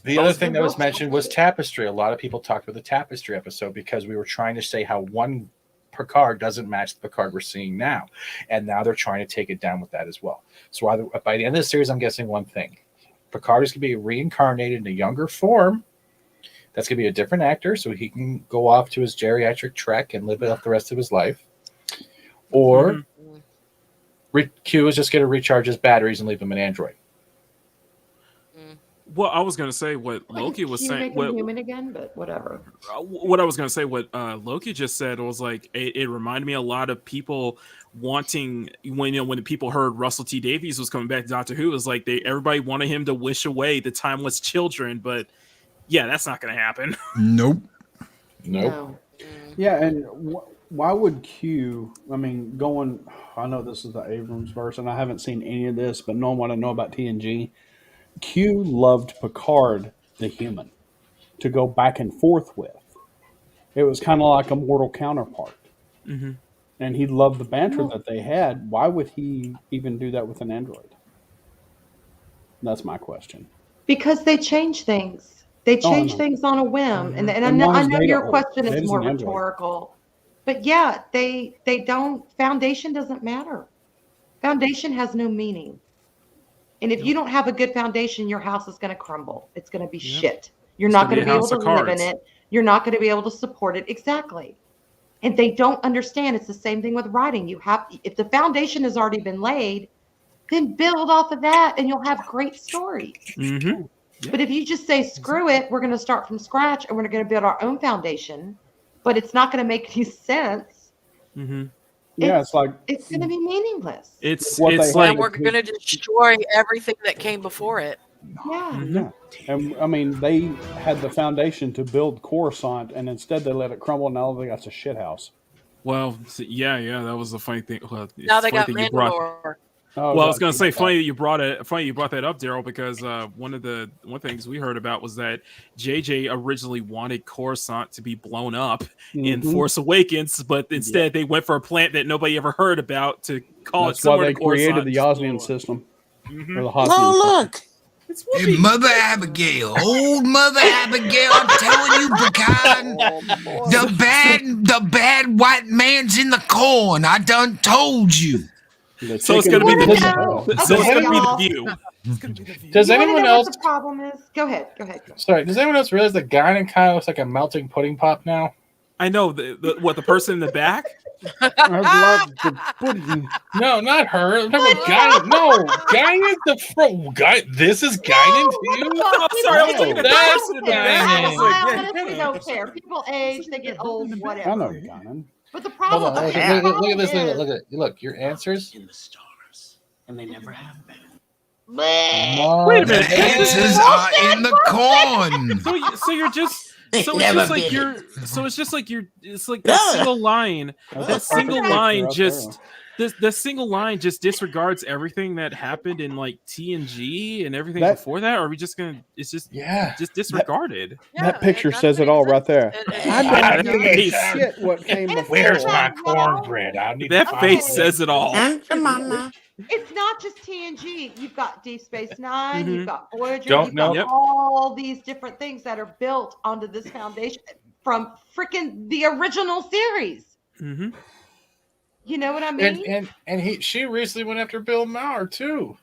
The other thing that was mentioned was Tapestry. A lot of people talked about the Tapestry episode because we were trying to say how one Picard doesn't match the Picard we're seeing now. And now they're trying to take it down with that as well. So by the end of the series, I'm guessing one thing. Picard is going to be reincarnated in a younger form. That's going to be a different actor, so he can go off to his geriatric trek and live it up the rest of his life. Or Q is just going to recharge his batteries and leave him an android. Well, I was going to say what Loki was saying. What, human again, but whatever. What I was going to say, what Loki just said was like, it reminded me a lot of people wanting, when the people heard Russell T Davies was coming back to Doctor Who, it was like everybody wanted him to wish away the timeless children, but yeah, that's not going to happen. Nope. No. yeah, and why would Q? I mean, I know this is the Abrams verse, and I haven't seen any of this, but knowing what I know about TNG, Q loved Picard, the human, to go back and forth with. It was kind of like a mortal counterpart. Mm-hmm. And he loved the banter that they had. Why would he even do that with an android? That's my question. Because they change things. They change things on a whim. And I know your question is more rhetorical. But yeah, they don't, foundation doesn't matter. Foundation has no meaning. And if you don't have a good foundation, your house is going to crumble. It's going to be shit. You're not going to be able to live in it. You're not going to be able to support it. Exactly. And they don't understand. It's the same thing with writing. If the foundation has already been laid, then build off of that and you'll have great stories. Mm-hmm. But if you just say, screw it, we're going to start from scratch and we're going to build our own foundation, but it's not going to make any sense. Mm-hmm. Yeah, it's like it's going to be meaningless. It's like we're going to destroy everything that came before it. Yeah. Yeah. And I mean, they had the foundation to build Coruscant, and instead they let it crumble. Now they got a shit house. Well, yeah, that was the funny thing. Well, now they got Mandalore. Well, I was gonna say, funny you brought that up, Daryl, because one things we heard about was that JJ originally wanted Coruscant to be blown up in Force Awakens, but instead they went for a plant that nobody ever heard about to call it similar to Coruscant. That's why they created the Osmium system. Or the oh, look! Hey, Mother Abigail, old Mother Abigail, I'm telling you, Picard, the bad white man's in the corn. I done told you. So it's gonna be the view. Does anyone else? What the problem is? Go ahead. Sorry. Does anyone else realize the guy in kind of looks like a melting pudding pop now? I know the person in the back. I like the pudding. No, not her. I'm talking about Guinan. No, Guinan's the guy. This is Guinan to you? I'm sorry, I was looking at the That's person in the back. I was like, I yeah, honestly don't care. People age, they get old, whatever. I know Guinan. But the Hold problem, on. the Look at problem this. is, Look, your answers. In the stars, and they never have been. bleh. Wait a The minute. answers are in the corn. So you're just so it's just like you're so it's just like you're it's like that single line. That single line just the single line just disregards everything that happened in like TNG and everything before that. Or are we just gonna? It's just disregarded. That picture says it all right there. I don't give a shit what came before. Where's my cornbread? I need That face says it all. It's not just TNG. You've got Deep Space Nine. You've got Voyager. Don't you've know. got all these different things that are built onto this foundation from freaking the original series. Mm-hmm. You know what I mean? And she recently went after Bill Maher too,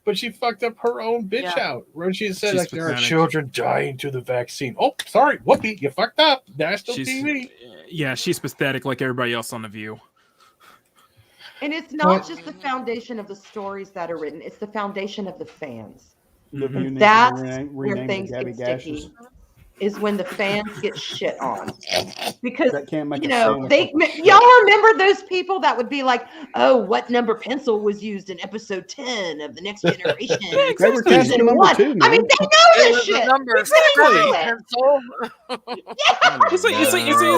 but she fucked up her own bitch out. Where she said She's like there are pathetic. children dying to the vaccine. Oh, sorry, Whoopi, you fucked up. National TV. Yeah, she's pathetic like everybody else on The View. And it's not just the foundation of the stories that are written; it's the foundation of the fans. Mm-hmm. That's where things get sticky. Is when the fans get shit on, because That can't make you a know sandwich. y'all remember those people that would be like, "Oh, what number pencil was used in episode 10 of the Next Generation?" They were casting Season number 1. 2, I mean, man. they know this shit. It's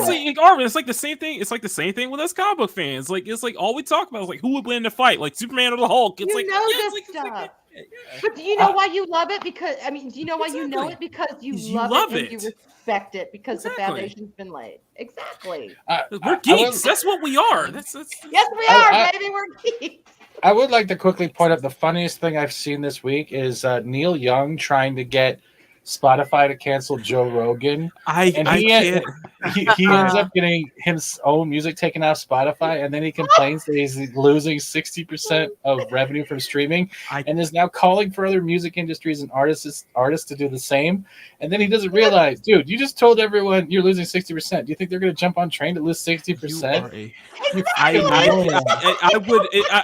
like Arvin. It's like the same thing. It's like the same thing with us comic book fans. Like it's like all we talk about is like who would win in the fight, like Superman or the Hulk. It's You like know yeah, this stuff. But do you know why you love it? Because do you know why you know it? Because you love it and you respect it because the foundation's been laid. Exactly. We're geeks. That's what we are. That's yes, we are, baby. We're geeks. I would like to quickly point out the funniest thing I've seen this week is Neil Young trying to get Spotify to cancel Joe Rogan. He ends up getting his own music taken off Spotify, and then he complains that he's losing 60% of revenue from streaming, and is now calling for other music industries and artists to do the same. And then he doesn't realize, dude, you just told everyone you're losing 60%. Do you think they're going to jump on train to lose 60%?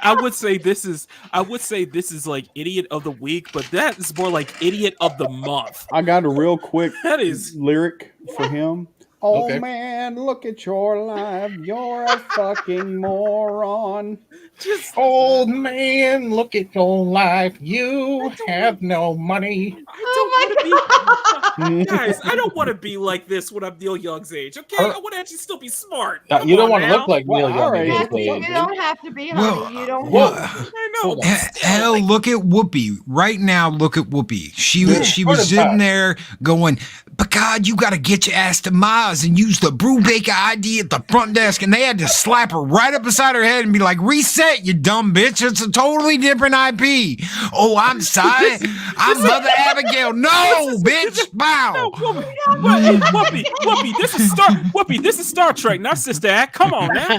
I would say this is like idiot of the week, but that is more like idiot of the month. I got a real quick is lyric for him. Oh Okay. man, look at your life. You're a fucking moron. Just old man, look at your life. You have no money. Guys, I don't want to be like this when I'm Neil Young's age. Okay, I want to actually still be smart. You don't want to look like Neil Young. You don't have to be, honey. You don't. I know. Hell, look at Whoopi right now. Look at Whoopi. She was sitting there going, "But God, you got to get your ass to Mars and use the Brubaker ID at the front desk." And they had to slap her right up beside her head and be like, "Reset, you dumb bitch. It's a totally different IP." "Oh, I'm sorry. I'm Mother Abigail." "No, bitch. Wow." Whoopi, this is Star Trek, not Sister Act. Come on now.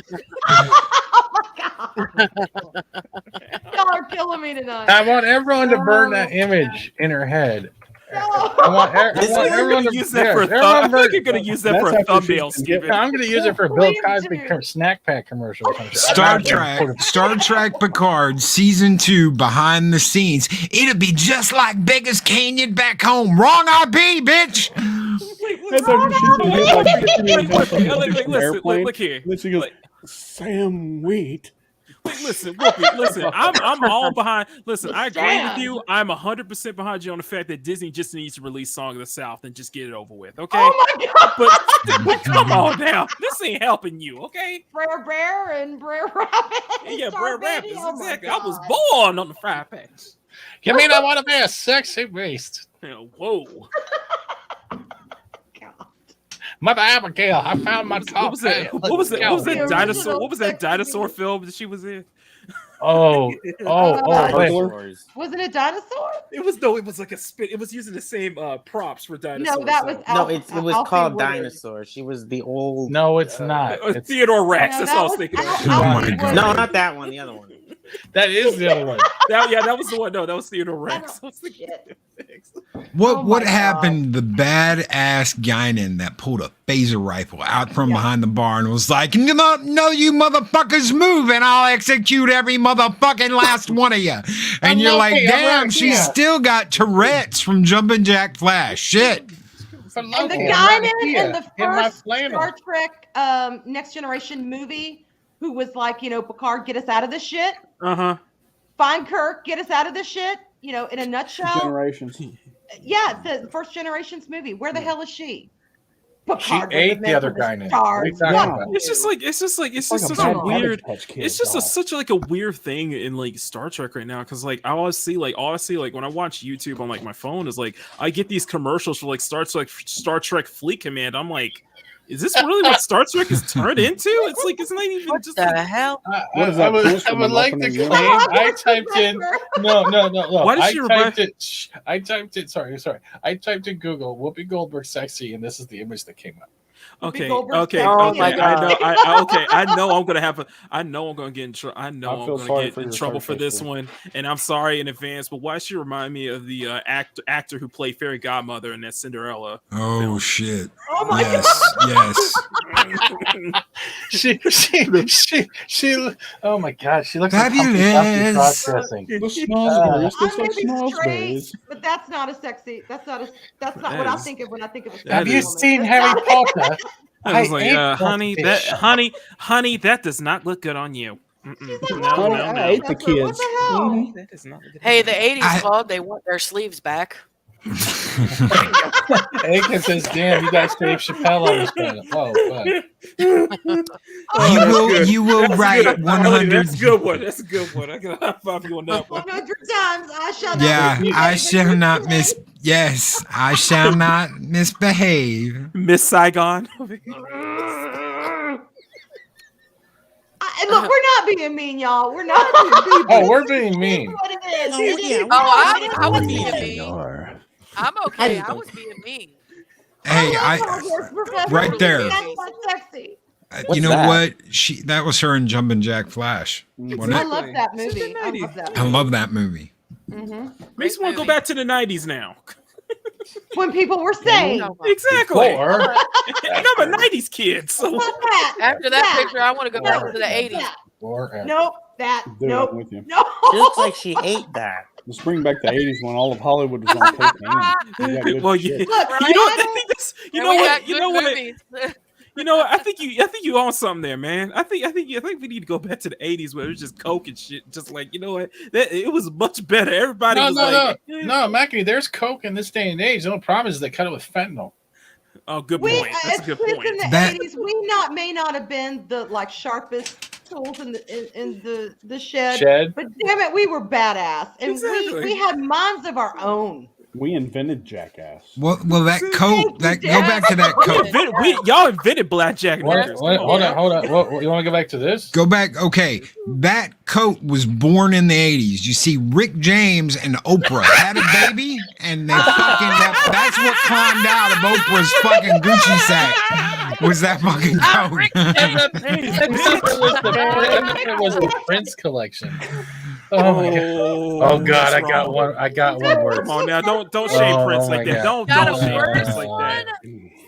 Y'all are killing me tonight. I want everyone to burn that image in her head. I want everyone to use that for a thumb. I think you're going to use that for a thumbnail, Steven. I'm going to use it for a Bill Cosby snack pack commercial. Star Trek Picard Season 2 behind the scenes. It'll be just like Beggars Canyon back home. Wrong IP, bitch. Look here. She goes, Sam Wheat. Listen, Whoopi, listen. I'm all behind. Listen, I agree with you. I'm 100% behind you on the fact that Disney just needs to release Song of the South and just get it over with. Okay. Oh my God. But come on now. This ain't helping you. Okay. Brer Bear and Brer Rabbit. Yeah, Star Brer Rabbit. Baby. Oh my Exactly. I was God. born on the Fry Packs. You mean I want to be a sexy beast? Whoa. Mother Abigail, I found my top. What was that? What was that dinosaur? What was that dinosaur film that she was in? Oh, Wasn't it dinosaur? It was like a spit. It was using the same props for dinosaurs. No, that was it was Alfie called Woodard. Dinosaur. She was the old. No, it's not. It's Theodore Rex. No, That's that all I was was thinking of. Oh my God. No, not that one. The other one. That is the other one. That was the one. No, that was Theodore Rex. Shit. What God. happened to the badass Guinan that pulled a phaser rifle out from behind the bar and was like, no, you motherfuckers move and I'll execute every motherfucking last one of you. And you're like, damn, she's still got Tourette's from Jumpin' Jack Flash. Shit. And the Guinan in the first Star Trek Next Generation movie who was like, Picard, get us out of this shit. Find Kirk, get us out of this shit. In a nutshell. Generations. Yeah, it's the First Generations movie. Where the hell is she? Picard she ate the other guy. It's just such a weird. It's just such a weird thing in like Star Trek right now because like I always see like when I watch YouTube on like my phone is like I get these commercials for like Star Trek Fleet Command. I'm like, is this really what Star Trek is turned into? It's like it's not even what just the like, hell. I would like to claim I typed in no. Why did she I typed it. Sorry. I typed in Google Whoopi Goldberg sexy, and this is the image that came up. Okay. Oh My God. I know I'm gonna get in trouble. I know I'm gonna get in trouble for this one, and I'm sorry in advance. But why she remind me of the actor who played Fairy Godmother in that Cinderella? Oh film. shit! Oh my God! She. Oh my God! She looks Fabulous. like processing. The snozberries. I It's like may be snozberries. straight, but that's not a sexy. That's not what I think of when I think of a sexy Have you woman. seen That's Harry not- Potter? I was like, ate honey, goldfish. honey, that does not look good on you. She's like, No, "Oh, no, I no. ate the What kids. the hell? Mhm. That does not look good. Hey, the 80s I- called. They want their sleeves back. Aiken says, "Damn, you guys Dave Chappelle on this planet." Oh, fuck. You will write 100. That's a good one. That's a good one. I can high five you on that one. 100 times I shall not. Yeah, misbehave I in shall your not presence. Yes, I shall not misbehave. Miss Saigon. Look, we're not being mean, y'all. We're not being mean. Oh, we're being mean. What it is. Oh, yeah, I was being mean. Are. I'm okay. I was being mean. Hey, right there. That's not sexy. You know that? what? That was her in Jumpin' Jack Flash. wasn't I it? love that movie. I love that I movie. love that movie. Makes me want to go back to the 90s now. When people were saying, Exactly. Or I'm a 90s kid, so After that picture, I want to go back to the 80s. or Nope, that. Dude, Nope. I'm with you. No. She looks like she ate that. Let's bring back the 80s when all of Hollywood was on cocaine. You got good well, shit. yeah. Look, You know what? I think this. You And know we what? got You good know what? movies. You know what? I think you on something there, man. I think we need to go back to the 80s where it was just coke and shit. Just like, you know what? It was much better. Everybody was like, no, Mackie. There's coke in this day and age. The only problem is they cut it with fentanyl. Oh, good we, point. That's a good kids point. in the That- 80s, we may not have been the sharpest tools in the shed, but damn it, we were badass, and Exactly. we had minds of our own. We invented Jackass. Well, that coat. Go back to that coat. Y'all invented blackjack. Hold knickers. Come on. on. What, you want to go back to this? Go back. Okay, that coat was born in the 80s. You see, Rick James and Oprah had a baby, and they fucking. That's what climbed out of Oprah's fucking Gucci sack. Was that fucking coat? It was the Prince collection. Oh my god! Oh god! I got one. I got one worse. Come on now, don't shame Prince my like that. God. Don't Got a shame worse Prince like that.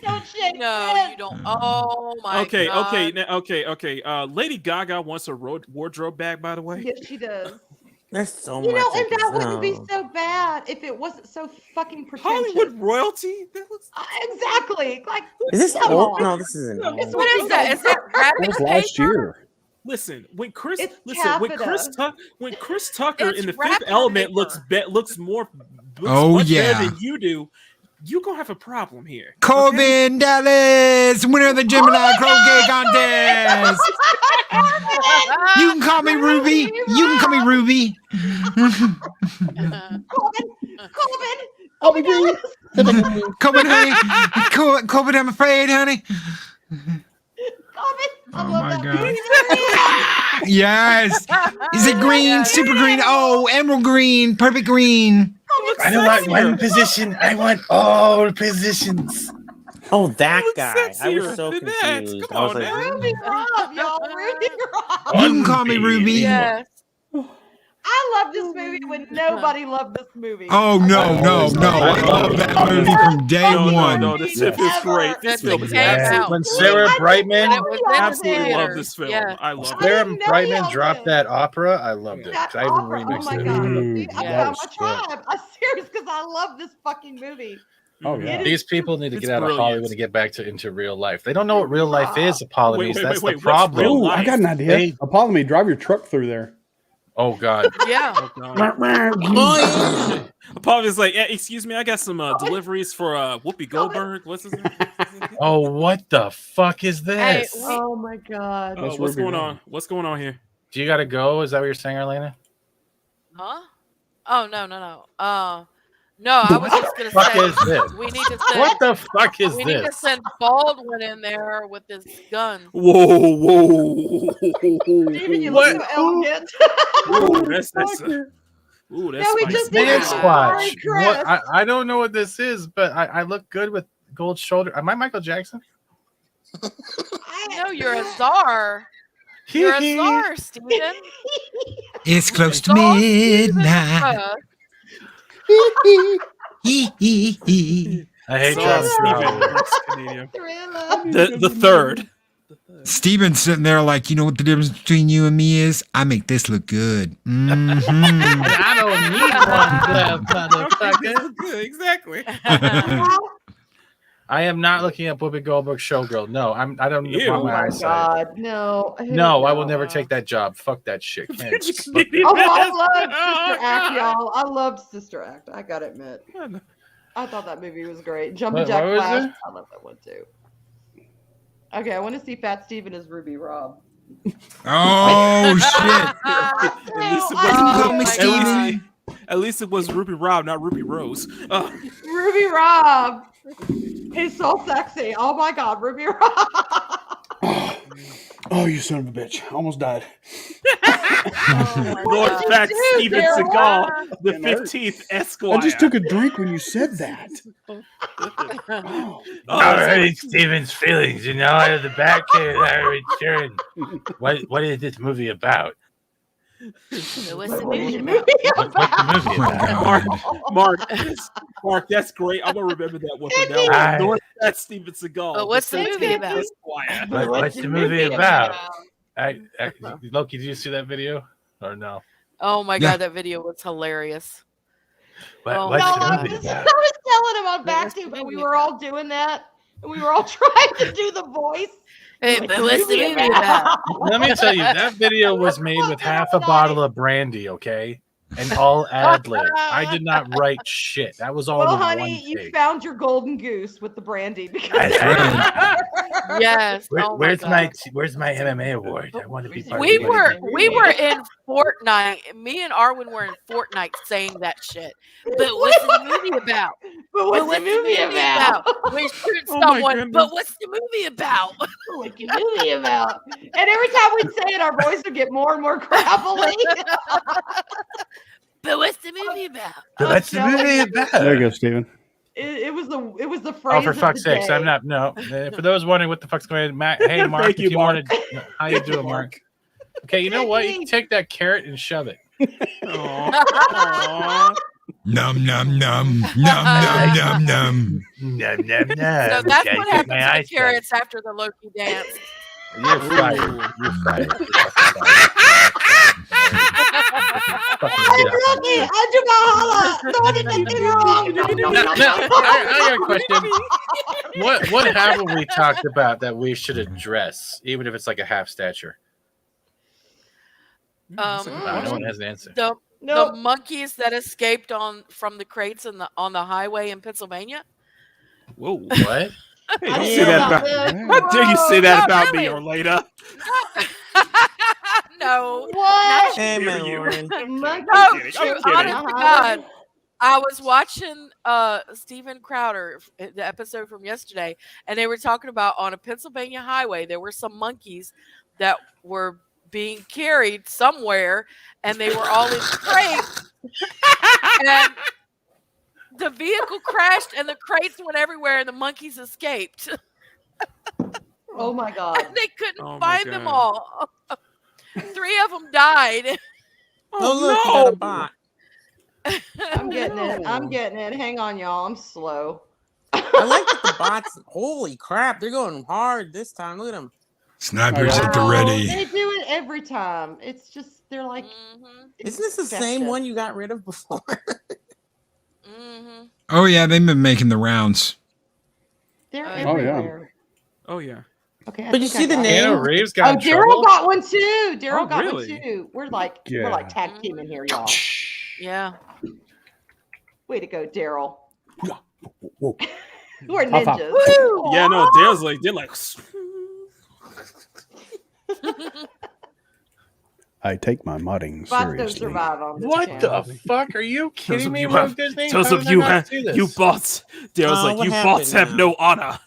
Don't shake No, Prince. you don't. Oh my Okay, God. okay. Lady Gaga wants her wardrobe back, by the way. Yes, she does. There's so You much. know, I and can that wouldn't be know. so bad if it wasn't so fucking pretentious. Hollywood royalty. That looks. Exactly. Like, Is this come old? on. No, this isn't Look, old. it's What is that? Is that That wrapping was last paper? year. Listen, when Chris Taffeta. when Chris Tucker It's in the Fifth wrapping Element paper. looks more Oh, much yeah. better than you do, you gonna have a problem here. Corbin Dallas, winner of the Gemini Croquet Contest. You can call me Ruby. You can call me Ruby. Colvin Dallas. Corbin, honey. Corbin, I'm afraid, honey. Colvin. I Oh love my that. God. Yes. Is it green? Super green. Oh, emerald green. Perfect green. I don't want one position. I want all positions. Oh, that looks guy. I was sexier so than that. confused. Come I was on like, now. Ruby Rob, y'all. Ruby Rob. You can call me Ruby. Yes. I love this movie when nobody loved this movie. Oh no! I love that movie from day one. No, this film is great. This film is absolutely. When Sarah Brightman, absolutely love this film. Yeah. I love it. Sarah Brightman dropped that opera. I loved it. That I even opera, remixed oh my it. god! See, I that found was my good. tribe. I'm serious because I love this fucking movie. Oh yeah. These people need to It's get out of brilliant. Hollywood and get back into real life. They don't know what real life is, Apollones. Wait, That's wait, the what's problem. real Ooh, I got an life? idea. Apollo, drive your truck through there. Oh God. Yeah. Apollo's like, excuse me, I got some deliveries for Whoopi Goldberg. What's his name? Oh, what the fuck is this? Oh my god! What's going on? What's going on here? Do you got to go? Is that what you're saying, Arlena? Huh? Oh no. No, I was just gonna Fuck say is this? we need to send. What the fuck is we need to this? send Baldwin in there with his gun. Whoa! Steven, you look so elegant. Ooh, that's ooh, that's Yeah, we spicy. just did Man that. squash. Sorry, Chris. What? I don't know what this is, but I look good with gold shoulder. Am I Michael Jackson? No, you're a czar. You're a czar, Steven. It's close to Czar midnight. Steven. I hate Czar Travis. Steven. The third. Steven's sitting there like, you know what the difference between you and me is? I make this look good. Mhm. I don't need one, motherfucker. Exactly. I am not looking up Whoopi Goldberg showgirl. No, I don't Ew. want Oh my my eyesight. god! No. No, I will never take that job. Fuck that shit. Can't. Oh, I loved Sister Act, y'all. I loved Sister Act. I gotta admit. I thought that movie was great. Jumping What Jack was Flash. it? I love that one too. Okay, I want to see Fat Steven as Ruby Rob. Oh shit! I Call me know. Steven. At least it was Ruby Rob, not Ruby Rose. Ruby Rob. He's so sexy. Oh my god, Ruby Rob. Oh, you son of a bitch! I almost died. Lord What'd you Fat do, Steven dear Seagal, Lord? the It hurt. 15th Esquire. I just took a drink when you said that. I hurt Steven's feelings, out of the back here. I returned. What is this movie about? What's the movie Movie What's the movie about? Mark, that's great. I'm gonna remember that one from Didn't now on. he? Lord Fat Steven Seagal. But what's the movie 15th about? Esquire. What's the movie about? Loki, did you see that video or no? Oh my Yeah. god, that video was hilarious. What, Oh, what's No, the I movie was about? telling him on Backtube, and we were all doing that, and we were all trying to do the voice. Hey, Like, but what's the movie about? Let me tell you, that video was made with half a bottle of brandy, okay? And all ad lib. I did not write shit. That was all Well, in one honey, you take. found your golden goose with the brandy. Because Yes. Oh my Where's god. where's my MMA award? I want to be part We of were it. in Fortnite. Me and Arwen were in Fortnite saying that shit. But what's the movie about? But what's the movie about? We shoot Oh my someone. goodness. But what's the movie about? What's the movie about? And every time we'd say it, our voice would get more and more gravelly. But what's the movie about? What's the movie about? There you go, Steven. It was the phrase. Oh, for of fuck's the sakes, day. I'm not. No, for those wondering what the fuck's going on, Matt. Hey, Mark, Thank if you, you Mark. wanted, how you doing, Mark? Okay, you know what? You can take that carrot and shove it. Aw. Num num num num num num num. No, no, no. So that's what happened to the carrots after the Loki dance. You're fired. You're fired. I'm lucky. I do not holla. No, I did wrong. I got a question. What haven't we talked about that we should address, even if it's like a half stature? No one has an answer. The No. monkeys that escaped from the crates on the highway in Pennsylvania. Whoa. What? Hey, I don't didn't say know that about about. this. How dare you say that No, about really. me, Orlena? No. What? Hey, Hear man, you. Lauren. Monkey. No, kidding. true. I'm kidding. Honest to God, I was watching Steven Crowder, the episode from yesterday, and they were talking about on a Pennsylvania highway, there were some monkeys that were being carried somewhere, and they were all in crates. And the vehicle crashed, and the crates went everywhere, and the monkeys escaped. Oh my god. And they couldn't Oh my find them God. all. 3 of them died. Oh, look, you got a bot. I'm getting it. I'm getting it. Hang on, y'all. I'm slow. I like that the bots. Holy crap, they're going hard this time. Look at them. Snipers at the ready. They do it every time. It's just they're like. Isn't this the same one you got rid of before? Oh yeah, they've been making the rounds. They're everywhere. Oh yeah. Okay, but you see the name? Keanu Reeves got in Daryl trouble. got one too. Daryl got one really? too. We're like tag teaming here, y'all. Yeah. Way to go, Daryl. Whoa. We're ninjas. Yeah, no, Daryl's like they're like. I take my mudding Bots don't seriously. survive on this What channel. the fuck? Are you kidding me? Those of you you bots. Daryl's like, you bots have no honor.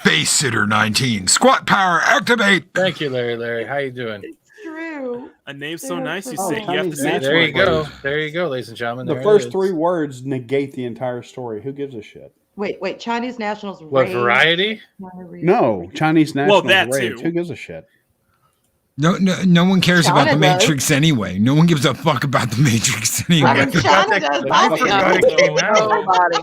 Face Sitter 19. Squat power activate. Thank you, Larry. How you doing? It's true. A name so nice, you Oh, say you have to say it There you go. twice. There you go, ladies and gentlemen. The There it first is. 3 words negate the entire story. Who gives a shit? Wait. Chinese nationals. What raised variety? No, Chinese nationals that rage. too. Who gives a shit? No one cares China about the does. Matrix anyway. No one gives a fuck about the Matrix I anyway. mean, China does. I forgot it came out. Nobody.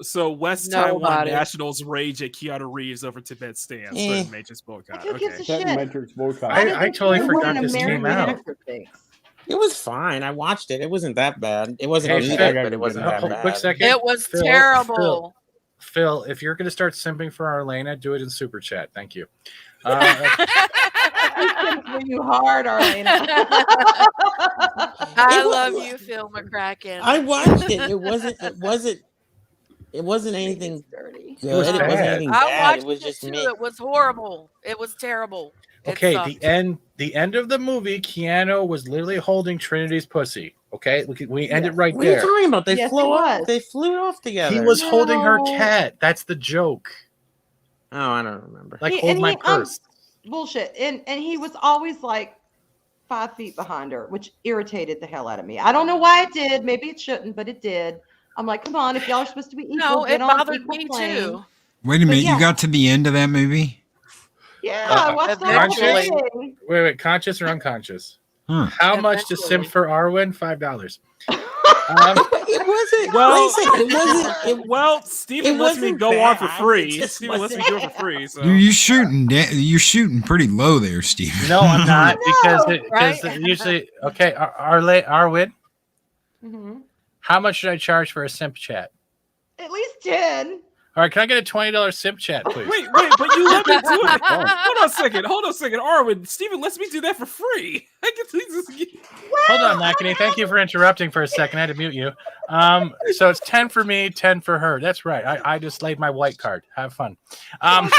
So West Taiwan Nobody. nationals rage at Keanu Reeves over Tibet stance for the Matrix boycott. Who gives a Okay. shit? Matrix boycott. I totally What forgot an this came American out. actor thinks. It was fine. I watched it. It wasn't that bad. It wasn't Hey, either, Phil, but it wasn't that quick bad. second. It was Phil, terrible. Phil, if you're going to start simping for Arlena, do it in super chat. Thank you. You hard, Arlena. I love you, Phil McCracken. I watched it. It wasn't anything dirty. good. It was It wasn't bad. anything I bad. watched It was it just too. me. It was horrible. It was terrible. It Okay, sucked. the end of the movie, Keanu was literally holding Trinity's pussy. Okay, we end it right What are you there. talking about? They Yes, flew it off. was. They flew off together. He was holding her No. cat. That's the joke. Oh, I don't remember. Like, He- hold and my he, purse. Bullshit. And he was always like 5 feet behind her, which irritated the hell out of me. I don't know why it did. Maybe it shouldn't, but it did. I'm like, come on, if y'all are supposed to be equal, No, get it on bothered equal me plane. too. Wait a minute, yeah. you got to the end of that movie? Yeah, I watched the whole eventually. thing. Wait, conscious or unconscious? Huh. How much to simp Eventually. for Arwen? $5. It wasn't. Well, Listen, it wasn't. Well, Steven It lets me wasn't go on for bad. free. It just Steven lets me wasn't do it for free. So You're shooting. You're shooting pretty low there, Steven. No, I'm not because right? usually okay. Arwen, Mhm. how much should I charge for a simp chat? At least 10. All right, can I get a $20 simp chat, please? wait, but you let me do it. Hold on a second. Arwen, Steven lets me do that for free. I can please. Hold on, Makini. Thank you for interrupting for a second. I had to mute you. So it's 10 for me, 10 for her. That's right. I just laid my white card. Have fun. Oh my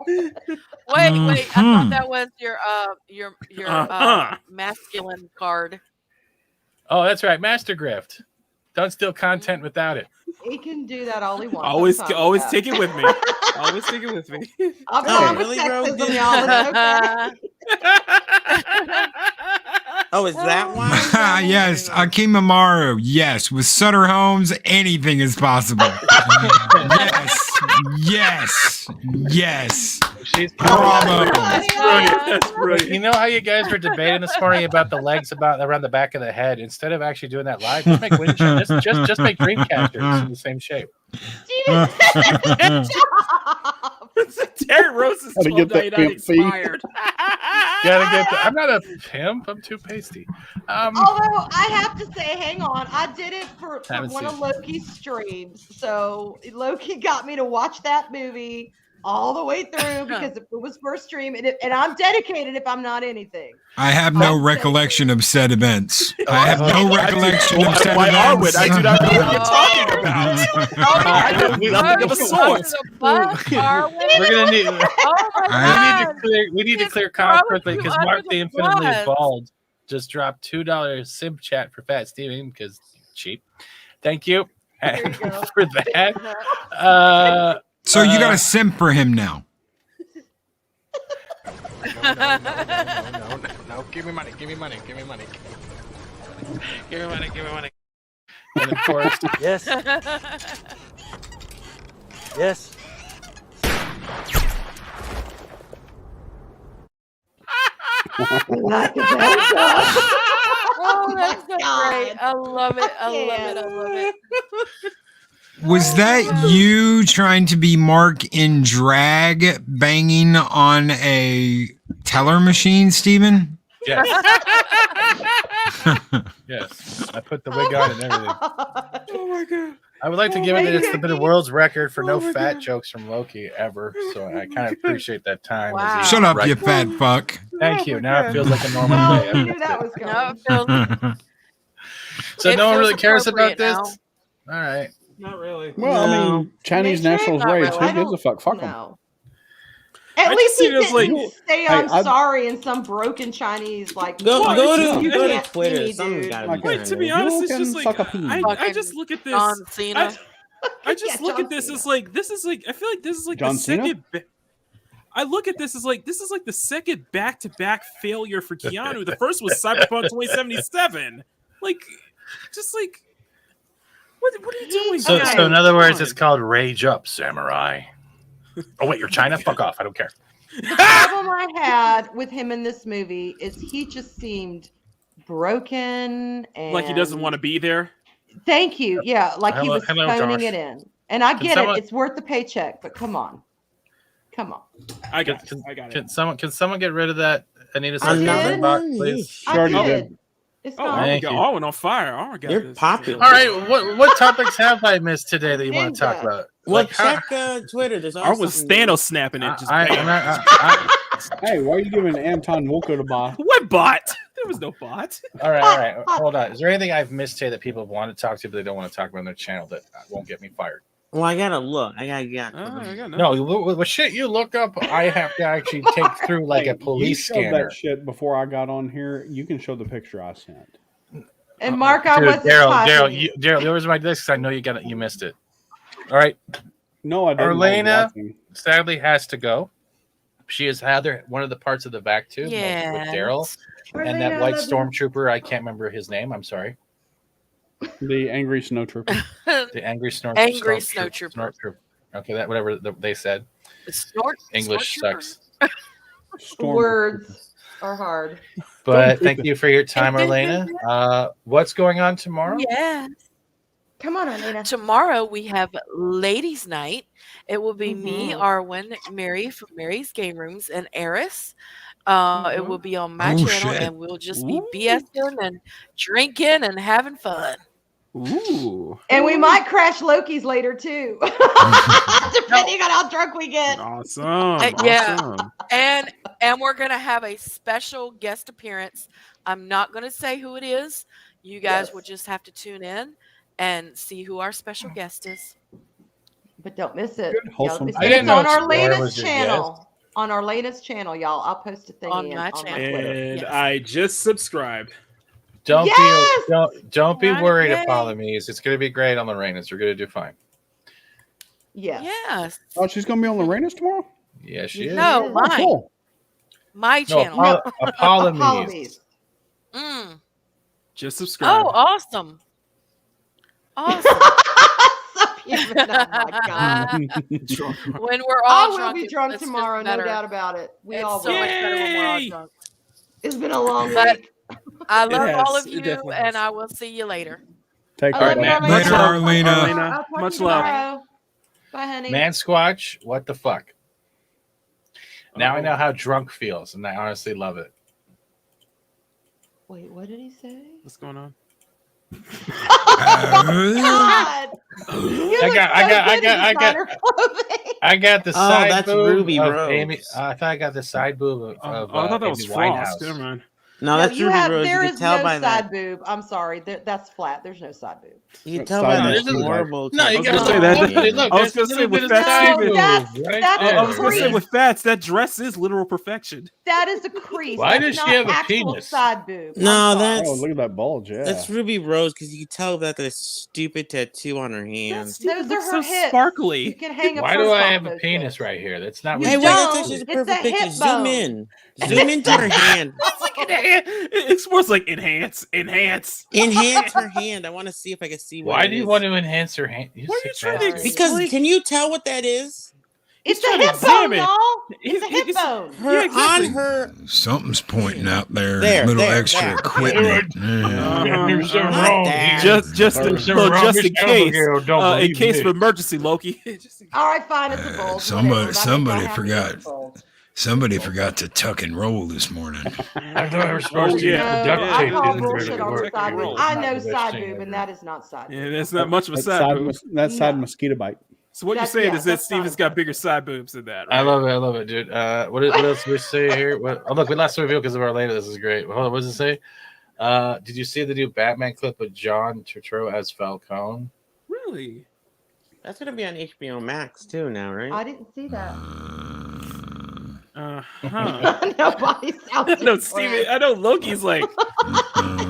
God. Wait. I thought that was your masculine card. Oh, that's right. Master Grift. Don't steal content without it. He can do that all he wants. Always I'm fine with that. take it with me. Always take it with me. I'm Oh, fine really, with bro? sexism, y'all. It's okay. Oh, is that why? Yes, Akimamaru. Yes, with Sutter Homes, anything is possible. Yes. She's Bravo. That's brilliant. You know how you guys were debating this morning about the legs around the back of the head? Instead of actually doing that live, just make wind just make Dreamcasters in the same shape. Terry Rose is Gotta get that $12.99 pimp fee. expired. Gotta get I'm not a pimp. I'm too pasty. Although I have to say, hang on, I did it for Haven't one seen of Loki's streams. So Loki got me to watch that movie all the way through because it was first stream, and I'm dedicated if I'm not anything. I have no recollection of said events. I have no recollection of said Why events. Arwen? I do not know what you're talking about. I know nothing of a sort. We're gonna need. We need to clear comms quickly because Mark the Infinitely Bald just dropped $2 simp chat for Fat Steven because cheap. Thank you, and for that. So you got to simp for him now. No. Give me money. And of course, Yes. Yes. Like a dog. Oh, that's so God. great. I love it. I love it. I love it. Was that you trying to be Mark in drag banging on a teller machine, Steven? Yes. Yes. I put the wig on and everything. Oh my god. I would like to give it that it's the bit of world's record for no fat jokes from Loki ever. So I kind of appreciate that time. Wow. Shut up, Right. you fat fuck. Thank you. Now it feels like a normal Oh, day. we knew that was No, coming. it feels, So it no one feels really cares about appropriate this? All right. Not really. Well, I No. mean, Chinese Nature? nationals Not rage. really. Who gives a fuck? Fuck them. No. At I least just see he it as, like- didn't say Hey, I'm I've- sorry in some broken Chinese like. Go "What? to You go to can't see Twitter. me, Something's dude." gotta Like, be Like, to be trending. honest, You it's can just like suck a pea. I Fucking just look at this. John Cena. I just Yeah, look John at this Cena. as like this is like I feel like this is like John the Cena? second. I look at this as like this is like the second back-to-back failure for Keanu. The first was Cyberpunk 2077. Like, just like what are you doing? So, Okay. so in other words, Come it's called Rage Up, Samurai. Oh wait, you're China? Fuck off! I don't care. The problem I had with him in this movie is he just seemed broken and like he doesn't want to be there. Thank you. Yeah, like he Hello- was hello, phoning Josh. it in. And I Can get someone- it. It's worth the paycheck, but come on. Come on. I got Can, it. I got can it. someone get rid of that Anita I did. Sarkeesian box, one? please? She already I did. did. It's Oh, fine. Thank you. I went on fire. Oh, I got You're this. popular. All right, what topics have I missed today that you want to talk Ninja. about? Well, Like, how- check Twitter. There's I always was something new. Thanos snapping it. Just I, bam. I, Hey, why are you giving Anton Wolko to buy? What bot? There was no bot. all right. Hold on. Is there anything I've missed today that people want to talk to but they don't want to talk about on their channel that won't get me fired? Well, I gotta look. I I got No, with shit you look up, I have to actually take through like Hey, a police you showed scanner. that shit before I got on here. You can show the picture I sent. And Mark, I Dude, wasn't Daryl, talking. Daryl, there was my disc. I know you missed it. All right, No, I didn't. Arlena? I was watching. sadly has to go. She has had one of the parts of the vac tube with Daryl and that Arlena, white I love you. stormtrooper. I can't remember his name. I'm sorry. The angry snow trooper. The angry Angry snow trooper. Okay, that whatever they said. English sucks. Stormtrooper. Words are hard. But thank you for your time, Arlena. What's going on tomorrow? Yeah. Come on, Arlena. Tomorrow we have Ladies' Night. It will be me, Arwen, Mary from Mary's Game Rooms, and Eris. It will be on my Oh, channel, shit. and we'll just be BSing and drinking and having fun. Ooh. And we might crash Loki's later too, depending on how drunk we get. Awesome. Yeah. Awesome. And we're gonna have a special guest appearance. I'm not gonna say who it is. You guys will just have to tune in and see who our special guest is. But don't miss it. Good, wholesome. It's I didn't know on our Explorer was latest your channel. On our latest channel, y'all. I'll post a thing On my on channel. Twitter. And Yes. I just subscribed. Don't Yes! don't be Right, worried, yay. Apollomies. It's going to be great on Lorena's. We're going to do fine. Yeah. Yes. Oh, she's gonna be on Lorena's tomorrow. Yeah, she is. No, Oh, mine. cool. My No, channel. Apollomies. Apologies. Mm. Just subscribe. Oh, awesome. Awesome. So human. Oh my god. When we're I all will drunk, be it's drunk just tomorrow, no better. doubt about it. We It's all so will. much better when we're all Yay! drunk. It's been a long But week. I love all has. of It you, definitely and has. I will see you later. Take I care. love you, man. Arlena. Later, I'll Arlena. talk to you Much love. tomorrow. Bye, honey. Man Squatch, what the fuck? Now I Uh-oh. know how drunk feels, and I honestly love it. Wait, what did he say? What's going on? Oh God! I got the Oh, side that's boob Ruby of Rose. Amy. I thought I got the side boob of, I thought that was Amy Frost. Winehouse. Never mind. No, that's you Ruby have, Rose. there You is can tell no by side that. boob. I'm sorry. That's flat. There's no side boob. You can tell Side by boob. that horrible. No, you I was got gonna say that- Look, I was there's gonna a say little with bit of Fat side Steven- boob that's right a there. I was gonna say crease. with Fats, that dress is literal perfection. That is a crease. Why That's does she not have a actual penis? Side boob. No, I'm sorry. that's Oh, look at that bulge. Yeah. that's Ruby Rose because you can tell that the stupid tattoo on her hand. Those are her so hips. You sparkly. can hang a Why do purse I off have a those penis hips. right here? That's not You Hey, what wait, don't. that's actually the It's a perfect hip picture. Zoom bone. in. Zoom into her hand. It's more like enhance. Enhance her hand. I want to see if I can see what Why it do you is. want to enhance her hand? What are you sick trying to bastard. Because Like- can you tell what that is? It's trying a to hip bone, examine. y'all. It's a hip He's- bone. Her Yeah, exactly. on her. Something's pointing out there. There, Little there, extra there. equipment. There's something Not wrong there. here. Just There's something well, wrong. just Miss in case, Abigail don't in believe case this. of emergency, Loki. All right, fine. It's a bulge. Somebody forgot. Somebody forgot to tuck and roll this morning. I thought we were supposed to yeah. put No, duct I tape call in bullshit on there. the side boob. roll. I Not know the best side thing boob, and ever. that is not side Yeah, boob. that's not much of a That's side boob. That's side No. mosquito bite. So what you're That's- saying yeah, is that that's Steven's side got boob. bigger side boobs than that, right? I love it, dude. What else do we say here? Oh, look, we lost the review because of Orlando. This is great. Hold on, what does it say? Did you see the new Batman clip with John Turturro as Falcone? Really? That's gonna be on HBO Max too now, right? I didn't see that. Huh. Nobody sounds. No, Steven. I know Loki's like,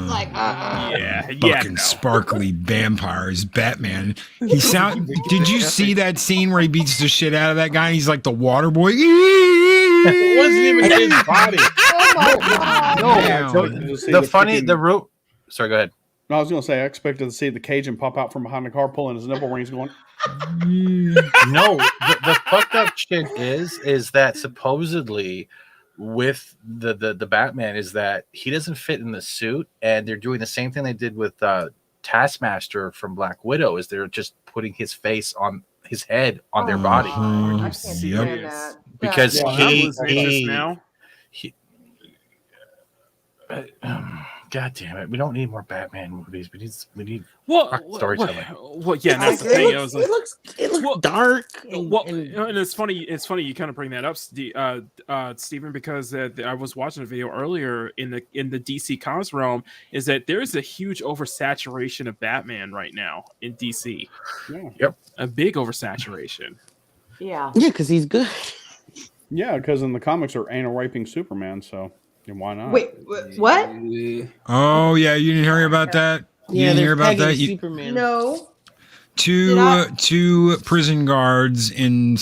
Like, yeah, Fucking no. sparkly vampires, Batman. He sound. Did you see that scene where he beats the shit out of that guy? And he's like the water boy. It wasn't even his body. Oh my god. No, I Damn. expected to see The funny, freaking- the root. Sorry, go ahead. No, I was gonna say I expected to see the Cajun pop out from behind the car, pulling his nipple rings, going. No, the fucked up shit is that supposedly with the Batman is that he doesn't fit in the suit, and they're doing the same thing they did with Taskmaster from Black Widow. Is they're just putting his face on his head on their body God, I Uh, can't stand that. because Yeah, That he, was interest he, now. God damn it, we don't need more Batman movies. We need Well, fucking storytelling. yeah, that's the thing. I was like, it looks well, dark. well, and it's funny. It's funny you kind of bring that up, Stephen, because I was watching a video earlier in the DC Comics realm. Is that there is a huge oversaturation of Batman right now in DC? Yeah. Yep, a big oversaturation. Yeah. Yeah, because he's good. Yeah, because in the comics are anal raping Superman, so why not? Wait, what? Oh yeah, you didn't hear about that? You Yeah, didn't they're hear about pegging that? Superman. No. Two Did I- two prison guards in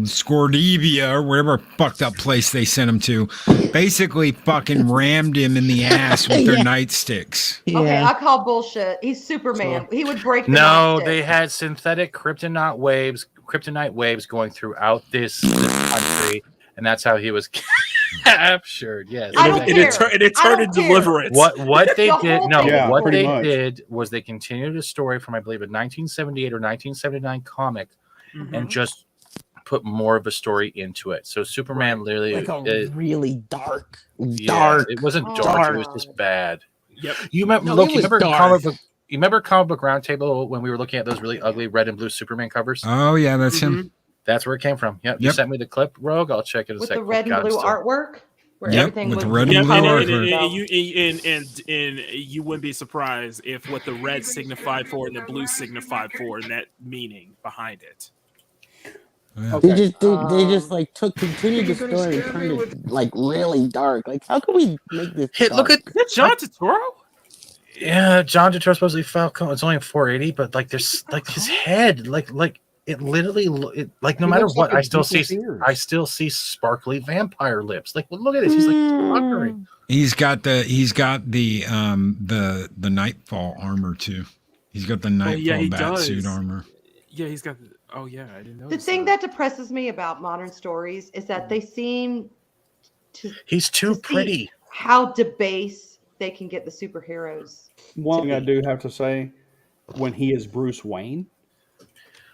Scordivia or whatever fucked up place they sent him to, basically fucking rammed him in the ass with their Yeah. nightsticks. Okay, I call bullshit. He's Superman. He would break the no, nightstick. they had synthetic kryptonite waves going throughout this country, and that's how he was captured. Yes, I don't care. It I turned don't into care. Deliverance. What they The did, whole no, thing. Yeah, what pretty they much. did was they continued a story from I believe a 1978 or 1979 comic, and just put more of a story into it. So Superman literally, Like a really dark. it wasn't Oh, dark; it was God. just bad. Yep. You remember, No, it Loki, was remember dark. comic book? You remember Comic Book Roundtable when we were looking at those really ugly red and blue Superman covers? Oh yeah, that's him. That's where it came from. Yep. You Yep. sent me the clip, Rogue. I'll check it in a With second. the red and God, I'm blue still- artwork. Where Yep, everything with was the red and Yeah, blue and, artwork. and you wouldn't be surprised if what the red signified for and the blue signified for, and that meaning behind it. They just like continued the story and turned it like really dark. Like, how can we make this? Hey, look dark? at Is that John Turturro? yeah, John Turturro supposedly Falcone. It's only 480, but like there's like his head, like it literally, like no He matter looks what, like a I still see sparkly vampire lips. Like, well, look at this. He's like fuckery. He's got the Nightfall armor too. He's got the Nightfall he bat does. suit armor. Yeah, he's got. Oh yeah, I didn't know. The thing that depresses me about modern stories is that they seem to He's too see pretty. how debase they can get the superheroes. One thing I be. do have to say, when he is Bruce Wayne,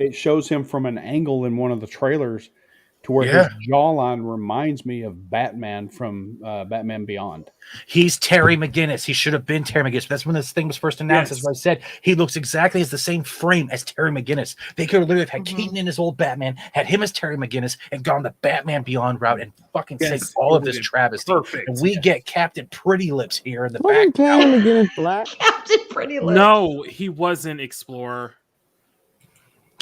it shows him from an angle in one of the trailers to where Yeah. his jawline reminds me of Batman from Batman Beyond. He's Terry McGinnis. He should have been Terry McGinnis. That's when this thing was first announced. Yes. That's what I said. He looks exactly as the same frame as Terry McGinnis. They could have literally had Mhm. Keaton in his old Batman, had him as Terry McGinnis, and gone the Batman Beyond route and fucking Yes, saved all of it this would've travesty. perfect. And we get Captain Pretty Lips here in the back. Wasn't Terry McGinnis black? Captain Pretty Lips. No, he wasn't Explorer.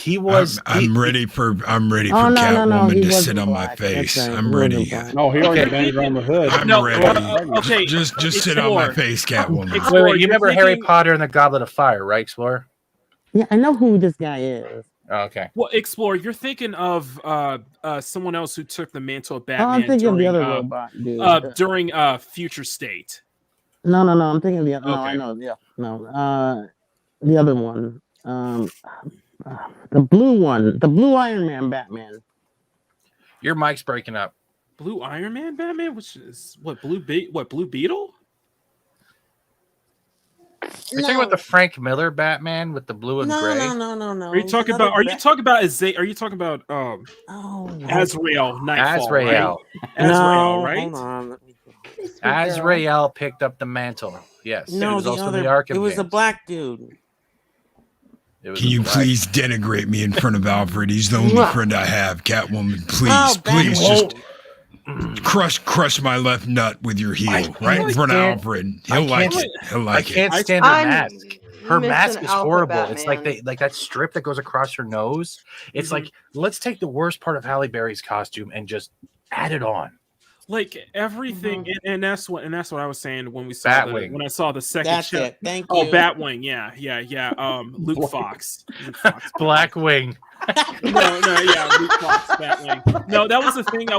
He was. I'm ready for Oh, no, Catwoman he to wasn't sit on my black. That's face. right, I'm he ready. wasn't black. Oh, he already Okay. banged her on the hood. I'm No, ready. okay. Just sit on my Explore. face, Catwoman. Explore. Wait, you You're remember Harry thinking- Potter and the Goblet of Fire, right, Explorer? Yeah, I know who this guy is. Oh, okay. Well, Explorer, you're thinking of someone else who took the mantle of Oh, Batman I'm thinking of the during, other robot dude. during Future State. No, I'm thinking of the other. No, I Okay. know. Yeah, no. The other one. The blue one. The blue Iron Man Batman. Your mic's breaking up. Blue Iron Man Batman, which is what Blue Beetle? Are you talking about the Frank Miller Batman with the blue and gray? No. Are you talking about? Are you talking about Azrael Nightfall? Azrael. Right? Azrael, right? Hold on. Azrael picked up the mantle. Yes. No, it was also other, the Arkham it was a games. black dude. Can you please denigrate me in front of Alfred? He's the only friend I have. Catwoman, please, just crush my left nut with your heel right in front of Alfred. He'll like it. I can't stand her mask. Her mask is horrible. It's like that strip that goes across her nose. It's like, let's take the worst part of Halle Berry's costume and just add it on. Like everything, and that's what I was saying when we saw when I saw the second. That's it. Thank you. Oh, Batwing, yeah. Luke Fox. Blackwing. Luke Fox, Batwing. No, that was the thing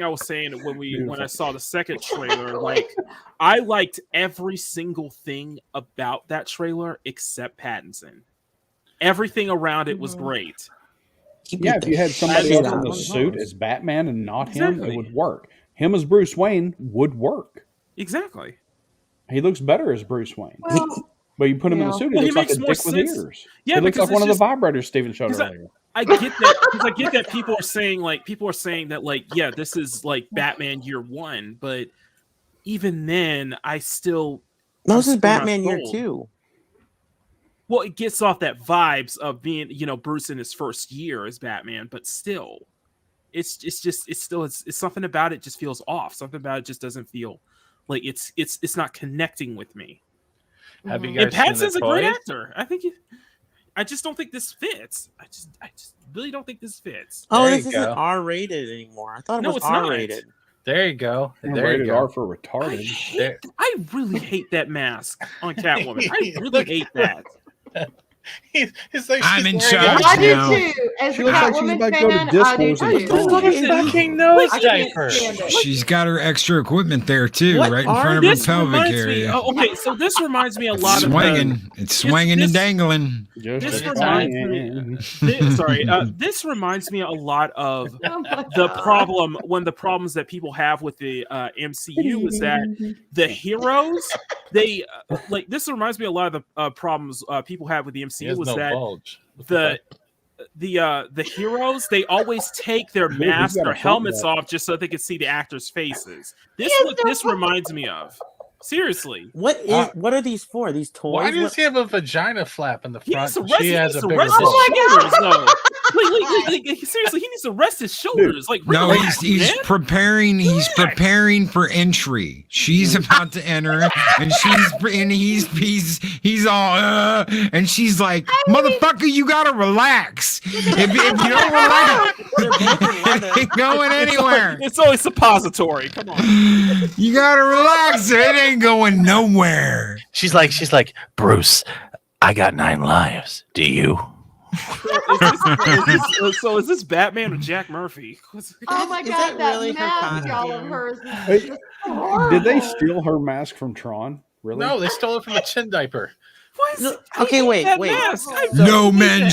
I was saying when I saw the second trailer. Like, I liked every single thing about that trailer except Pattinson. Everything around it was great. Yeah, if you had somebody else in the suit as Batman and not him, it would work. Him as Bruce Wayne would work. Exactly. He looks better as Bruce Wayne. But you put him in the suit, he looks like a dick with ears. Yeah, he looks like one of the vibrators Steven showed earlier. I get that because I get that people are saying that yeah, this is like Batman Year One, but even then, this is Batman Year Two. Well, it gets off that vibes of being, Bruce in his first year as Batman, but still, it's something about it just feels off. Something about it just doesn't feel like it's not connecting with me. Have you guys and seen Pattinson's a great actor. I just don't think this fits. I just really don't think this fits. Oh, this isn't R-rated anymore. I thought it was R-rated. There you go. Rated R for retarded. I really hate that mask on Catwoman. I really hate that. It's like I'm in charge I do now. too. As a Catwoman fan, I do too. Look at fucking nose diaper. She's got her extra equipment there too, right in front of her pelvic area. Okay, so this reminds me a lot of It's swinging and dangling. This reminds me a lot of the problems that people have with the MCU is that the heroes this reminds me a lot of the problems people have with the MCU was that the heroes, they always take their masks, their helmets off just so they can see the actors' faces. This is what this reminds me of. Seriously. What are these for? These toys? Why does he have a vagina flap in the front? She has a bigger bull. Seriously, he needs to rest his shoulders. Like, no, he's preparing. He's preparing for entry. She's about to enter, and he's all, and she's like, "Motherfucker, you gotta relax. If you don't relax, it ain't going anywhere. It's always suppository. Come on, you gotta relax. It ain't going nowhere." She's like, Bruce, I got 9 lives. Do you? So is this Batman or Jack Murphy? Oh my god, that really mask, all of hers. Did they steal her mask from Tron? Really? No, they stole it from a chin diaper. Okay, wait. No men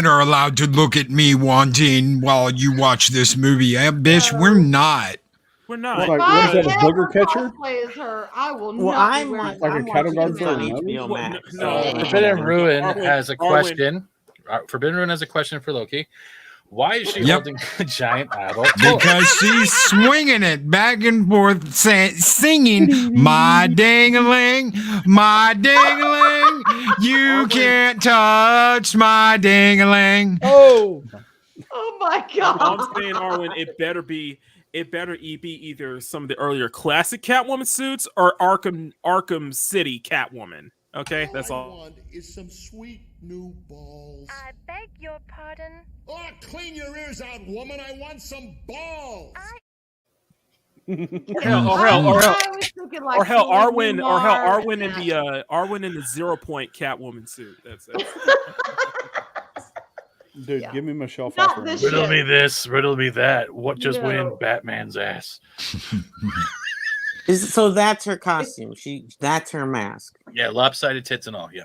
are allowed to look at me wanting while you watch this movie. Bitch, we're not. We're not. Like, what is that, a booger catcher? I will not. Like a cattle guard for Forbidden Ruin has a question. Forbidden Ruin has a question for Loki. Why is she holding a giant adult toy? Because she's swinging it back and forth, singing, "My ding-a-ling, my ding-a-ling, you can't touch my ding-a-ling." Oh my god! I'm saying, Arwen, it better be either some of the earlier classic Catwoman suits or Arkham City Catwoman. Okay, that's all. All I want is some sweet new balls. I beg your pardon? Oh, clean your ears out, woman. I want some balls. Arwen in the 0 Point Catwoman suit. That's Dude, give me Michelle Pfeiffer. Riddle me this, riddle me that. What just went in Batman's ass? So that's her costume. That's her mask. Yeah, lopsided tits and all. Yeah.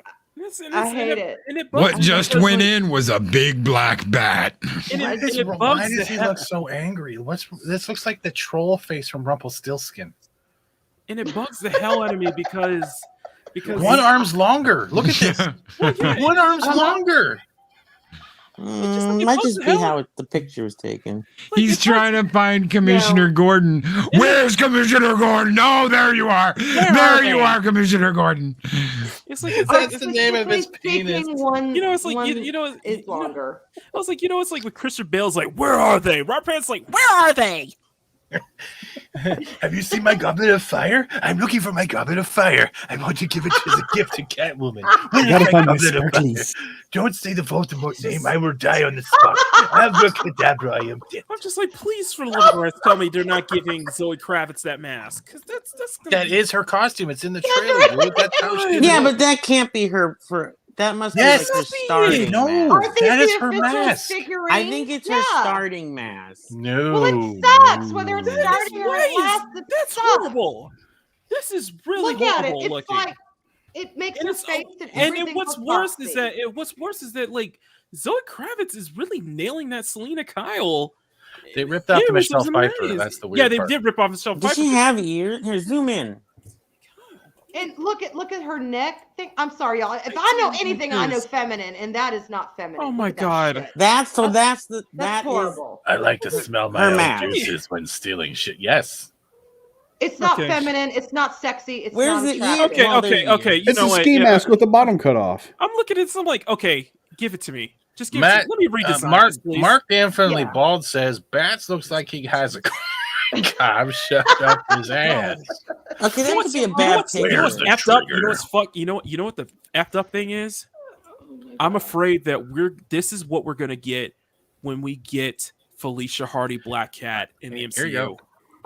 Yes, and I hate it. And it bugs What me just because, went like, in was a big black bat. And Why it, does, and it why bugs the does he hell. look so angry? This looks like the troll face from Rumpelstiltskin. And it bugs the hell out of me because One arm's longer. Look at this. Well, yeah, One arm's longer. it Might bugs just the be hell how the picture was taken. He's trying to find Commissioner Gordon. Where's Commissioner Gordon? Oh, there you are. There you are, Commissioner Gordon. It's like That's the name of his penis. One, you know, it's like one you know, is longer. I was like, it's like with Christian Bale's like, where are they? Rob Pant's like, where are they? Have you seen my goblet of fire? I'm looking for my goblet of fire. I want to give it as a gift to Catwoman. Where is my goblet of fire? Don't say the Voldemort name. I will die on the spot. Abracadabra, I am dead. I'm just like, please, for the love of Christ, tell me they're not giving Zoe Kravitz that mask, because that's That is her costume. It's in the trailer, dude. That's how she Yeah, but that can't be her. That must be like her starting mask. Aren't these that is the her official mask. figurines? I think it's her starting mask. No. Well, it sucks whether it's That starting is or it lasts. right. It That's sucks. horrible. This is really Look at it. horrible It's looking. like it makes And her it's- face and and everything. what's look worse boxy. is that like Zoe Kravitz is really nailing that Selena Kyle. They ripped off the image. It Michelle was Pfeiffer. amazing. That's the weird Yeah, they part. did rip off Michelle Does Pfeiffer. she have ears? Here, zoom in. And look at her neck thing. I'm sorry, y'all. If I know anything, I know feminine, and that is not feminine. Oh Look my at that God. shit. That's That's that is horrible. I like to smell my her own mask. juices when stealing shit. Yes. It's not Okay. feminine. It's not sexy. It's Where's not it? attractive. Yeah, well, there's Okay. ears. You It's know a what? ski Yeah, mask with the bottom cut off. I'm looking at this. I'm like, okay, give it to me. Just give it Matt, to me. Let me read this. Mark please. Mark Danfinley Yeah. Bald says Bats looks like he has a cob shoved up his ass. Okay, that could be a You know bad what's, you know picture. what's the effed up? You trigger. know what's fuck? You know what the effed up thing is? I'm afraid that this is what we're gonna get when we get Felicia Hardy Black Cat in the Here you go. MCU.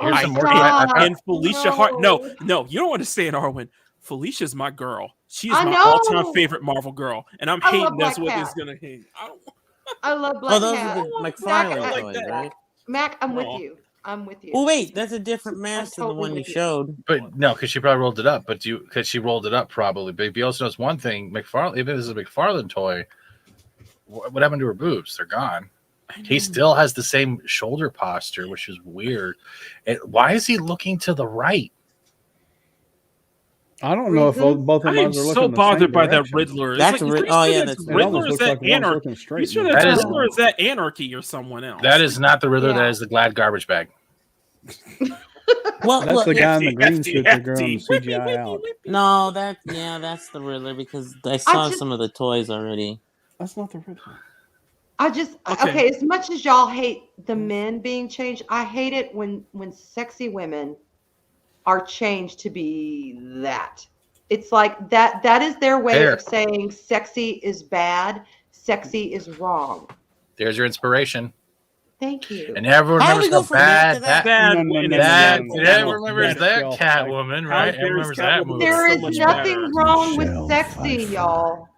Here's Oh, some more. stop. And Felicia Hart. No. No, you don't understand, Arwen. Felicia's my girl. She is I my know. all-time favorite Marvel girl, and I'm I love hating that's Black what Cat. is gonna hate. I don't. I love Oh, Black those Cat. are the Mac- McFarlane like toys, that. right? Mac, I'm with Oh. you. I'm with you. Oh wait, that's a different mask than the totally one you with you. showed. But no, because she probably rolled it up. But because she rolled it up probably. But if you also notice one thing, McFarlane, even if this is a McFarlane toy, what happened to her boobs? They're gone. He still has the same shoulder posture, which is weird. And why is he looking to the right? I don't know if both of I them am are looking so the bothered same by that direction. Riddler. That's It's Rid- like, oh, are you yeah, sure that's that's It Riddler. almost Is looks that like one's Anarchy? looking You straight. sure and that's That is- Riddler? Or is that Anarchy or someone else? That is not the Riddler. Yeah. That is the Glad garbage bag. Well, That's look, the guy in the hefty, green hefty, suit that they're on hefty. CGI out. no, that's the Riddler because I saw just- some of the toys already. That's not the Riddler. I just okay. As much as y'all hate the men being changed, I hate it when sexy women are changed to be that. It's like that is their way Fair. of saying sexy is bad, sexy is wrong. There's your inspiration. Thank you. And everyone How do we remembers go how from that to bad that? Bad. No, no, and no, it's no, that. no, no, Everyone no. remembers that Shelf, Catwoman, How right? dare Everyone remembers Catwoman that be movie. There so is much nothing better. wrong with Michelle sexy, Pfeiffer. y'all.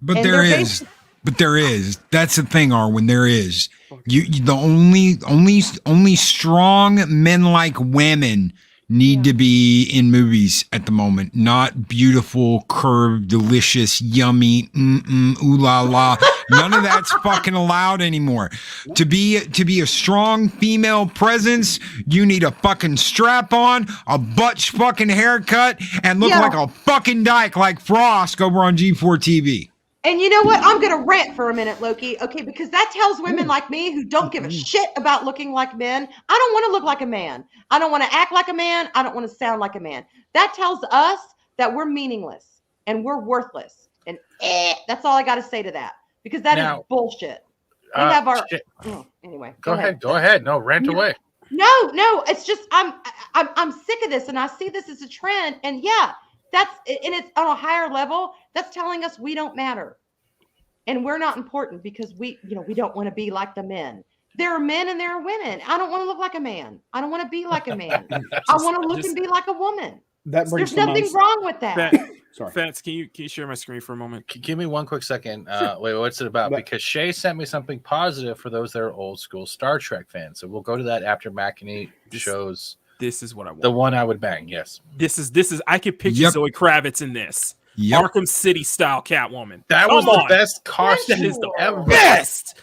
But And there they're is. basic- But there is. That's the thing, Arwen. There is. The only strong men like women need to be in movies at the moment. Not beautiful, curved, delicious, yummy, ooh la la. None of that's fucking allowed anymore. To be a strong female presence, you need a fucking strap on, a butch fucking haircut, and look Yeah. like a fucking dyke like Frost over on G4 TV. And you know what? I'm going to rant for a minute, Loki. Okay, because that tells women like me who don't give a shit about looking like men. I don't want to look like a man. I don't want to act like a man. I don't want to sound like a man. That tells us that we're meaningless and we're worthless. And that's all I got to say to that, because that is bullshit. We have our anyway. Go ahead. No, rant away. No. It's just I'm sick of this, and I see this as a trend. And yeah, and it's on a higher level. That's telling us we don't matter, and we're not important because we don't want to be like the men. There are men and there are women. I don't want to look like a man. I don't want to be like a man. I want to look and be like a woman. That brings There's nothing wrong with that. Sorry. Fats, can you share my screen for a moment? Give me one quick second. Wait, what's it about? Because Shay sent me something positive for those that are old school Star Trek fans. So we'll go to that after McEnany shows. This is what I want. The one I would bang. Yes. This is. I could picture Yep. Zoe Kravitz in this. Yep. Arkham City style Catwoman. That Come was the on. best costume That is the ever. best.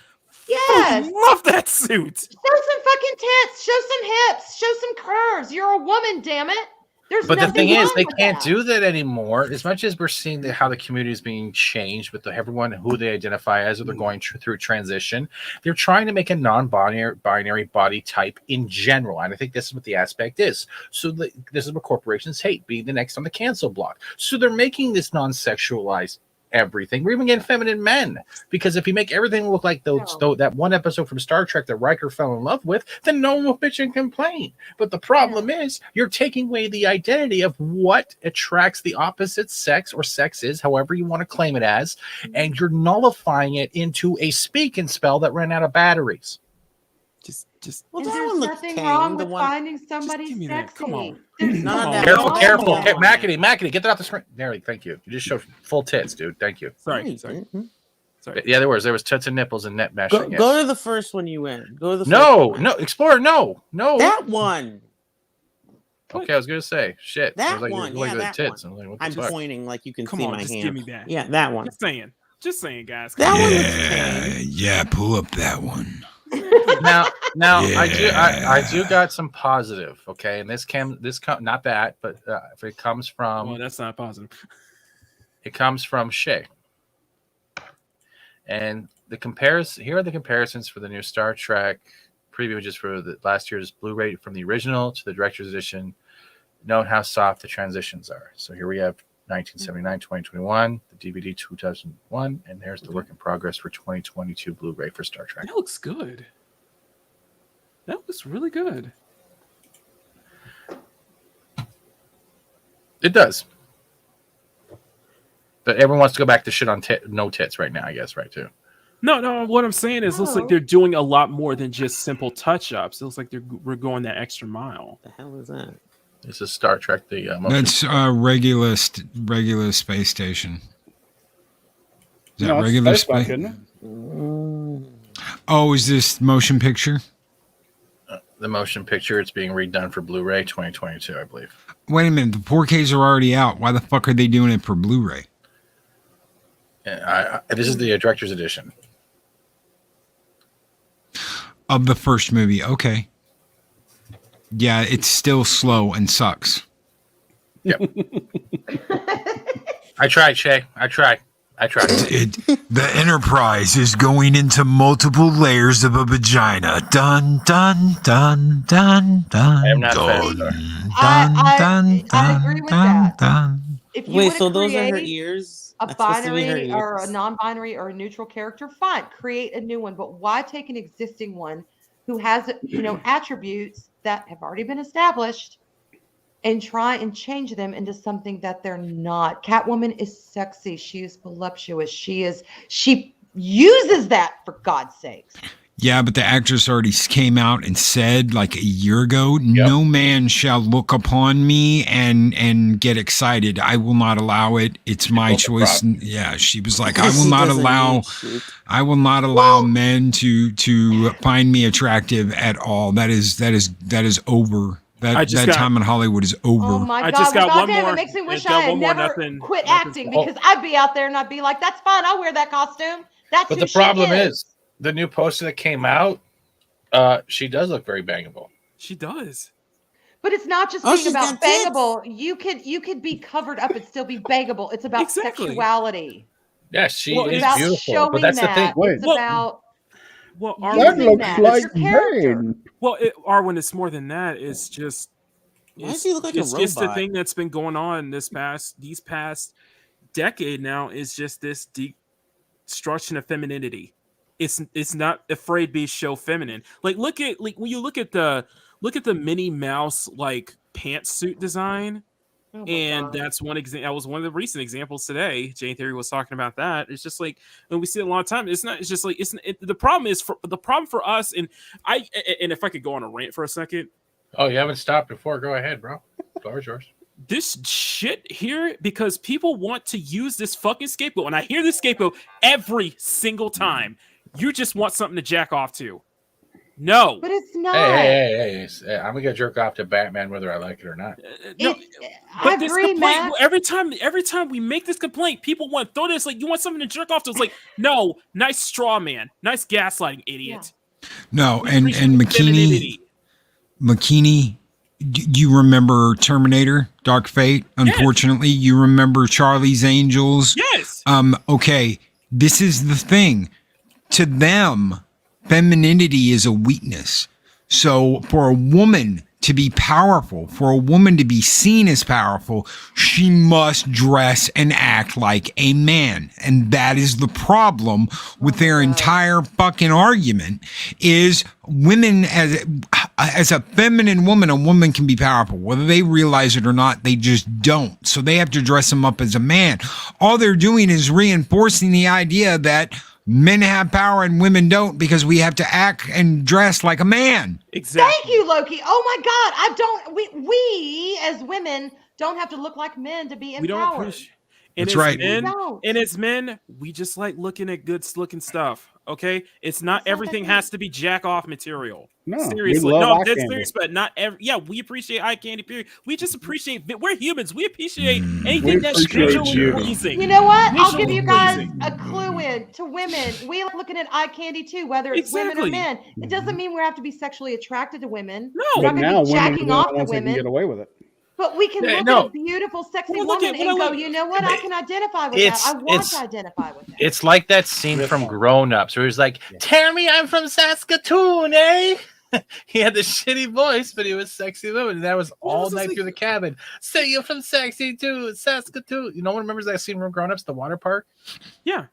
Yes. Fucking love that suit. Show some fucking tits. Show some hips. Show some curves. You're a woman, damn it. There's But the nothing thing is, wrong they with can't that. do that anymore. As much as we're seeing how the community is being changed with everyone who they identify as, or they're going through transition, they're trying to make a non-binary body type in general. And I think this is what the aspect is. So this is what corporations hate, being the next on the cancel block. So they're making this non-sexualized everything. We're even getting feminine men, because if you make everything look like that one episode from Star Trek that Riker fell in love with, then no one will bitch and complain. But the problem is you're taking away the identity of what attracts the opposite sex, or sex is, however you want to claim it as, and you're nullifying it into a speak and spell that ran out of batteries. Just Well, And that there's one looks nothing tame. wrong The with one. finding somebody give me that. sexy. Come on. There's None of nothing that. Careful, wrong careful. with that. Mackie, get that off the screen. There, thank you. You just showed full tits, dude. Thank you. Sorry. Yeah, there was tits and nipples and net mesh. Go to the first one you went. Go to the first No, one. Explorer, no. That one. Okay, I was gonna say shit. I That was like, one. like Yeah, the that tits. one. I'm like, what the I'm fuck? pointing like you can Come see on, my just hand. give me that. Yeah, that one. Just saying, guys. That one looks Yeah, tame. yeah, pull up that one. Now, Yeah. I do got some positive. Okay, and this not that, but if it comes from, Well, that's not positive. It comes from Shay. And here are the comparisons for the new Star Trek preview, just for the last year's Blu-ray, from the original to the director's edition. Note how soft the transitions are. So here we have 1979, 2021, the DVD 2001, and there's the work in progress for 2022 Blu-ray for Star Trek. That looks good. That looks really good. It does. But everyone wants to go back to shit on no tits right now, I guess, right, too. No. What I'm saying is, it looks like they're doing a lot more than just simple touch-ups. It looks like we're going that extra mile. The hell is that? This is Star Trek. That's regular space station. Is that No, it's regular space space? back, isn't it? Oh, is this motion picture? The motion picture, it's being redone for Blu-ray 2022, I believe. Wait a minute, the 4Ks are already out. Why the fuck are they doing it for Blu-ray? This is the director's edition Of the first movie. Okay. Yeah, it's still slow and sucks. Yep. I tried, Shay. I tried. The Enterprise is going into multiple layers of a vagina. Dun dun dun dun dun. I am not dun, I agree with that. dun. If you Wait, wanna so those are her create ears? a That's supposed to be her binary or a ears. non-binary or a neutral character, fine, create a new one. But why take an existing one who has attributes that have already been established and try and change them into something that they're not? Catwoman is sexy. She is voluptuous. She uses that, for God's sakes. Yeah, but the actress already came out and said like a year ago, no man shall look upon me and get excited. I will not allow it. It's my choice. Yeah, she was like, I will not allow men to find me attractive at all. That is over. That time in Hollywood is over. Oh my I God! just got well, one goddamn, more. it makes me wish got I had one more, never nothing- quit nothing- acting, because I'd be out there and I'd be like, "That's fine. I'll wear that costume." That's But who the she problem is. is, the new poster that came out, she does look very bangable. She does. But it's not just Oh, being she's about got tits. bangable. You could be covered up and still be bangable. It's about Exactly. sexuality. Yes, she Well, is It's about beautiful. showing But that's that. the thing. Wait. It's about Well, That using looks that. like It's your character. Bane. Arwen, it's more than that. It's just. Why does he look like a it's just the robot? these past decade now is just this destruction of femininity. It's not afraid to be show feminine. Like when you look at the Minnie Mouse like pantsuit design, Oh my and God. that's one example. That was one of the recent examples today. Jane Theory was talking about that. It's just like, and we see it a lot of time. It's not. It's just like the problem for us. And if I could go on a rant for a second. Oh, you haven't stopped before. Go ahead, bro. Floor is yours. This shit here, because people want to use this fucking scapegoat, and I hear this scapegoat every single time. You just want something to jack off to. No. But it's not. Hey, I'm gonna jerk off to Batman whether I like it or not. No, I this agree, complaint, Max. every time we make this complaint, people want to throw this like, you want something to jerk off to. It's like, no, nice straw man, nice gaslighting, idiot. No, We and appreciate McKinney, do you remember Terminator, Dark Fate? Unfortunately, you remember Charlie's Angels. Yes. Okay, this is the thing. To them, femininity is a weakness. So for a woman to be powerful, for a woman to be seen as powerful, she must dress and act like a man. And that is the problem with their entire fucking argument is women as a feminine woman, a woman can be powerful. Whether they realize it or not, they just don't. So they have to dress them up as a man. All they're doing is reinforcing the idea that men have power and women don't because we have to act and dress like a man. Exactly. Thank you, Loki. Oh my God, we as women don't have to look like men to be empowered. We don't appreciate. That's right. And as men, we just like looking at good looking stuff. Okay, it's not everything has to be jack off material. No, seriously, we love eye that's candy. serious. But not every. Yeah, we appreciate eye candy. Period. We just appreciate. We're humans. We appreciate anything that's visually pleasing. You know what? I'll give Visually you guys pleasing. a clue in to women. We like looking at eye candy too, whether it's women or Exactly. men. It doesn't mean we have to be sexually attracted to women. No, we're But not now going to be women are jacking the off to ones that can women. get away with it. But we can look no. at a beautiful, sexy Well, look woman at- and well, go, look- you know what? I can identify with It's- that. I want it's- to identify with that. It's like that scene from Grown Ups where he's like, Tammy, I'm from Saskatoon, eh? He had the shitty voice, but he was sexy woman. And that was all night through the cabin. Say you're from Saskatoon, Saskatoon. No one remembers that scene from Grown Ups, the water park? Yeah.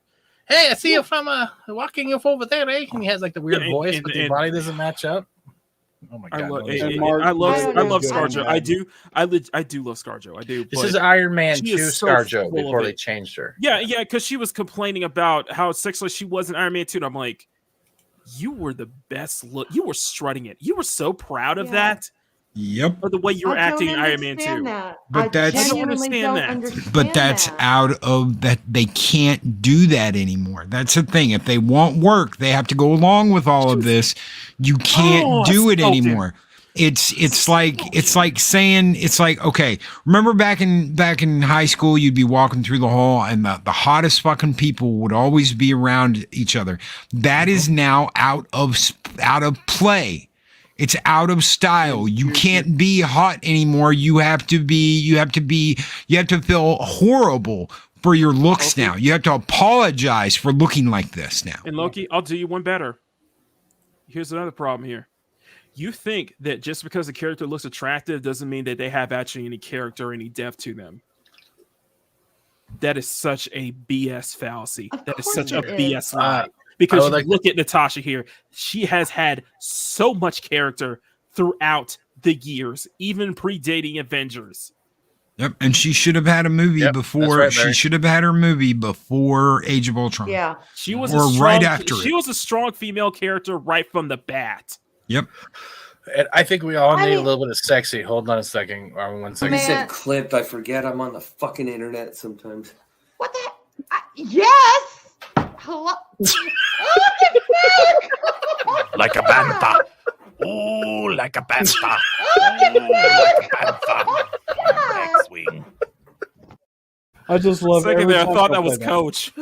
Hey, I see you from walking you over there, eh? And he has like the weird Yeah, voice, but the body doesn't match up. Oh my god! I love Mark- ScarJo. I do love ScarJo. I do. This but is Iron Man she 2 is so ScarJo full of before they it. changed her. Yeah, because she was complaining about how sexually she was in Iron Man 2. And I'm like, you were the best look. You were strutting it. You were so proud of that. Yep. Or the way you were I acting in don't Iron Man 2. understand that. But I that's- genuinely I don't don't understand understand But that's that. out of that. They can't do that anymore. That's the thing. If they want work, they have to go along with all of this. You can't do it anymore. It's like saying okay. Remember back in high school, you'd be walking through the hall and the hottest fucking people would always be around each other. That is now out of play. It's out of style. You can't be hot anymore. You have to feel horrible for your looks now. You have to apologize for looking like this now. And Loki, I'll do you one better. Here's another problem here. You think that just because a character looks attractive doesn't mean that they have actually any character or any depth to them. That is such a BS fallacy. That is such a BS lie. Because look at Natasha here. She has had so much character throughout the years, even predating Avengers. Yep, and she should have had a movie before. right, she Larry. should have had her movie before Age of Ultron. Yeah, she was or a strong, right after She it. was a strong female character right from the bat. Yep. And I think we all need mean- a little bit of sexy. Hold on a second. 1 second. You said clipped. I forget I'm on the fucking internet sometimes. What the? Yes. Hello. Like a panther. Ooh, like a panther. Ooh, like a panther. X-wing. I just love Second every there, I time thought y'all that was play Coach.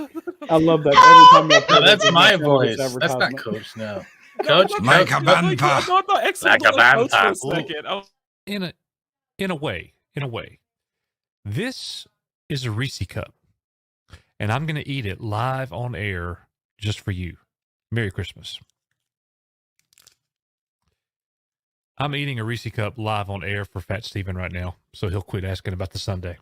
I love that every time y'all play No, that's that, my it's voice. That's not advertisement. Coach. No, Coach. Like a I panther. thought Like a Coach for a panther. second. Oh, In a way, this is a Reese cup, and I'm going to eat it live on air just for you. Merry Christmas. I'm eating a Reese cup live on air for Fat Steven right now, so he'll quit asking about the Sunday.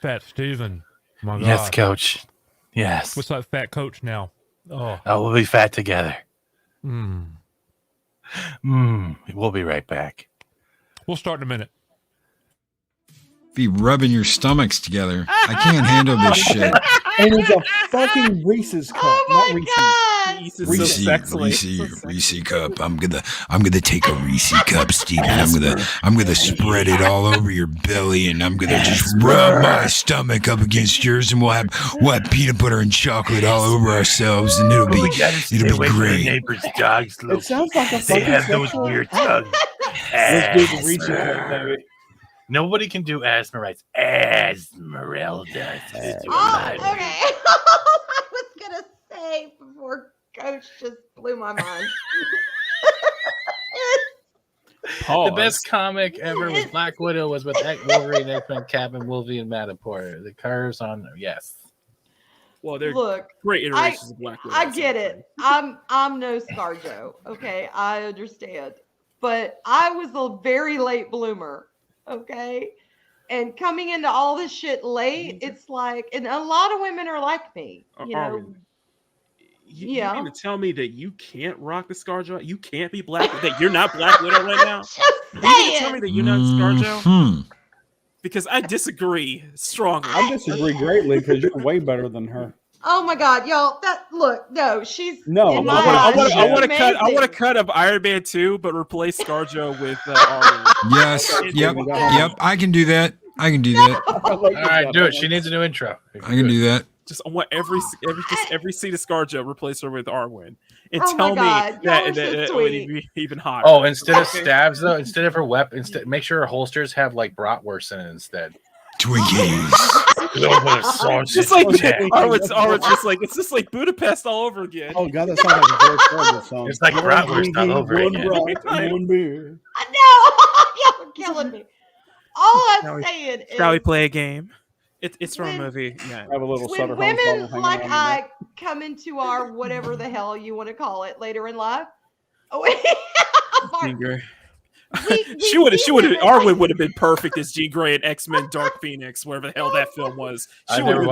Fat Steven. My God. Yes, Coach. Yes. What's that fat coach now? Oh. We'll be fat together. Mm. We'll be right back. We'll start in a minute. Be rubbing your stomachs together. I can't handle this shit. And it's a fucking Reese's cup, not Reese's. Eats it so sexily. Reese cup. I'm gonna take a Reese cup, Steven. I'm gonna spread it all over your belly, and I'm gonna just rub my stomach up against yours, and we'll have peanut butter and chocolate all over ourselves, and it'll be great. Neighbor's dogs, It sounds like a they have those sexual weird act. tongues. Let's do the Reese cup, baby. Nobody can do Asmerite. Esmeralda. Oh, okay. I was gonna say before Coach just blew my mind. The best comic ever was Black Widow was with Wolverine, X-Men, Captain Wolverine, and Matterport. The curves on yes. Well, they're Look, great iterations of Black Widow. I get it. I'm no ScarJo. Okay, I understand. But I was a very late bloomer. Okay. And coming into all this shit late, it's like, and a lot of women are like me. You know. You mean to tell me that you can't rock the ScarJo? You can't be Black. That you're not Black Widow right now? You mean to tell me that you're not ScarJo? Because I disagree strongly. I disagree greatly because you're way better than her. Oh my God, y'all! She's no. I want to cut up Iron Man 2, but replace ScarJo with Arwen. Yes. Yep. I can do that. All right, do it. She needs a new intro. I can do that. Just I want every scene of ScarJo replace her with Arwen, and Oh tell my God, me that so it would be even hotter. Oh, instead of stabs though, instead of her weapon, make sure her holsters have like bratwurst in it instead. Twinkies. Just like Arwen's just like it's just like Budapest all over again. Oh God, that sounds like a very terrible song. It's like bratwurst all over again. One beer. No, y'all are killing me. All I'm saying is, shall we play a game? It's from a movie. Yeah. Have a little when women like I come into our whatever the hell you want to call it later in life. She would have. Arwen would have been perfect as Jean Grey in X-Men: Dark Phoenix, wherever the hell that film was. She would have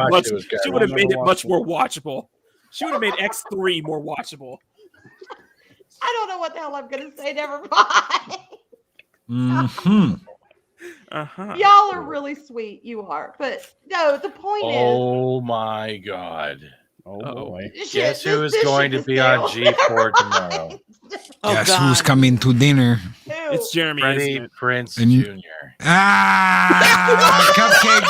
made it much more watchable. She would have made X3 more watchable. I don't know what the hell I'm gonna say. Never mind. Y'all are really sweet. You are, but no. The point is. Oh my God. Oh boy. Guess who is going to be on G4 tomorrow? Guess who's coming to dinner? It's Jeremy. Freddie Prinze Jr. Cupcake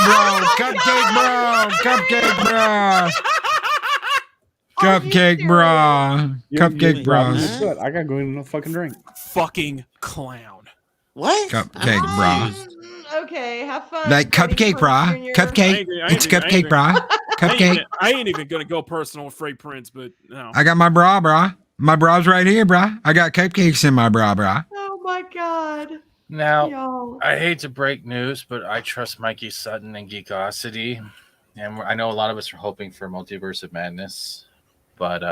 bros. I gotta go in a fucking drink. Fucking clown. What? Cupcake bra. Okay, have fun. Like cupcake bra. Cupcake. It's cupcake bra. Cupcake. I ain't even gonna go personal with Freddie Prinze, but no. I got my bra, brah. My bra's right here, brah. I got cupcakes in my bra, brah. Oh my God. Now, Yo. I hate to break news, but I trust Mikey Sutton and Geekosity. And I know a lot of us are hoping for Multiverse of Madness. But,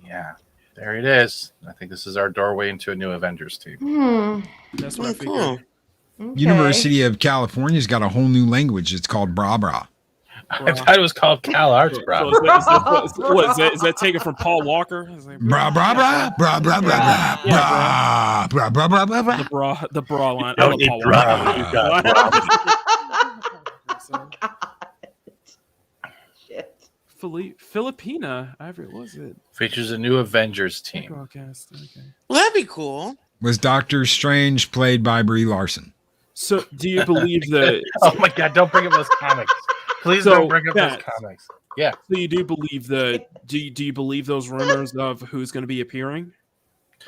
yeah, there it is. I think this is our doorway into a new Avengers team. That's what I figured. Cool. Okay. University of California's got a whole new language. It's called bra bra. I thought it was called Cal Arts, bro. Is that taken from Paul Walker? Bra bra bra bra bra bra bra bra bra bra bra bra. The bra line. Don't eat bra. You got Filipina. What was it? Features a new Avengers team. Broadcast. Okay. Well, that'd be cool. Was Doctor Strange played by Brie Larson? So, do you believe that? Oh my God! Don't bring up those comics. Please don't bring up those comics. Yeah. So you do believe that? Do you believe those rumors of who's going to be appearing?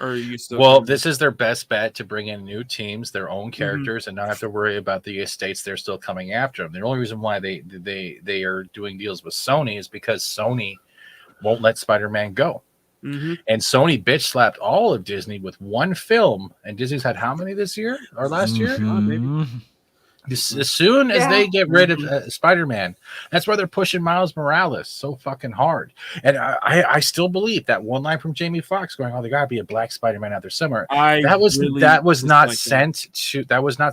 Or are you still? Well, this is their best bet to bring in new teams, their own characters, and not have to worry about the estates they're still coming after them. The only reason why they are doing deals with Sony is because Sony won't let Spider-Man go. Mm-hmm. And Sony bitch slapped all of Disney with one film, and Disney's had how many this year or last year? Mm-hmm. As soon as they get rid of Spider-Man, that's why they're pushing Miles Morales so fucking hard. And I still believe that one line from Jamie Foxx going, "Oh, there gotta be a black Spider-Man out there somewhere." That was not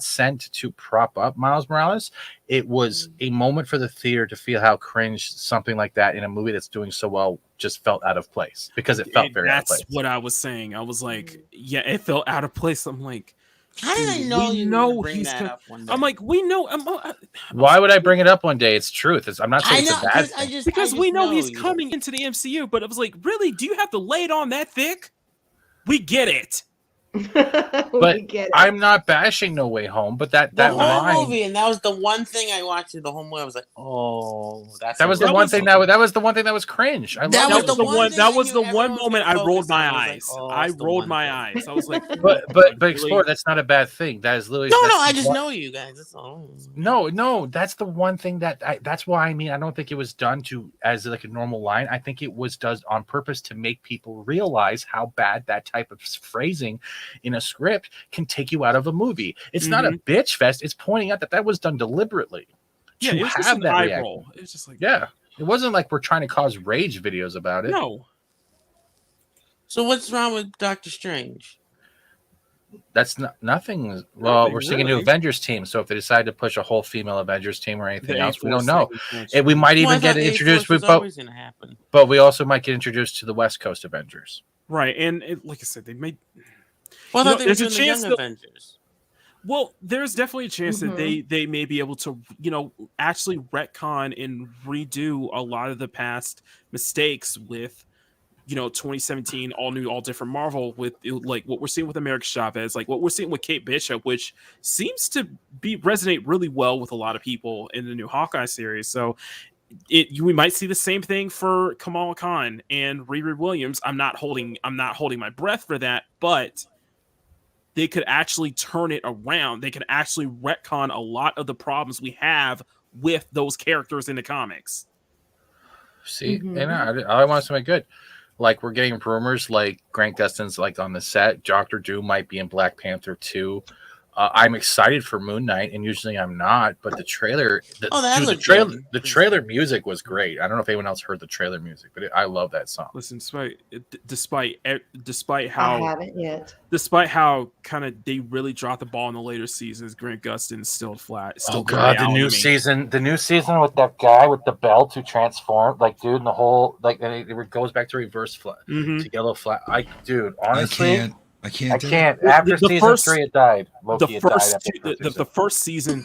sent to prop up Miles Morales. It was a moment for the theater to feel how cringe something like that in a movie that's doing so well just felt out of place because it felt very out of place. That's what I was saying. I was like, yeah, it felt out of place. I'm like, How did I Dude, know we you know would bring he's that co- up one day? I'm like, we know. Why would I bring it up one day? It's truth. I'm not saying I know, it's a bad thing. because we know he's you. coming into the MCU, but it was like, really? Do you have to lay it on that thick? We get it. But I'm not bashing No Way Home, but that The whole line, movie, and that was the one thing I watched through the whole movie. I was like, oh, that was the one thing that was the one thing that was cringe. That was the one. That was the one everyone was moment gonna I rolled focus on. my I was like, eyes. oh, I that's the rolled one my thing. eyes. I was like, but really? explore. That's not a bad thing. That is literally No, that's I just one- know you guys. That's all. No, that's the one thing that's why I don't think it was done to as like a normal line. I think it was done on purpose to make people realize how bad that type of phrasing in a script can take you out of a movie. It's not a bitch fest. It's pointing out that was done deliberately. Yeah, to it was just have an that eye reaction. roll. It was just like, Yeah, it wasn't like we're trying to cause rage videos about it. no. So what's wrong with Doctor Strange? That's nothing. Well, Nothing, we're seeing a new really. Avengers team, so if they decide to push a whole female Avengers team or anything The else, we A-Force don't know. thing is And we might Well, I even get thought introduced A-Force was with always gonna happen. but we also might get introduced to the West Coast Avengers. Right, and like I said, they made. Well, I You thought know, they were there's a doing the chance Young that- Avengers. Well, there's definitely a chance that they may be able to, actually retcon and redo a lot of the past mistakes with, 2017 all new, all different Marvel with like what we're seeing with America Chavez, like what we're seeing with Kate Bishop, which seems to resonate really well with a lot of people in the new Hawkeye series. So we might see the same thing for Kamala Khan and Riri Williams. I'm not holding my breath for that, but they could actually turn it around. They could actually retcon a lot of the problems we have with those characters in the comics. See, and I want something good. Like we're getting rumors like Grant Gustin's like on the set. Doctor Doom might be in Black Panther 2. I'm excited for Moon Knight, and usually I'm not. But the trailer, the trailer music was great. I don't know if anyone else heard the trailer music, but I love that song. Listen, despite how I haven't yet. Despite how kind of they really dropped the ball in the later seasons, Grant Gustin's still flat. Still Oh god, the new season with that guy with the belt who transformed, like dude, and the whole like, and it goes back to reverse flat to yellow flat. Honestly, I can't. After season 3, it died. Loki, the first season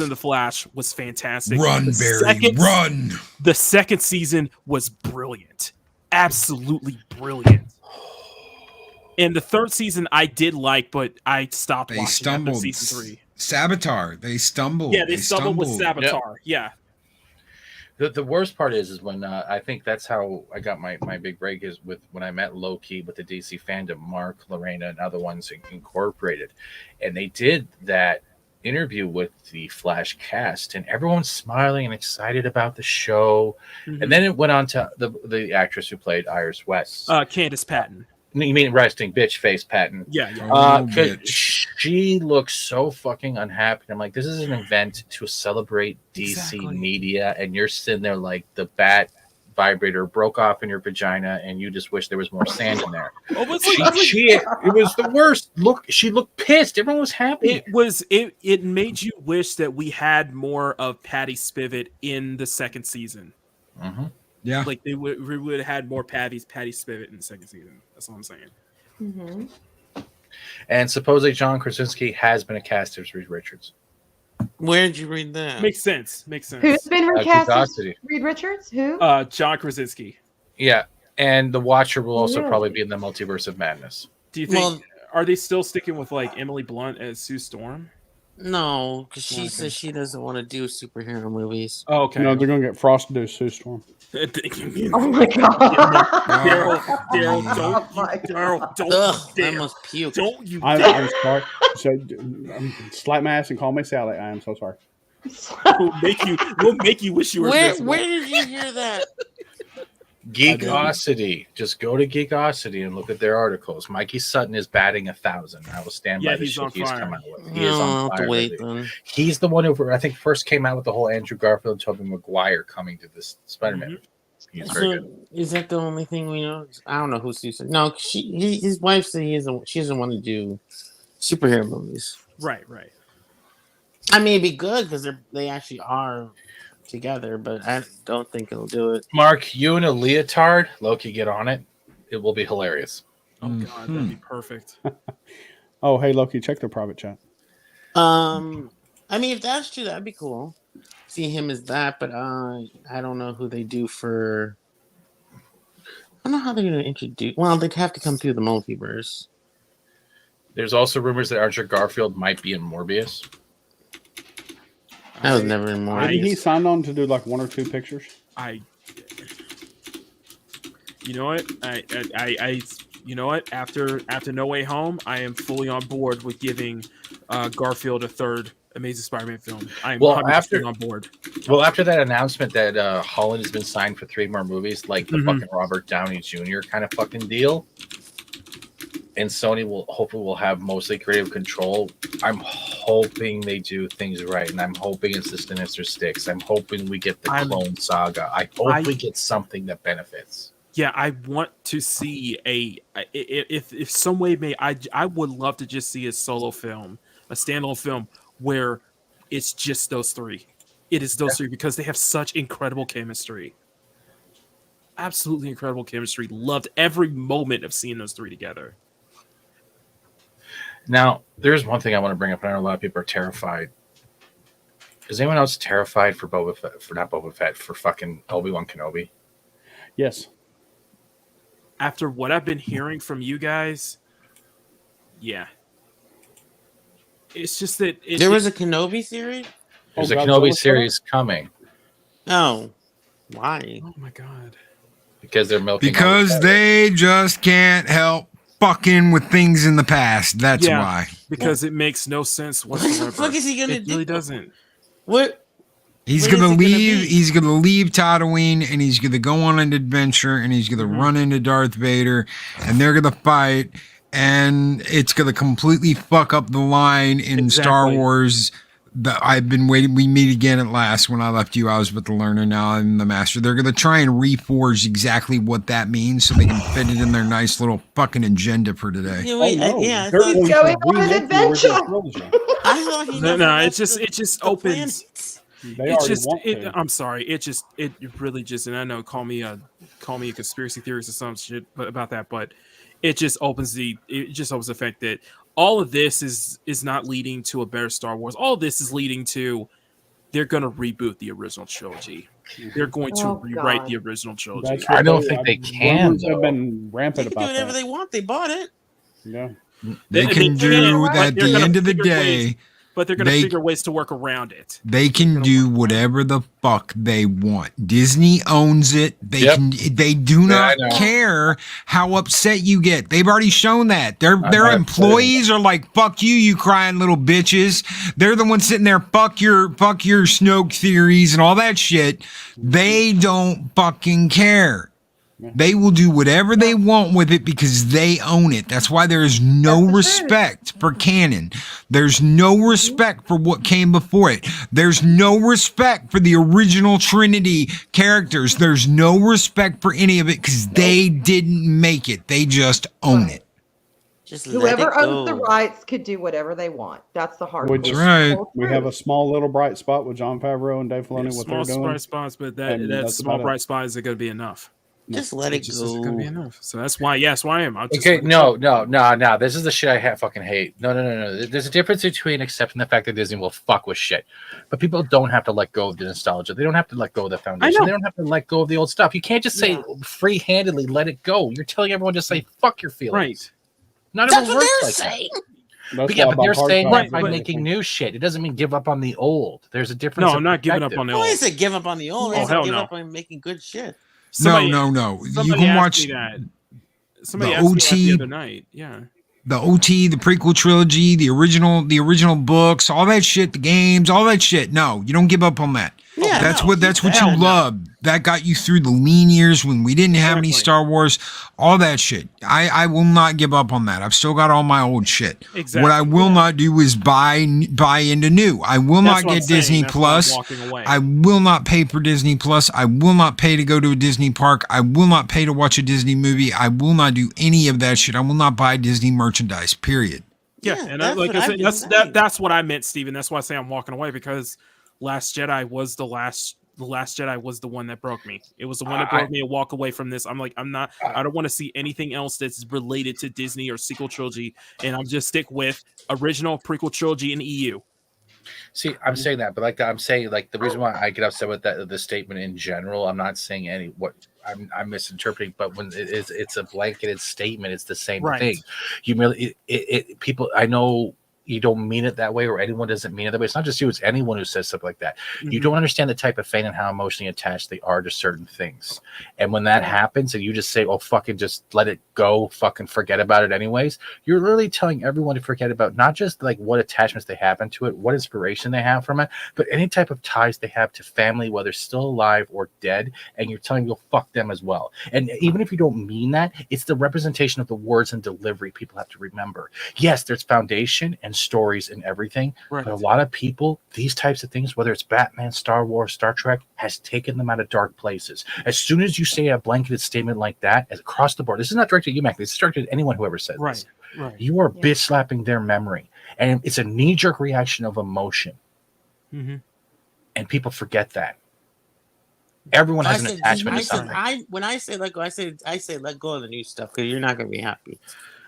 of The Flash was fantastic. Run, Barry, run. The second season was brilliant, absolutely brilliant. And the third season I did like, but I stopped watching after season 3. Saboteur. They stumbled. Yeah, they stumbled with Saboteur. Yep. Yeah. The worst part is when I think that's how I got my big break is with when I met Loki with the DC fandom, Mark, Lorena, and other ones incorporated, and they did that interview with the Flash cast, and everyone's smiling and excited about the show, and then it went on to the actress who played Iris West, Candace Patton. You mean resting bitch face Patton? Yeah. She looks so fucking unhappy. I'm like, this is an event to celebrate DC media, and you're sitting there like the bat vibrator broke off in your vagina, and you just wish there was more sand in there. It was the worst. Look, she looked pissed. Everyone was happy. It made you wish that we had more of Patty Spivot in the second season. Yeah, like we would have had more Patty Spivot in the second season. That's all I'm saying. And supposedly John Krasinski has been a cast as Reed Richards. Where did you read that? Makes sense. Who's been recast as Reed Richards? Who? John Krasinski. Yeah, and the Watcher will also Really? probably be in the Multiverse of Madness. Do you think? Are they still sticking with like Emily Blunt as Sue Storm? No, because she says she doesn't want to do superhero movies. Oh, okay. No, they're gonna get Frost to do Sue Storm. Oh my god! Daryl, don't Ugh, I almost puked. Don't you? I'm sorry. So, slap my ass and call me Sally. I am so sorry. We'll make you wish you were. Where did you hear that? Geekosity. Just go to Geekosity and look at their articles. Mikey Sutton is batting 1,000. I will stand by the shit he's come out with. He is on fire. Then. He's the one who I think first came out with the whole Andrew Garfield and Tobey Maguire coming to this Spider-Man. He's very good. Is that the only thing we know? I don't know who Susan. No, his wife said she doesn't want to do superhero movies. Right. I mean, it'd be good because they actually are together, but I don't think it'll do it. Mark, you in a leotard, Loki, get on it. It will be hilarious. Oh god, that'd be perfect. Oh, hey Loki, check their private chat. I mean, if that's true, that'd be cool. See him as that, but I don't know who they do for. I don't know how they're going to introduce. Well, they'd have to come through the multiverse. There's also rumors that Andrew Garfield might be in Morbius. I was never in Morbius. Maybe he signed on to do like 1 or 2 pictures. You know what? You know what? After No Way Home, I am fully on board with giving Garfield a third Amazing Spider-Man film. I am 100% on board. Well, after that announcement that Holland has been signed for 3 more movies, like the fucking Robert Downey Jr. kind of fucking deal, and Sony will have mostly creative control. I'm hoping they do things right, and I'm hoping it's the Sinister Six. I'm hoping we get the Clone Saga. I hope we get something that benefits. Yeah, I want to see if some way may I would love to just see a solo film, a standalone film where it's just those 3. It is those 3 because they have such incredible chemistry. Absolutely incredible chemistry. Loved every moment of seeing those 3 together. Now, there's one thing I want to bring up, and I know a lot of people are terrified. Is anyone else terrified for for fucking Obi-Wan Kenobi? Yes. After what I've been hearing from you guys, yeah. It's just that there was a Kenobi series? There's a Kenobi series coming. Oh. Why? Oh my god. Because they're milking. Because they just can't help fucking with things in the past. That's why. Because it makes no sense whatsoever. What the fuck is he gonna do? It really doesn't. What? He's gonna leave. He's gonna leave Tatooine, and he's gonna go on an adventure, and he's gonna run into Darth Vader, and they're gonna fight, and it's gonna completely fuck up the line in Star Wars. That I've been waiting. We meet again at last. When I left you, I was with the learner. Now I'm the master. They're gonna try and reforge exactly what that means, so they can fit it in their nice little fucking agenda for today. Yeah, wait, He's going on an adventure. I thought he No, it just opens. I'm sorry. It really just, and I know, call me a conspiracy theorist or some shit about that, but it just opens the fact that all of this is not leading to a better Star Wars. All of this is leading to they're going to reboot the original trilogy. They're going to rewrite the original trilogy. I don't think they can. They've been rampant about do whatever they want. They bought it. Yeah. They can do at the end of the day. But they're going to figure ways to work around it. They can do whatever the fuck they want. Disney owns it. They do not care how upset you get. They've already shown that. Their employees are like, fuck you, you crying little bitches. They're the ones sitting there, fuck your Snoke theories and all that shit. They don't fucking care. They will do whatever they want with it because they own it. That's why there is no respect for canon. There's no respect for what came before it. There's no respect for the original Trinity characters. There's no respect for any of it because they didn't make it. They just own it. Just whoever owns the rights could do whatever they want. That's the hard part. Right. We have a small little bright spot with Jon Favreau and Dave Filoni. What they're doing. Bright spots, but that small bright spot isn't going to be enough. Just let it go. Isn't gonna be enough. So that's why. Yes, why I am. Okay, no. This is the shit I fucking hate. No. There's a difference between accepting the fact that Disney will fuck with shit, but people don't have to let go of the nostalgia. They don't have to let go of the foundation. They don't have to let go of the old stuff. You can't just say free-handedly let it go. You're telling everyone to say fuck your feelings. Right. Not That's everyone what works they're like saying. But they're saying that by making new shit. It doesn't mean give up on the old. There's a difference. No, I'm not giving up on the old. I said give up on the old. I said give up on making good shit. No. You can watch somebody asked me that the other night. Yeah. The OT, the prequel trilogy, the original books, all that shit, the games, all that shit. No, you don't give up on that. Yeah, that's what you love. That got you through the lean years when we didn't have any Star Wars, all that shit. I will not give up on that. I've still got all my old shit. Exactly. What I will not do is buy into new. I will not get Disney Plus. I will not pay for Disney Plus. I will not pay to go to a Disney park. I will not pay to watch a Disney movie. I will not do any of that shit. I will not buy Disney merchandise, period. Yeah, and that's what I meant, Steven. That's why I say I'm walking away, because Last Jedi was the last The Last Jedi was the one that broke me. It was the one that broke me and walk away from this. I'm like, I don't want to see anything else that's related to Disney or sequel trilogy, and I'm just stick with original, prequel trilogy, and EU. See, I'm saying that, but I'm saying the reason why I get upset with the statement in general, I'm not saying I'm misinterpreting, but when it's a blanketed statement, it's the same thing. You merely people. I know you don't mean it that way, or anyone doesn't mean it that way. It's not just you; it's anyone who says stuff like that. You don't understand the type of fan and how emotionally attached they are to certain things. And when that happens, and you just say, "Oh, fucking just let it go, fucking forget about it," anyways, you're literally telling everyone to forget about not just what attachments they have into it, what inspiration they have from it, but any type of ties they have to family, whether still alive or dead. And you're telling them to fuck them as well. And even if you don't mean that, it's the representation of the words and delivery people have to remember. Yes, there's foundation and stories and everything, but a lot of people, these types of things, whether it's Batman, Star Wars, Star Trek, has taken them out of dark places. As soon as you say a blanketed statement like that, as across the board, this is not directed at you, Mac, this is directed at anyone who ever said this. You are bitch slapping their memory, and it's a knee-jerk reaction of emotion, and people forget that. Everyone has an attachment to something. When I say let go, I say let go of the new stuff because you're not going to be happy.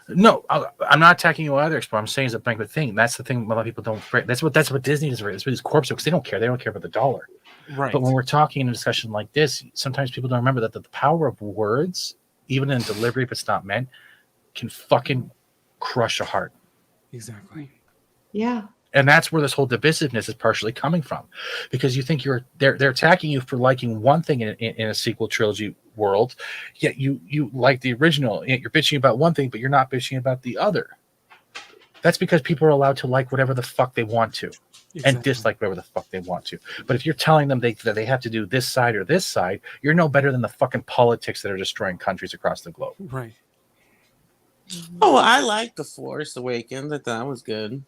No, I'm not attacking you either. But I'm saying it's a blanket thing. That's the thing. A lot of people don't. That's what Disney is. That's what these corps do because they don't care. They don't care about the dollar. Right. But when we're talking in a discussion like this, sometimes people don't remember that the power of words, even in delivery, if it's not meant, can fucking crush a heart. Exactly. Yeah. And that's where this whole divisiveness is partially coming from, because you think they're attacking you for liking one thing in a sequel trilogy world, yet you like the original. Yet you're bitching about one thing, but you're not bitching about the other. That's because people are allowed to like whatever the fuck they want to, and dislike whatever the fuck they want to. But if you're telling them that they have to do this side or this side, you're no better than the fucking politics that are destroying countries across the globe. Right. Oh, I liked The Force Awakens. I thought that was good.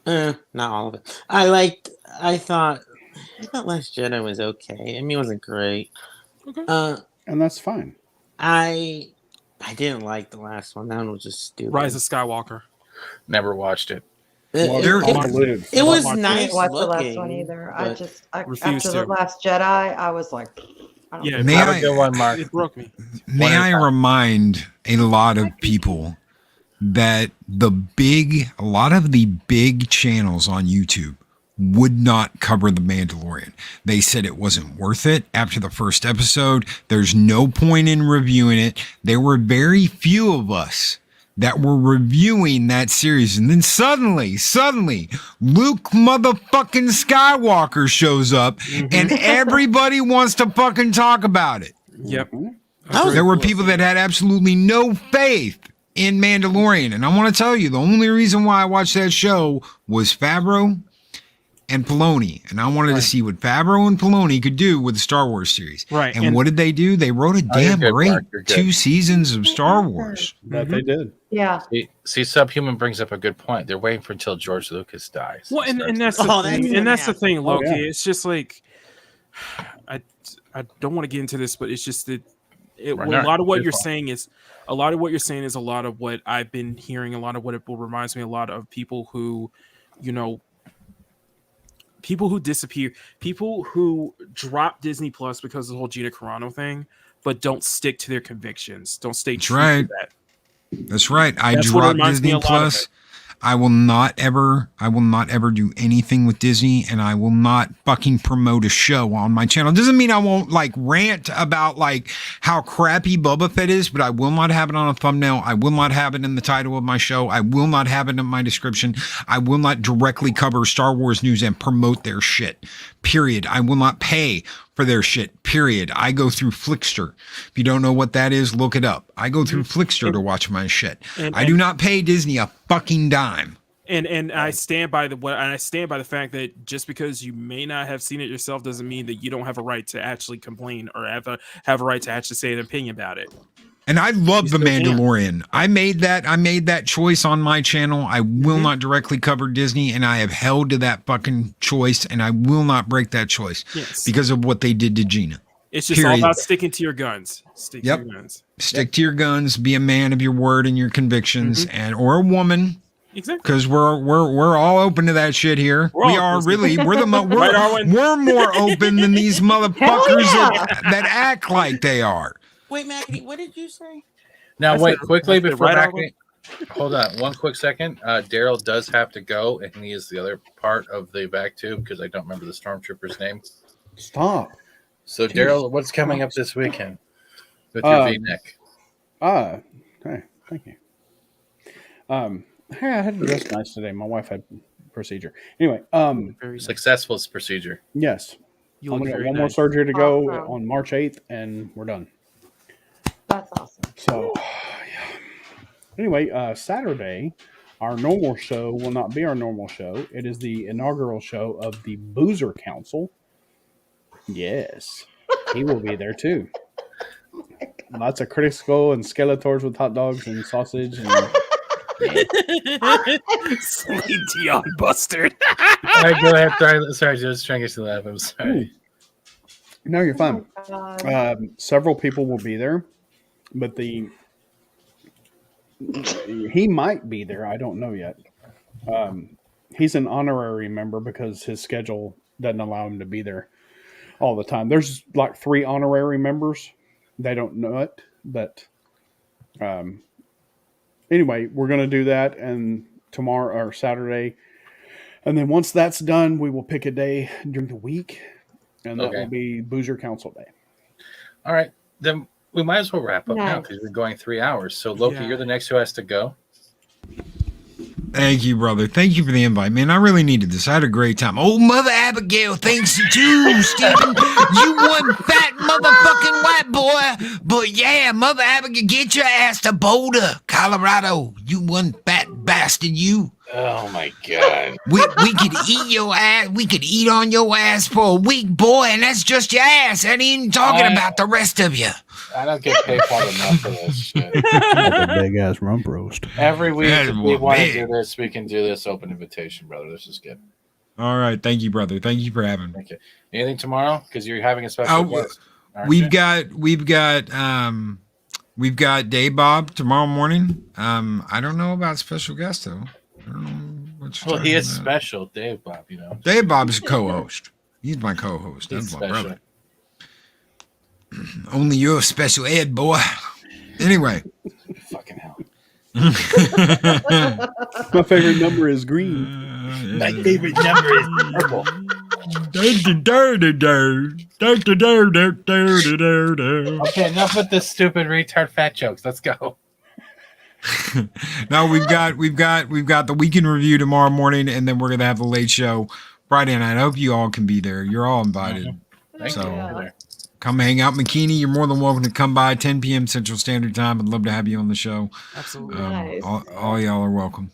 Not all of it. I thought Last Jedi was okay. I mean, it wasn't great. Okay. And that's fine. I didn't like the last one. That one was just stupid. Rise of Skywalker. Never watched it. It was nice. I didn't watch the last looking, one either. but After the Last Jedi, I was like, I don't May Have a good one, Mark. It broke me. May I remind a lot of people that a lot of the big channels on YouTube would not cover The Mandalorian. They said it wasn't worth it after the first episode. There's no point in reviewing it. There were very few of us that were reviewing that series. And then suddenly, Luke motherfucking Skywalker shows up and everybody wants to fucking talk about it. Yep. There were people that had absolutely no faith in Mandalorian. And I want to tell you, the only reason why I watched that show was Favreau and Filoni. And I wanted to see what Favreau and Filoni could do with the Star Wars series. Right. And what did they do? They wrote a damn great 2 seasons of Star Wars. That they did. Yeah. See, Subhuman brings up a good point. They're waiting for until George Lucas dies. Well, and that's the thing. And that's the thing, Loki. yeah. It's just like I don't want to get into this, but it's just that a lot of what you're saying is a lot of what I've been hearing. A lot of what it reminds me a lot of people who, people who disappear, people who drop Disney Plus because of the whole Gina Carano thing, but don't stick to their convictions. Don't stay true to that. That's right. I dropped Disney Plus. I will not ever do anything with Disney, and I will not fucking promote a show on my channel. It doesn't mean I won't rant about how crappy Boba Fett is, but I will not have it on a thumbnail. I will not have it in the title of my show. I will not have it in my description. I will not directly cover Star Wars news and promote their shit. Period. I will not pay for their shit. Period. I go through Flickster. If you don't know what that is, look it up. I go through Flickster to watch my shit. I do not pay Disney a fucking dime. And I stand by the fact that just because you may not have seen it yourself doesn't mean that you don't have a right to actually complain or have a right to actually say an opinion about it. And I love The Mandalorian. I made that choice on my channel. I will not directly cover Disney, and I have held to that fucking choice, and I will not break that choice because of what they did to Gina. It's just all about sticking to your guns. Stick to your guns. Stick to your guns. Be a man of your word and your convictions, or a woman. Exactly. Because we're all open to that shit here. We're We all are inclusive. really we're Right, Arwen? we're more open than these motherfuckers that act like they are. Wait, Maggie, what did you say? Now, I wait, said- quickly I said before right, back. Arwen? Hold on, one quick second. Daryl does have to go, and he is the other part of the back tube because I don't remember the stormtrooper's name. Stop. So, Jeez. Daryl, what's coming up this weekend with your V-neck? Hey, thank you. Hey, I had to dress nice today. My wife had procedure. Anyway, Successful procedure. yes. You I'm look gonna got very one more nice. surgery to go Awesome. on March 8th, and we're done. That's awesome. So, yeah. Anyway, Saturday, our normal show will not be our normal show. It is the inaugural show of the Boozer Council. Yes, he will be there too. Lots of Critics Skull and Skeletors with hot dogs and sausage and Sweet Dion Bustard. All right, go ahead. Sorry, just trying to get you to laugh. I'm sorry. No, you're fine. Oh my God. Several people will be there, but he might be there. I don't know yet. He's an honorary member because his schedule doesn't allow him to be there all the time. There's like 3 honorary members. They don't know it, but anyway, we're going to do that and tomorrow or Saturday. And then once that's done, we will pick a day during the week, and that will be Boozer Council Day. All right, then we might as well wrap up now Nice. because we're going 3 hours. So, Loki, you're the next who has to go. Thank you, brother. Thank you for the invite, man. I really needed this. I had a great time. Oh, Mother Abigail, thanks you too, Stephen. You one fat motherfucking white boy. But yeah, Mother Abigail, get your ass to Boulder, Colorado. You one fat bastard, you. Oh my God. We could eat your ass. We could eat on your ass for a week, boy, and that's just your ass. I ain't even talking about the rest of you. I don't get PayPal enough for this shit. Like a big ass rump roast. Every week, That if we was want to big. do this, we can do this open invitation, brother. This is good. All right, thank you, brother. Thank you for having me. Thank you. Anything tomorrow? Because you're having a special guest. aren't We've you? got Dave Bob tomorrow morning. I don't know about special guest though. I don't know what you're Well, he talking is about. special, Dave Bob. You know. Dave Bob's a co-host. He's my co-host. He's That's my special. brother. Only you're special ed, boy. Anyway. Fucking hell. My favorite number is green. My favorite number is purple. Okay, enough with this stupid retard fat jokes. Let's go. No, we've got the weekend review tomorrow morning, and then we're gonna have the late show Friday night. I hope you all can be there. You're all invited. Thank So you. come hang out, McKinney. You're more than welcome to come by 10 p.m. Central Standard Time. I'd love to have you on the show. Absolutely. Nice. All y'all are welcome.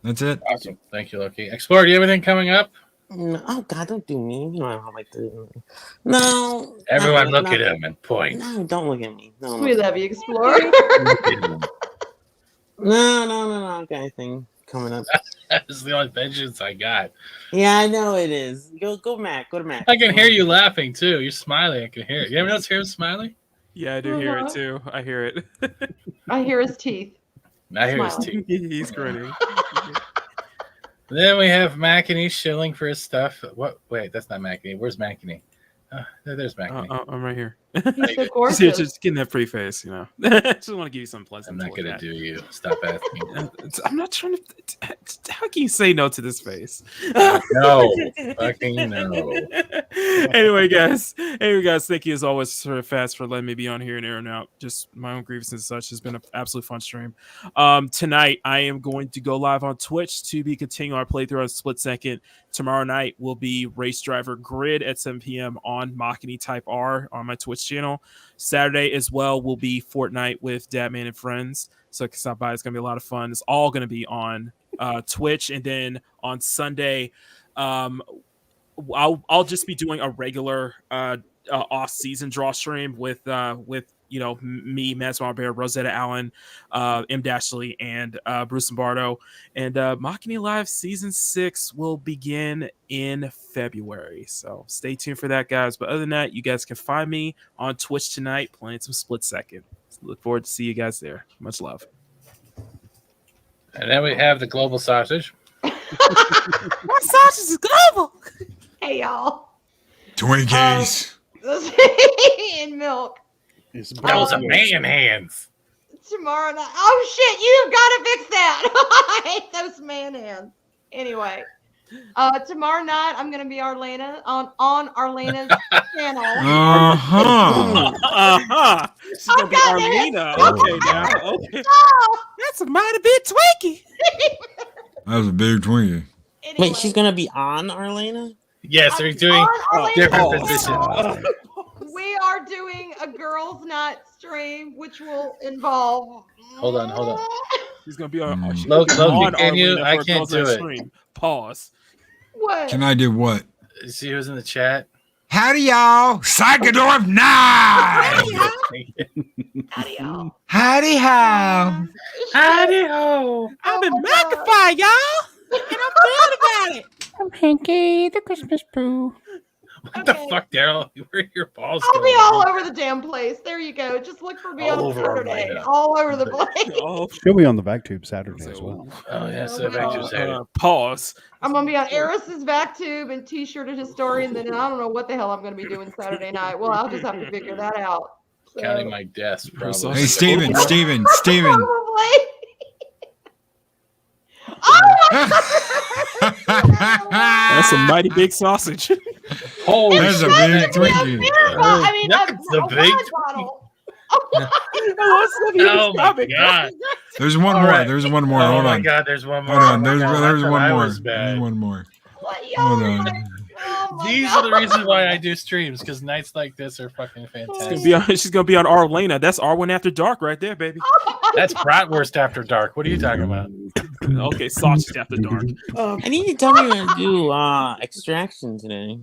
That's it. Awesome. Thank you, Loki. Explorer, do you have anything coming up? No, oh God, don't do me. You know I don't like to. No. Everyone no, look at him and point. No, don't look at me. No, We love you, Explorer. No. Okay, anything coming up. That's the only vengeance I got. Yeah, I know it is. Go Mac. Go to Mac. I can hear you laughing too. You're smiling. I can hear it. You ever notice him smiling? Yeah, I do hear it Uh-huh. too. I hear it. I hear his teeth. I hear his Smiling. teeth. He's grinning. Then we have Mackany shilling for his stuff. What? Wait, that's not Mackany. Where's Mackany? There's Mackany. I'm right here. He's so Just, gorgeous. just getting that pretty face, you know. Just want to give you some pleasant. I'm not gonna that. do you. Stop asking. I'm not trying to. How can you say no to this face? No, fucking no. Anyway, guys. Thank you as always for Fast for letting me be on here and airing out just my own grievances and such. It's been an absolute fun stream. Tonight I am going to go live on Twitch to be continuing our playthrough on Split Second. Tomorrow night will be Race Driver Grid at 7 p.m. on Machiny Type R on my Twitch channel. Saturday as well will be Fortnite with Datman and Friends. So stop by. It's going to be a lot of fun. It's all going to be on Twitch. And then on Sunday, I'll just be doing a regular off-season draw stream with me, Mads Bear, Rosetta Allen, M. Dashley, and Bruce Lombardo. And Machiny Live Season 6 will begin in February. So stay tuned for that, guys. But other than that, you guys can find me on Twitch tonight playing some Split Second. Look forward to see you guys there. Much love. And then we have the global sausage. What sausage is global? Hey, y'all. Twinkies. And milk. That was a man hands. Tomorrow night. Oh, shit. You've got to fix that. I hate those man hands. Anyway. Tomorrow night, I'm going to be Arlena on Arlena's channel. She's going to be Arlena. Okay, now. Okay. That's a mighty big Twinkie. That was a big Twinkie. Anyway. Wait, she's gonna be on Arlena? Yes, they're doing different positions. We are doing a girls' night stream, which will involve. Hold on. She's going to be on Loki, on can you? Arlena I for a can't Girls' do Night it. Stream. Pause. What? Can I do what? See who's in the chat? Howdy, y'all. Psychodorf 9. Howdy, y'all. Howdy, how. Howdy ho. I'm in McAfee, y'all. And I'm proud about it. I'm Hanky, the Christmas poo. What the fuck, Daryl? Where are your balls I'll going? be all over the damn place. There you go. Just look for me All on over Saturday. Arlena. All over the place. Oh, She'll be on the VacTube Saturday as well. Oh, yeah, so back to Saturday. Pause. I'm gonna be on Eris's VacTube and T-shirted historian. Then I don't know what the hell I'm gonna be doing Saturday night. Well, I'll just have to figure that out. So, Counting my deaths, probably. Hey, Steven. probably. That's a mighty big sausage. Holy That's a shit. big Twinkie. I mean, That's a big wine bottle. Oh, my God. There's one All more. right. There's one more. Oh, Hold my on. God, there's one more. Hold on. Oh, my There's God, I one thought I more. was bad. There's one more. What, Hold y'all? on. Oh my These God. are the reasons why I do streams, because nights like this are fucking fantastic. She's gonna be on Arlena. That's Arwen After Dark right there, baby. That's Bratwurst After Dark. What are you talking about? Okay, sausage after dark. I need you to tell me when to do extraction today.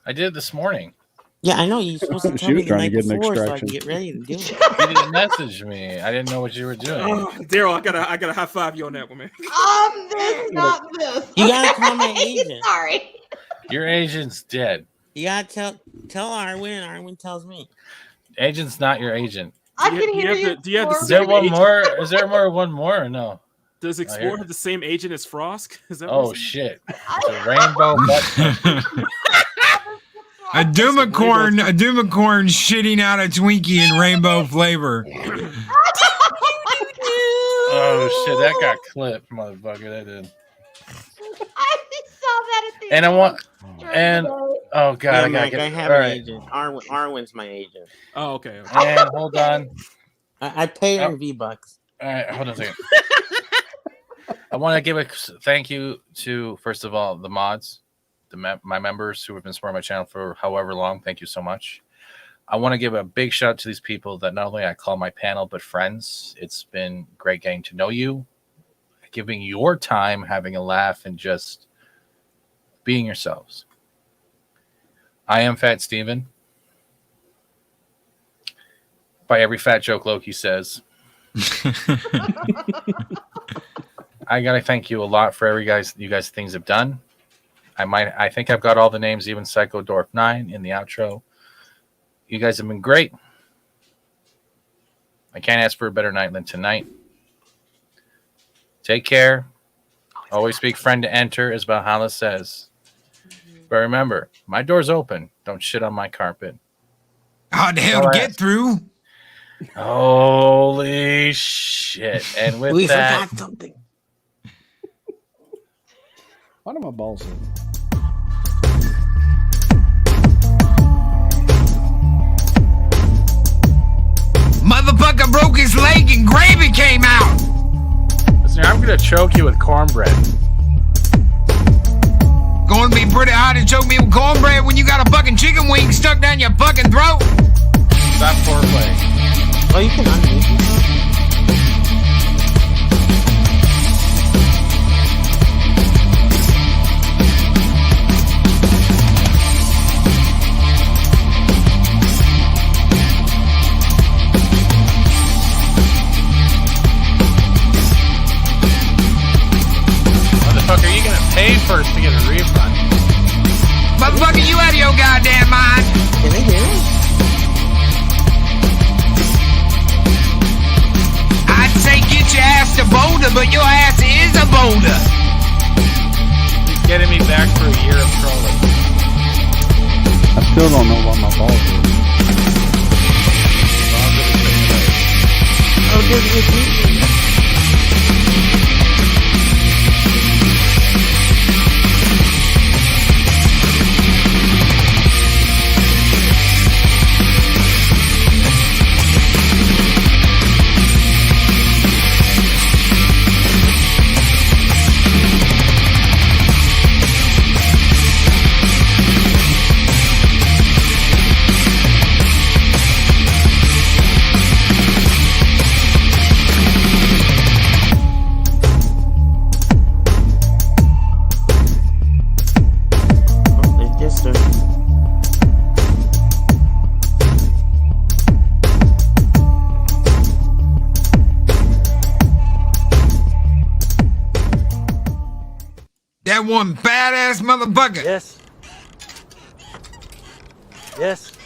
I did it this morning. Yeah, I know you're supposed to She tell me was the trying night to get an before so I extraction. can get ready to do it. You didn't message me. I didn't know what you were doing. Daryl, I gotta high five you on that one, man. This, not this. You gotta call my Okay, agent. Sorry. Your agent's dead. You gotta tell Arwen, and Arwen tells me. Agent's not your agent. I can hear you. Do you have the Is there same one agent? more? Is there one more or no? Does I Explorer hear- have the same agent as Frost? Is that Oh what shit! It's a rainbow butt. A Doomacorn shitting out a Twinkie in rainbow flavor. Oh shit! That got clipped, motherfucker. That did. I saw that at the And I want. during And the day. oh god, Yeah, I gotta Mike, get. I have all an right. agent. Arwen's my agent. Oh, okay. And hold on. I pay her in V-Bucks. All right, hold on a second. I want to give a thank you to, first of all, the mods, my members who have been supporting my channel for however long. Thank you so much. I want to give a big shout out to these people that not only I call my panel, but friends. It's been great getting to know you, giving your time, having a laugh, and just being yourselves. I am Fat Steven. By every fat joke Loki says. I gotta thank you a lot for you guys things have done. I think I've got all the names, even Psycho Dwarf 9 in the outro. You guys have been great. I can't ask for a better night than tonight. Take care. Always speak friend to enter, as Valhalla says. But remember, my door's open. Don't shit on my carpet. How the hell to get through? Holy shit. And with We that, forgot something. Why do my balls hurt? Motherfucker broke his leg and gravy came out. listen, I'm gonna choke you with cornbread. Going to be pretty hard to choke me with cornbread when you got a fucking chicken wing stuck down your fucking throat. Stop foreplay. Oh, you can unmute. Motherfucker, you gonna pay first to get a refund. Motherfucker, you out of your goddamn mind. Can they hear me? I'd say get your ass to a boulder, but your ass is a boulder. He's getting me back for a year of trolling. I still don't know what my balls are. Oh, dude, That one badass motherfucker. Yes. Yes.